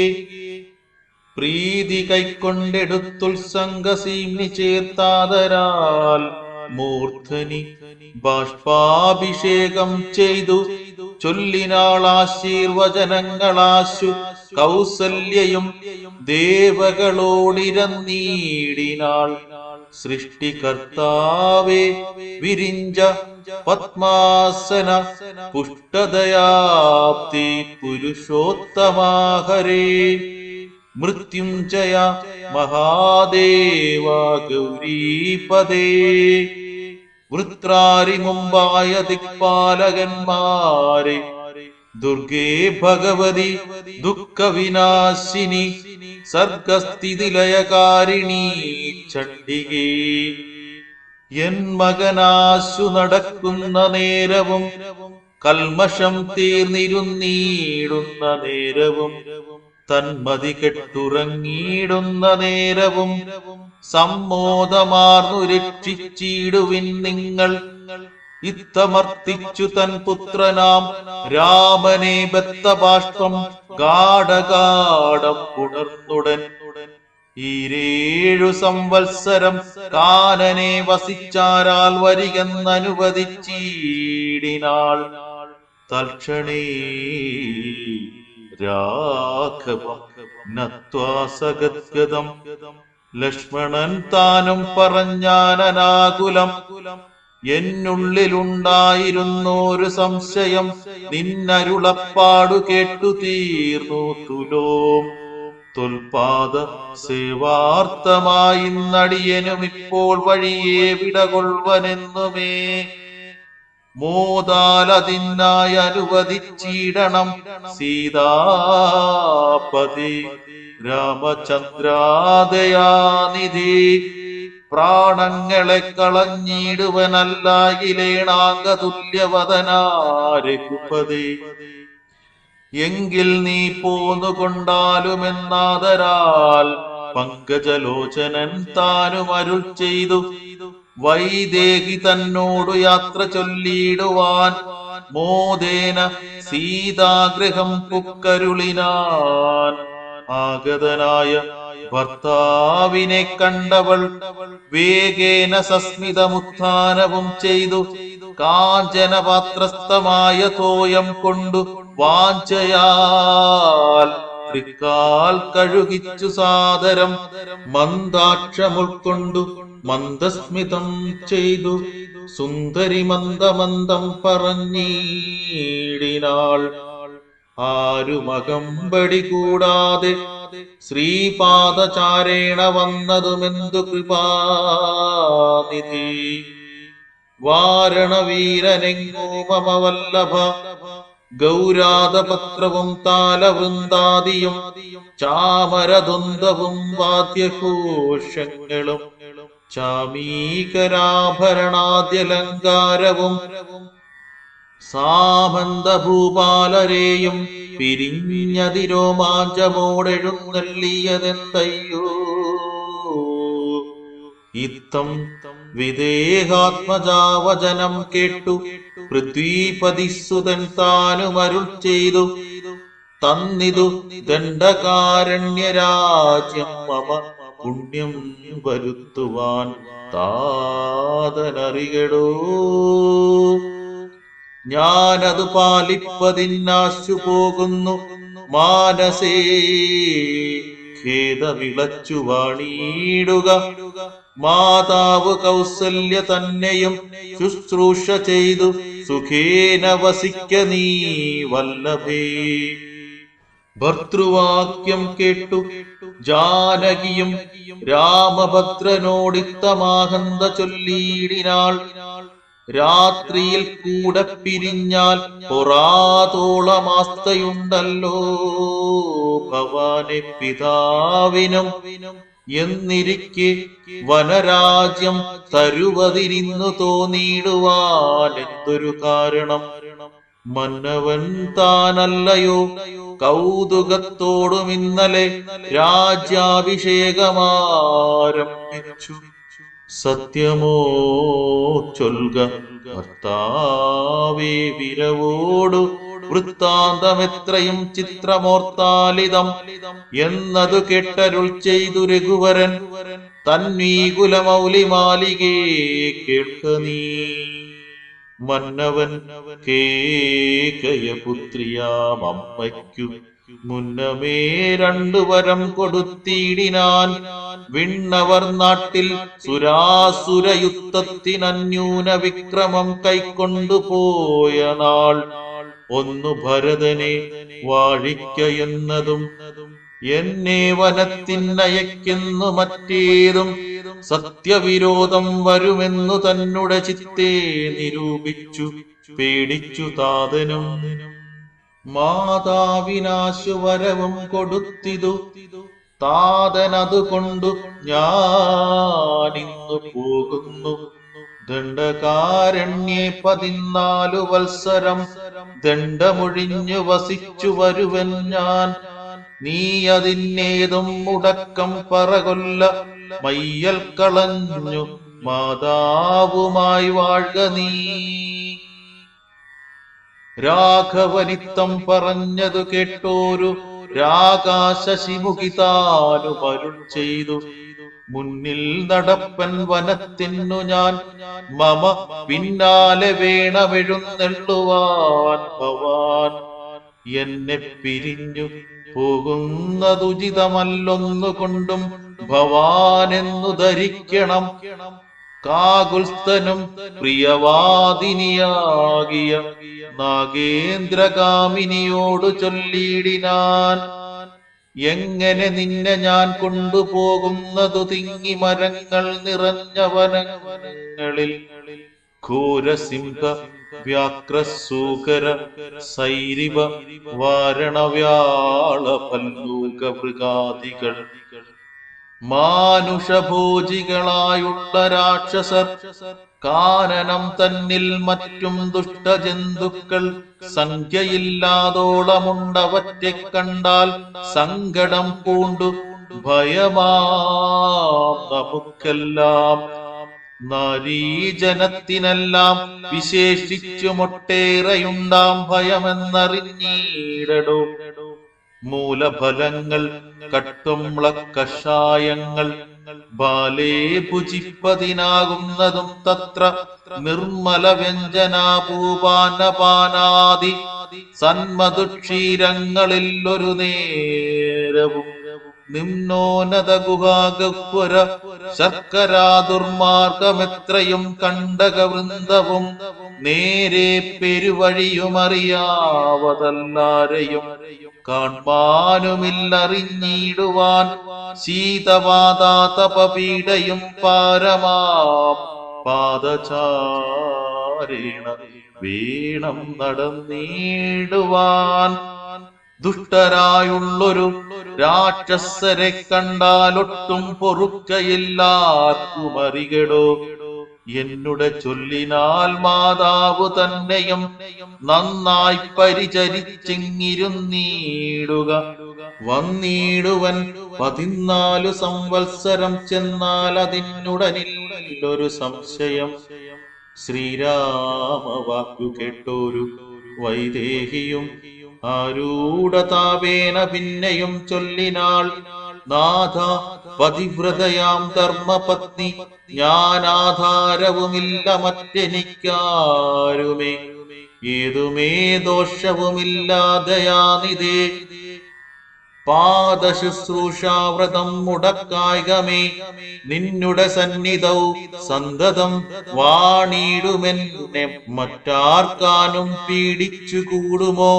S1: പ്രീതി കൈക്കൊണ്ടെടുത്തുത്സംഗസീംനി ചേർത്താതരാൽ മൂർധനി ബാഷ്പാഭിഷേകം ചെയ്തു ചൊല്ലിനാളാശീർവചനങ്ങളാശു കൗസല്യയും ദേവകളോടിരന്നീടിനാൾ. സൃഷ്ടികർത്താവേ വിരിഞ്ച പത്മാസന പുഷ്ടദയാപ്തി പുരുഷോത്തമാഹരേ മൃത്യുഞ്ജയ മഹാദേവ ഗൗരീപദേ വൃത്രാരി മുമ്പായ ദിക്പാലകന്മാരെ ദുർഗേ ഭഗവതി ദുഃഖവിനാശിനി സർഗസ്ഥിതിലയകാരിണീ ചണ്ഡികേ എൻ മകനാശു നടക്കുന്ന നേരവും കൽമഷം തീർന്നിരുന്നീടുന്ന നേരവും തന്മതി കെട്ടുറങ്ങിയിടുന്ന നേരവും സമ്മോദമാർന്നു രക്ഷിച്ചിടുവിൻ നിങ്ങൾ. ഇത്തമർത്തിച്ചു തൻ പുത്രനാം രാമനെ ബദ്ധബാഷ്പം ഗാഢഗാഢം പുണർന്നുടൻ. ഈരേഴു സംവത്സരം കാനനെ വസിച്ചാരാൽ വരികെന്നനുവദിച്ചീടിനാൾ. തൽക്ഷണേ രാഘവം നത്വാ സഗദ്ഗദം ലക്ഷ്മണൻ താനും പറഞ്ഞാനനാകുലം. എന്നുള്ളിലുണ്ടായിരുന്നൊരു സംശയം നിന്നരുളപ്പാടു കേട്ടു തീർന്നു തുലോം. തൊൽപാദ സേവാർത്ഥമായി നടിയനും ഇപ്പോൾ വഴിയെ വിടകൊള്ളുവനെന്നുമേ മോദാലതിനായി അനുവദിച്ചിടണം സീതാപതി രാമചന്ദ്രാദയാനിധി. പ്രാണങ്ങളെ കളഞ്ഞിടുവനല്ലായിലേണാംഗതുല്യവദനാരഘുപതി. എങ്കിൽ നീ പോന്നുകൊണ്ടാലുമെന്നാദരാൽ പങ്കജലോചനൻ താനും അരുൾ ചെയ്തു. വൈദേഹി തന്നോടു യാത്ര ചൊല്ലിടുവാൻ മോദേന സീതാഗ്രഹം പുക്കരുളിനാൻ. ആഗതനായ ഭർത്താവിനെ കണ്ടവൾ വേഗേന സസ്മിതമുത്ഥാനവും ചെയ്തു. കാഞ്ചനപാത്രസ്ഥമായ തോയം കൊണ്ടു വാഞ്ചയാൽ തൃക്കാൽ കഴുകിച്ചു സാദരം മന്ദാക്ഷമുൾക്കൊണ്ടു മന്ദസ്മിതം ചെയ്തു. സുന്ദരി മന്ദമന്ദം പറഞ്ഞീടിനാൾ. ആരുമകമ്പടി കൂടാതെ ശ്രീപാദചാരേണ വന്നതുമെന്തു കൃപാനിധി. വാരണവീരനെങ്ങോ മമ വല്ലഭ ഗൗരാതപത്രവും താലവൃന്ദാദിയും ചാമരദുന്ദവും വാദ്യഘോഷങ്ങളും ചാമീകരാഭരണാദ്യലങ്കാരവും സാമന്തഭൂപാലരെയും പിരിഞ്ഞതിരോമാഞ്ചമോടെഴുന്നള്ളിയതെന്തയ്യോ. ഇത്തം വിദേഹാത്മജാവചനം കേട്ടു പൃഥ്വീപതിസുതൻ താനുമരുൾ ചെയ്തു. തന്നിതു ദണ്ഡകാരണ്യരാജ്യം മമ പുണ്യം വരുത്തുവാൻ താതനറിയടോ. ഞാനതു പാലിപ്പതിനാശു പോകുന്നു മാനസേ ഖേദമിളച്ചു വാണിടുക. മാതാവ് കൗസല്യ തന്നെയും ശുശ്രൂഷ ചെയ്തു സുഖേന വസിക്ക നീ വല്ലഭേ. ഭർത്തൃവാക്യം കേട്ടു ജാനകിയും രാമഭദ്രനോടിത്തമാഹന്ത ചൊല്ലിയിടിനാൾ. രാത്രിയിൽ കൂടെ പിരിഞ്ഞാൽ പൊറാതോളമാസ്തയുണ്ടല്ലോ ഭവാനെ പിതാവിനും. എന്നിരിക്കെ വനരാജ്യം തരുവതിരിന്നു തോന്നിയിടുവാൻ എന്തൊരു കാരണം. മന്നവൻ താനല്ലയോ കൗതുകത്തോടും ഇന്നലെ രാജ്യാഭിഷേകമാരംഭിച്ചു. സത്യമോ ചൊൽക ഭർത്താവേ വിരവോടു വൃത്താന്തമെത്രയും ചിത്രമോർത്താലിതം എന്നതു കേട്ടരുൾ ചെയ്തു രഘുവരൻ തന്വീകുലമൗലി മാലികേ കേൾക്ക നീ. മന്നവൻ കേകയപുത്രിയാം അമ്മയ്ക്കു മുന്നമേ 2 വരം കൊടുത്തിടിനാൻ. വിണ്ണവർ നാട്ടിൽ സുരാസുരയുദ്ധത്തിനന്യൂന വിക്രമം കൈക്കൊണ്ടുപോയ നാൾ ഒന്നു ഭരതനെ വാഴിക്ക എന്നതും എന്നെ വനത്തിനയക്കുന്നു മറ്റേതും സത്യവിരോധം വരുമെന്നു തന്നെ ചിത്തേ നിരൂപിച്ചു പേടിച്ചു താതനും. മാതാവിനാശുവരവും കൊടുത്തിതു താതനതുകൊണ്ടു ഞാനിന്നു പോകുന്നു. ദണ്ഡകാരണ്യേ 14 വത്സരം ദണ്ഡമൊഴിഞ്ഞു വസിച്ചു വരുവൻ ഞാൻ. നീ അതിന്നേതും മുടക്കം പറകൊല്ല മയ്യൽ കളഞ്ഞു മാതാവുമായി വാഴ്ക നീ. രാഘവനിത്തം പറഞ്ഞതു കേട്ടോരു രാകാശശിമുഖിതാനുമരുൾ ചെയ്തു. മുന്നിൽ നടപ്പൻ വനത്തിനു ഞാൻ മമ പിന്നാലെ വേണമെഴുന്നെള്ളുവാൻ. ഭവാൻ എന്നെ പിരിഞ്ഞു പോകുന്നതുചിതമല്ലൊന്നുകൊണ്ടും ഭവാനെന്നു ധരിക്കണം. കാകുൽസ്ഥനും പ്രിയവാദിനിയാകിയ നാഗേന്ദ്രകാമിനിയോടു ചൊല്ലിയിടിനാൻ. എങ്ങനെ നിന്നെ ഞാൻ കൊണ്ടുപോകുന്നതു തിങ്ങി മരങ്ങൾ നിറഞ്ഞ വനങ്ങളിൽ ഘോരസിംഹ വ്യാക്രസൂകര സൈരിവ വാരണവ്യാള ഭല്ലൂക മൃഗാദികൾ മാനുഷഭോജികളായുള്ള രാക്ഷസർ കാനനം തന്നിൽ മറ്റും ദുഷ്ടജന്തുക്കൾ സംഖ്യയില്ലാതോളമുണ്ടവറ്റെ കണ്ടാൽ സങ്കടം പൂണ്ടു ഭയമാം നമുക്കെല്ലാം. നാരീജനത്തിനെല്ലാം വിശേഷിച്ചുമൊട്ടേറെയുണ്ടാം ഭയമെന്നറിഞ്ഞീടടോ. മൂലഫലങ്ങൾ കട്ടുംള കഷായങ്ങൾ ബാലേ ഭുജിപ്പതിനാകുന്നതും തത്ര നിർമ്മല വ്യഞ്ജനാപൂപാനപാനാദി സന്മധുക്ഷീരങ്ങളിൽ ഒരു നേരവും നിമ്നോന്നത ഗുഹാഗഹ്വര ശർക്കരാ ദുർമാർഗമെത്രയും കണ്ടകവൃന്ദവും നേരെ പെരുവഴിയുമറിയാവതല്ലാരെയും കാൺമാനുമില്ലറിഞ്ഞിടുവാൻ. ശീതവാതാതപപീഡയും പാരമാം പാദചാരേണ വീണം നടന്നിടുവാൻ. ദുഷ്ടരായുള്ളൊരു രാക്ഷസരെ കണ്ടാലൊട്ടും പൊറുക്കയില്ലാർക്കുമറികടോ. എന്നുടെ ചൊല്ലിനാൽ മാതാവ് തന്നെയും നന്നായി പരിചരിച്ചിങ്ങിരുന്നീടുക. വന്നീടുവൻ 14 സംവത്സരം ചെന്നാൽ അതിനുടനില്ലൊരു സംശയം. ശ്രീരാമവാക്കു കേട്ടോരു വൈദേഹിയും ആരൂഢതാപേന പിന്നെയും ചൊല്ലിനാൾ. നാഥ പതിവ്രതയാം ധർമ്മപത്നി ഞാനാധാരവുമില്ല മറ്റെനിക്കാരുമേ. ഏതുമേ ദോഷവുമില്ലാതെയാനിതേ പാദശുശ്രൂഷാവ്രതം മുടക്കായികമേ. നിന്നുടെ സന്നിധൗ സന്തതം വാണിടുമെന്നെ മറ്റാർക്കാനും പീഡിച്ചു കൂടുമോ.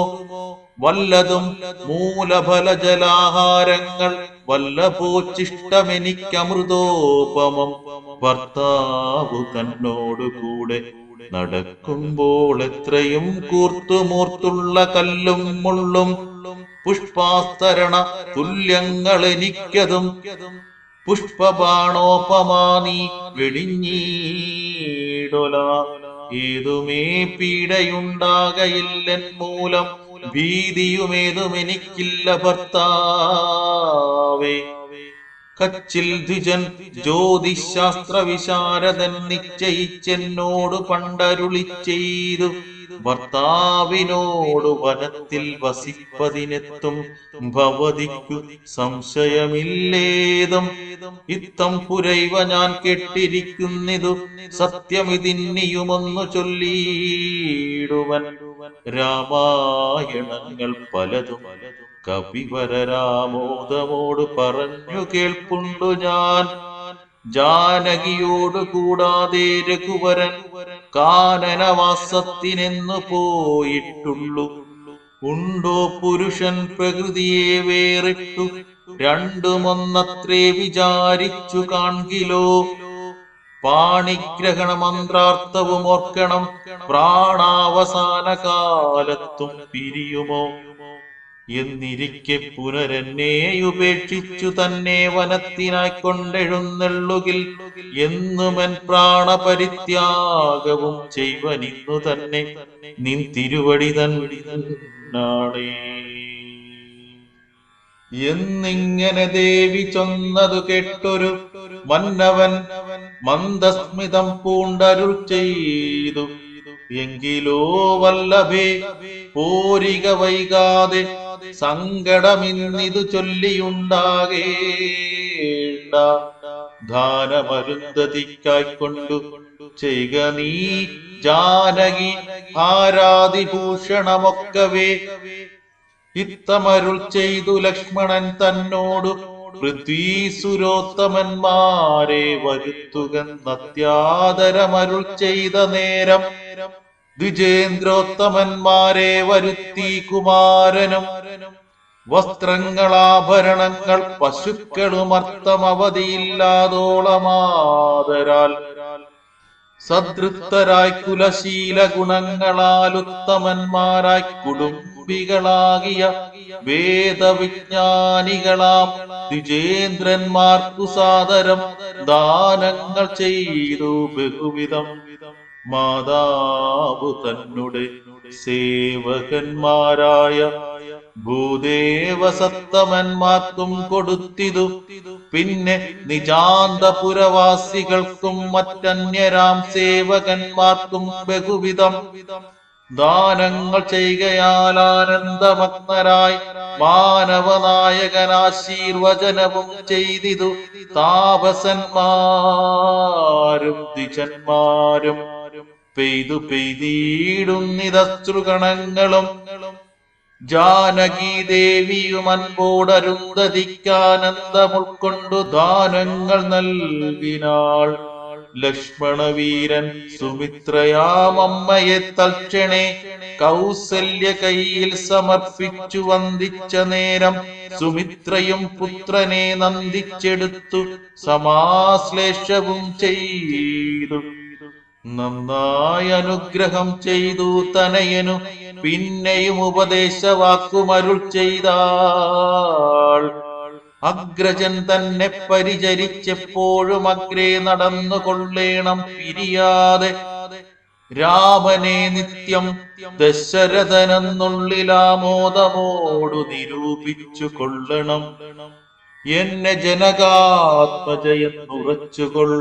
S1: വല്ലതും മൂലഫലജലാഹാരങ്ങൾ വല്ലഭോച്ചിഷ്ടമെനിക്കമൃതോപമം. ഭർത്താവു തന്നോടുകൂടെ നടക്കുമ്പോൾ എത്രയും കൂർത്തുമൂർത്തുള്ള കല്ലും മുള്ളും പുഷ്പാസ്തരണ തുല്യങ്ങൾ എനിക്കതും പുഷ്പബാണോപമാ നീ വെടിഞ്ഞീടൊല. ഏതുമേ പീഡയുണ്ടാകയില്ലൻ മൂലം ഭീതിയുമേതുമെനിക്കില്ല ഭർത്താവേ. കച്ചിൽ ദ്വിജൻ ജ്യോതിശാസ്ത്ര വിശാരദൻ നിശ്ചയിച്ചെന്നോട് പണ്ടരുളി ചെയ്തു, ഭർത്താവിനോട് വനത്തിൽ വസിപ്പതിനെത്തും ഭവതിക്കു സംശയമില്ലേതും. ഇത്തം പുരൈവ ഞാൻ കേട്ടിരിക്കുന്നിതു സത്യമിതിന്നിയുമൊന്നു ചൊല്ലിയിടുവൻ. രാമായണങ്ങൾ പലതും കപിവരരാമോദമോട് പറഞ്ഞു കേൾപ്പുണ്ടു ഞാൻ. ജാനകിയോട് കൂടാതെ രഘുവരൻ കാനനവാസത്തിനെന്നു പോയിട്ടുള്ളു. ഉണ്ടോ പുരുഷൻ പ്രകൃതിയെ വേറിട്ടു രണ്ടുമൊന്നത്രേ വിചാരിച്ചു കാൺകിലോ. പാണിഗ്രഹണ മന്ത്രാർത്ഥവും ഓർക്കണം, പ്രാണാവസാന കാലത്തും പിരിയുമോ. എന്നിരിക്കെ പുനരെന്നെ ഉപേക്ഷിച്ചു തന്നെ വനത്തിനായി കൊണ്ടെഴുന്നള്ളുകിൽ എന്നുമെൻ പ്രാണപരിത്യാഗവും ചെയ്വനിന്നു തന്നെ നിൻ തിരുവടി തന്നാണേ. എന്നിങ്ങനെ ദേവി ചൊന്നതു കേട്ടൊരു മന്നവൻ മന്ദസ്മിതം പൂണ്ടരുൾ ചെയ്തു, എങ്കിലോ വല്ലഭേ പോരിക വൈകാതെ സങ്കടമിന്നിതു ചൊല്ലിയുണ്ടാകേണ്ട. ദാനമരുന്ധതിക്കായിക്കൊണ്ടു ചെയ്ക നീ ജാനകി ആരാതിഭൂഷണമൊക്കവേ. ഇത്തമരുൾ ചെയ്തു ലക്ഷ്മണൻ തന്നോടു പൃഥ്വീസുരോത്തമന്മാരെ വരുത്തുകെന്നത്യാദരമരുൾ ചെയ്ത നേരം ദ്വിജേന്ദ്രോത്തമന്മാരെ വരുത്തി കുമാരനും വസ്ത്രങ്ങളാഭരണങ്ങൾ പശുക്കളുമർത്ഥമവധിയില്ലാതോളമാതരാൽ സദൃപ്തരായി കുലശീല ഗുണങ്ങളാൽ ഉത്തമന്മാരായി കുടുംബികളാകിയ വേദവിജ്ഞാനികളാം ദ്വിജേന്ദ്രന്മാർക്കു സാദരം ദാനങ്ങൾ ചെയ്തു ബഹുവിധം. മാതാവ് തന്നെ സേവകന്മാരായ ഭൂദേവസത്തമന്മാർക്കും കൊടുത്തിതു. പിന്നെ നിജാന്തപുരവാസികൾക്കും മറ്റന്യരാം സേവകന്മാർക്കും ബഹുവിധം ദാനങ്ങൾ ചെയ്യുകയാൽ ആനന്ദമഗ്നരായി മാനവനായകനാശീർവചനവും ചെയ്തിതു. താപസന്മാരും ദ്വിജന്മാരും പെയ്തു പെയ്തിടുന്നിതശ്രുഗണങ്ങളും ജാനകി ദേവിയും അൻപോടരുന്ധതിക്കാനന്ദമുൾക്കൊണ്ടു ദാനങ്ങൾ നൽകിനാൾ. ലക്ഷ്മണവീരൻ സുമിത്രയാമമ്മയെ തൽക്ഷണേ കൗസല്യ കയ്യിൽ സമർപ്പിച്ചു വന്ദിച്ച നേരം സുമിത്രയും പുത്രനെ നന്ദിച്ചെടുത്തു സമാശ്ലേഷവും ചെയ്തു. നന്നായി അനുഗ്രഹം ചെയ്തു തനയനു പിന്നെയും ഉപദേശവാക്കുമരുൾ ചെയ്താൾ. അഗ്രജൻ തന്നെ പരിചരിച്ചെപ്പോഴും അഗ്രേ നടന്നു കൊള്ളേണം പിരിയാതെ. രാമനെ നിത്യം ദശരഥനെന്നുള്ളിലാമോദമോടു നിരൂപിച്ചു കൊള്ളണം. എന്നെ ജനകാത്മജയെന്നുറച്ചുകൊൾ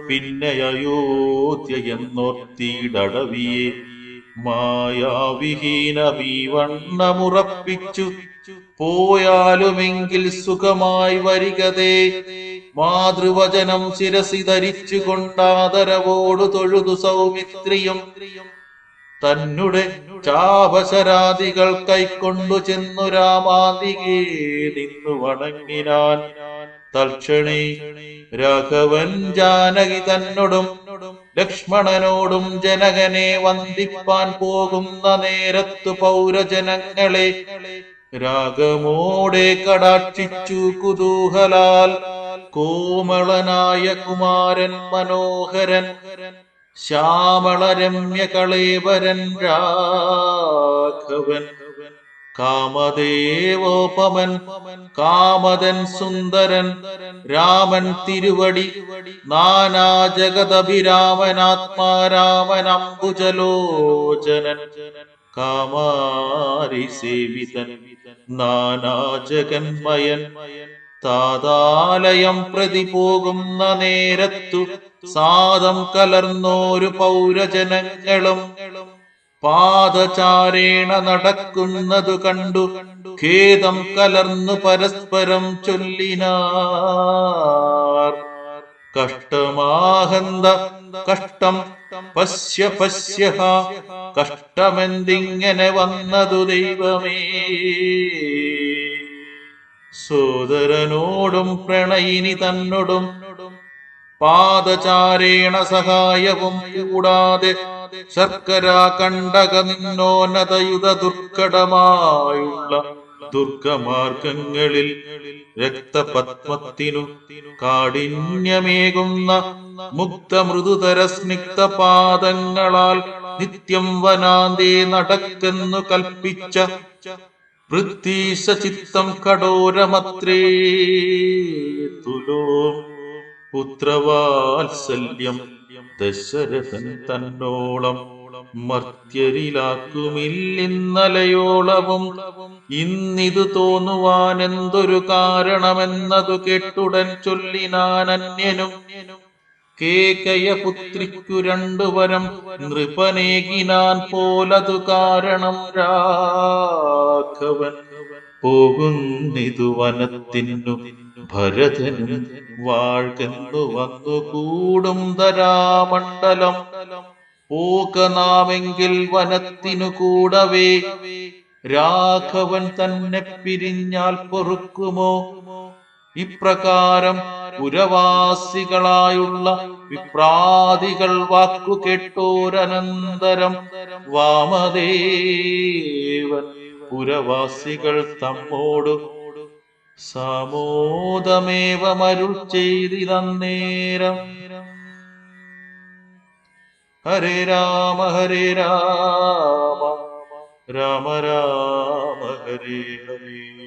S1: പിന്നെ അയോധ്യ എന്നോർത്തിടവിയെ. മായാവിഹീന വീവണ്ണമുറപ്പിച്ചു പോയാലുമെങ്കിൽ സുഖമായി വരികതേ. മാതൃവചനം ശിരസി ധരിച്ചു കൊണ്ടാദരവോടു തൊഴുതു സൗമിത്രിയും തന്നെ ചാപശരാദികൾ കൈക്കൊണ്ടു ചെന്നു രാമാന്തികേ നിന്നു വണങ്ങിനാൻ. തൽക്ഷണേ രാഘവൻ ജാനകി തന്നോടും ലക്ഷ്മണനോടും ജനകനെ വന്ദിപ്പാൻ പോകുന്ന നേരത്തു പൗരജനങ്ങളെ രാഗമോടെ കടാക്ഷിച്ചു കുതൂഹലാൽ. കോമളനായ കുമാരൻ മനോഹരൻ ശ്യാമള രമ്യ കളേവരൻ രാഘവൻ കാമദേവോപമൻ കാമതൻ സുന്ദരൻ രാമൻ തിരുവടി നാനാ ജഗദഭിരാമനാത്മാരാമനംബുജലോചനൻ കാമാരി സേവിതൻ നാനാജഗന്മയൻ താതാലയം പ്രതി പോകുന്ന നേരത്തു സാദം കലർന്നോരു പൗരജനങ്ങളും പാദചാരേണ നടക്കുന്നതു കണ്ടു ഖേദം കലർന്നു പരസ്പരം ചൊല്ലിനാർ. കഷ്ടമാഹന്ത കഷ്ടം പശ്യ പശ്യ കഷ്ടമെന്തിങ്ങനെ വന്നതു ദൈവമേ. സോദരനോടും പ്രണയിനി തന്നോടും പാദചാരേണ സഹായവും കൂടാതെ ശർക്കര കണ്ടക നിന്നോന്നതയുധ ദുർഘടമായുള്ള ദുർഗമാർഗങ്ങളിൽ രക്തപത്മത്തിനു കാഠിന്യമേകുന്ന മുക്തമൃദുതര സ്നിഗ്ധപാദങ്ങളാൽ നിത്യം വനാന്തേ നടക്കെന്നു കൽപ്പിച്ച വൃത്തീശ ചിത്തം കഠോരമത്രേ. തുലോ പുത്രവാത്സല്യം ദശരഥൻ തന്നോളം മർത്യരിലാക്കുമില്ലിന്നലയോളവും. ഇന്നിതു തോന്നുവാൻ എന്തൊരു കാരണമെന്നതു കേട്ടുടൻ ചൊല്ലിനാനന്യനും. കേകയപുത്രിക്കു രണ്ടുവരം നൃപനേകിനാൻ പോലതു കാരണം രാഘവൻ പോകുന്നിതു വനത്തിനു ഭരതനും വാഴ്കെന്നു വന്നു കൂടും ധരാമണ്ഡലം. പോകനാമെങ്കിൽ വനത്തിനു കൂടവേ രാഘവൻ തന്നെ പിരിഞ്ഞാൽ പൊറുക്കുമോ? ഇപ്രകാരം പുരവാസികളായുള്ള വിപ്രാദികൾ വാക്കു കേട്ടോരനന്തരം വാമദേവൻ പുരവാസികൾ തമ്മോടു സാമോദമേവമരുൾ ചെയ്തിതന്നേരം. ഹരേ രാമ രാമ രാമ ഹരേ ഹരേ.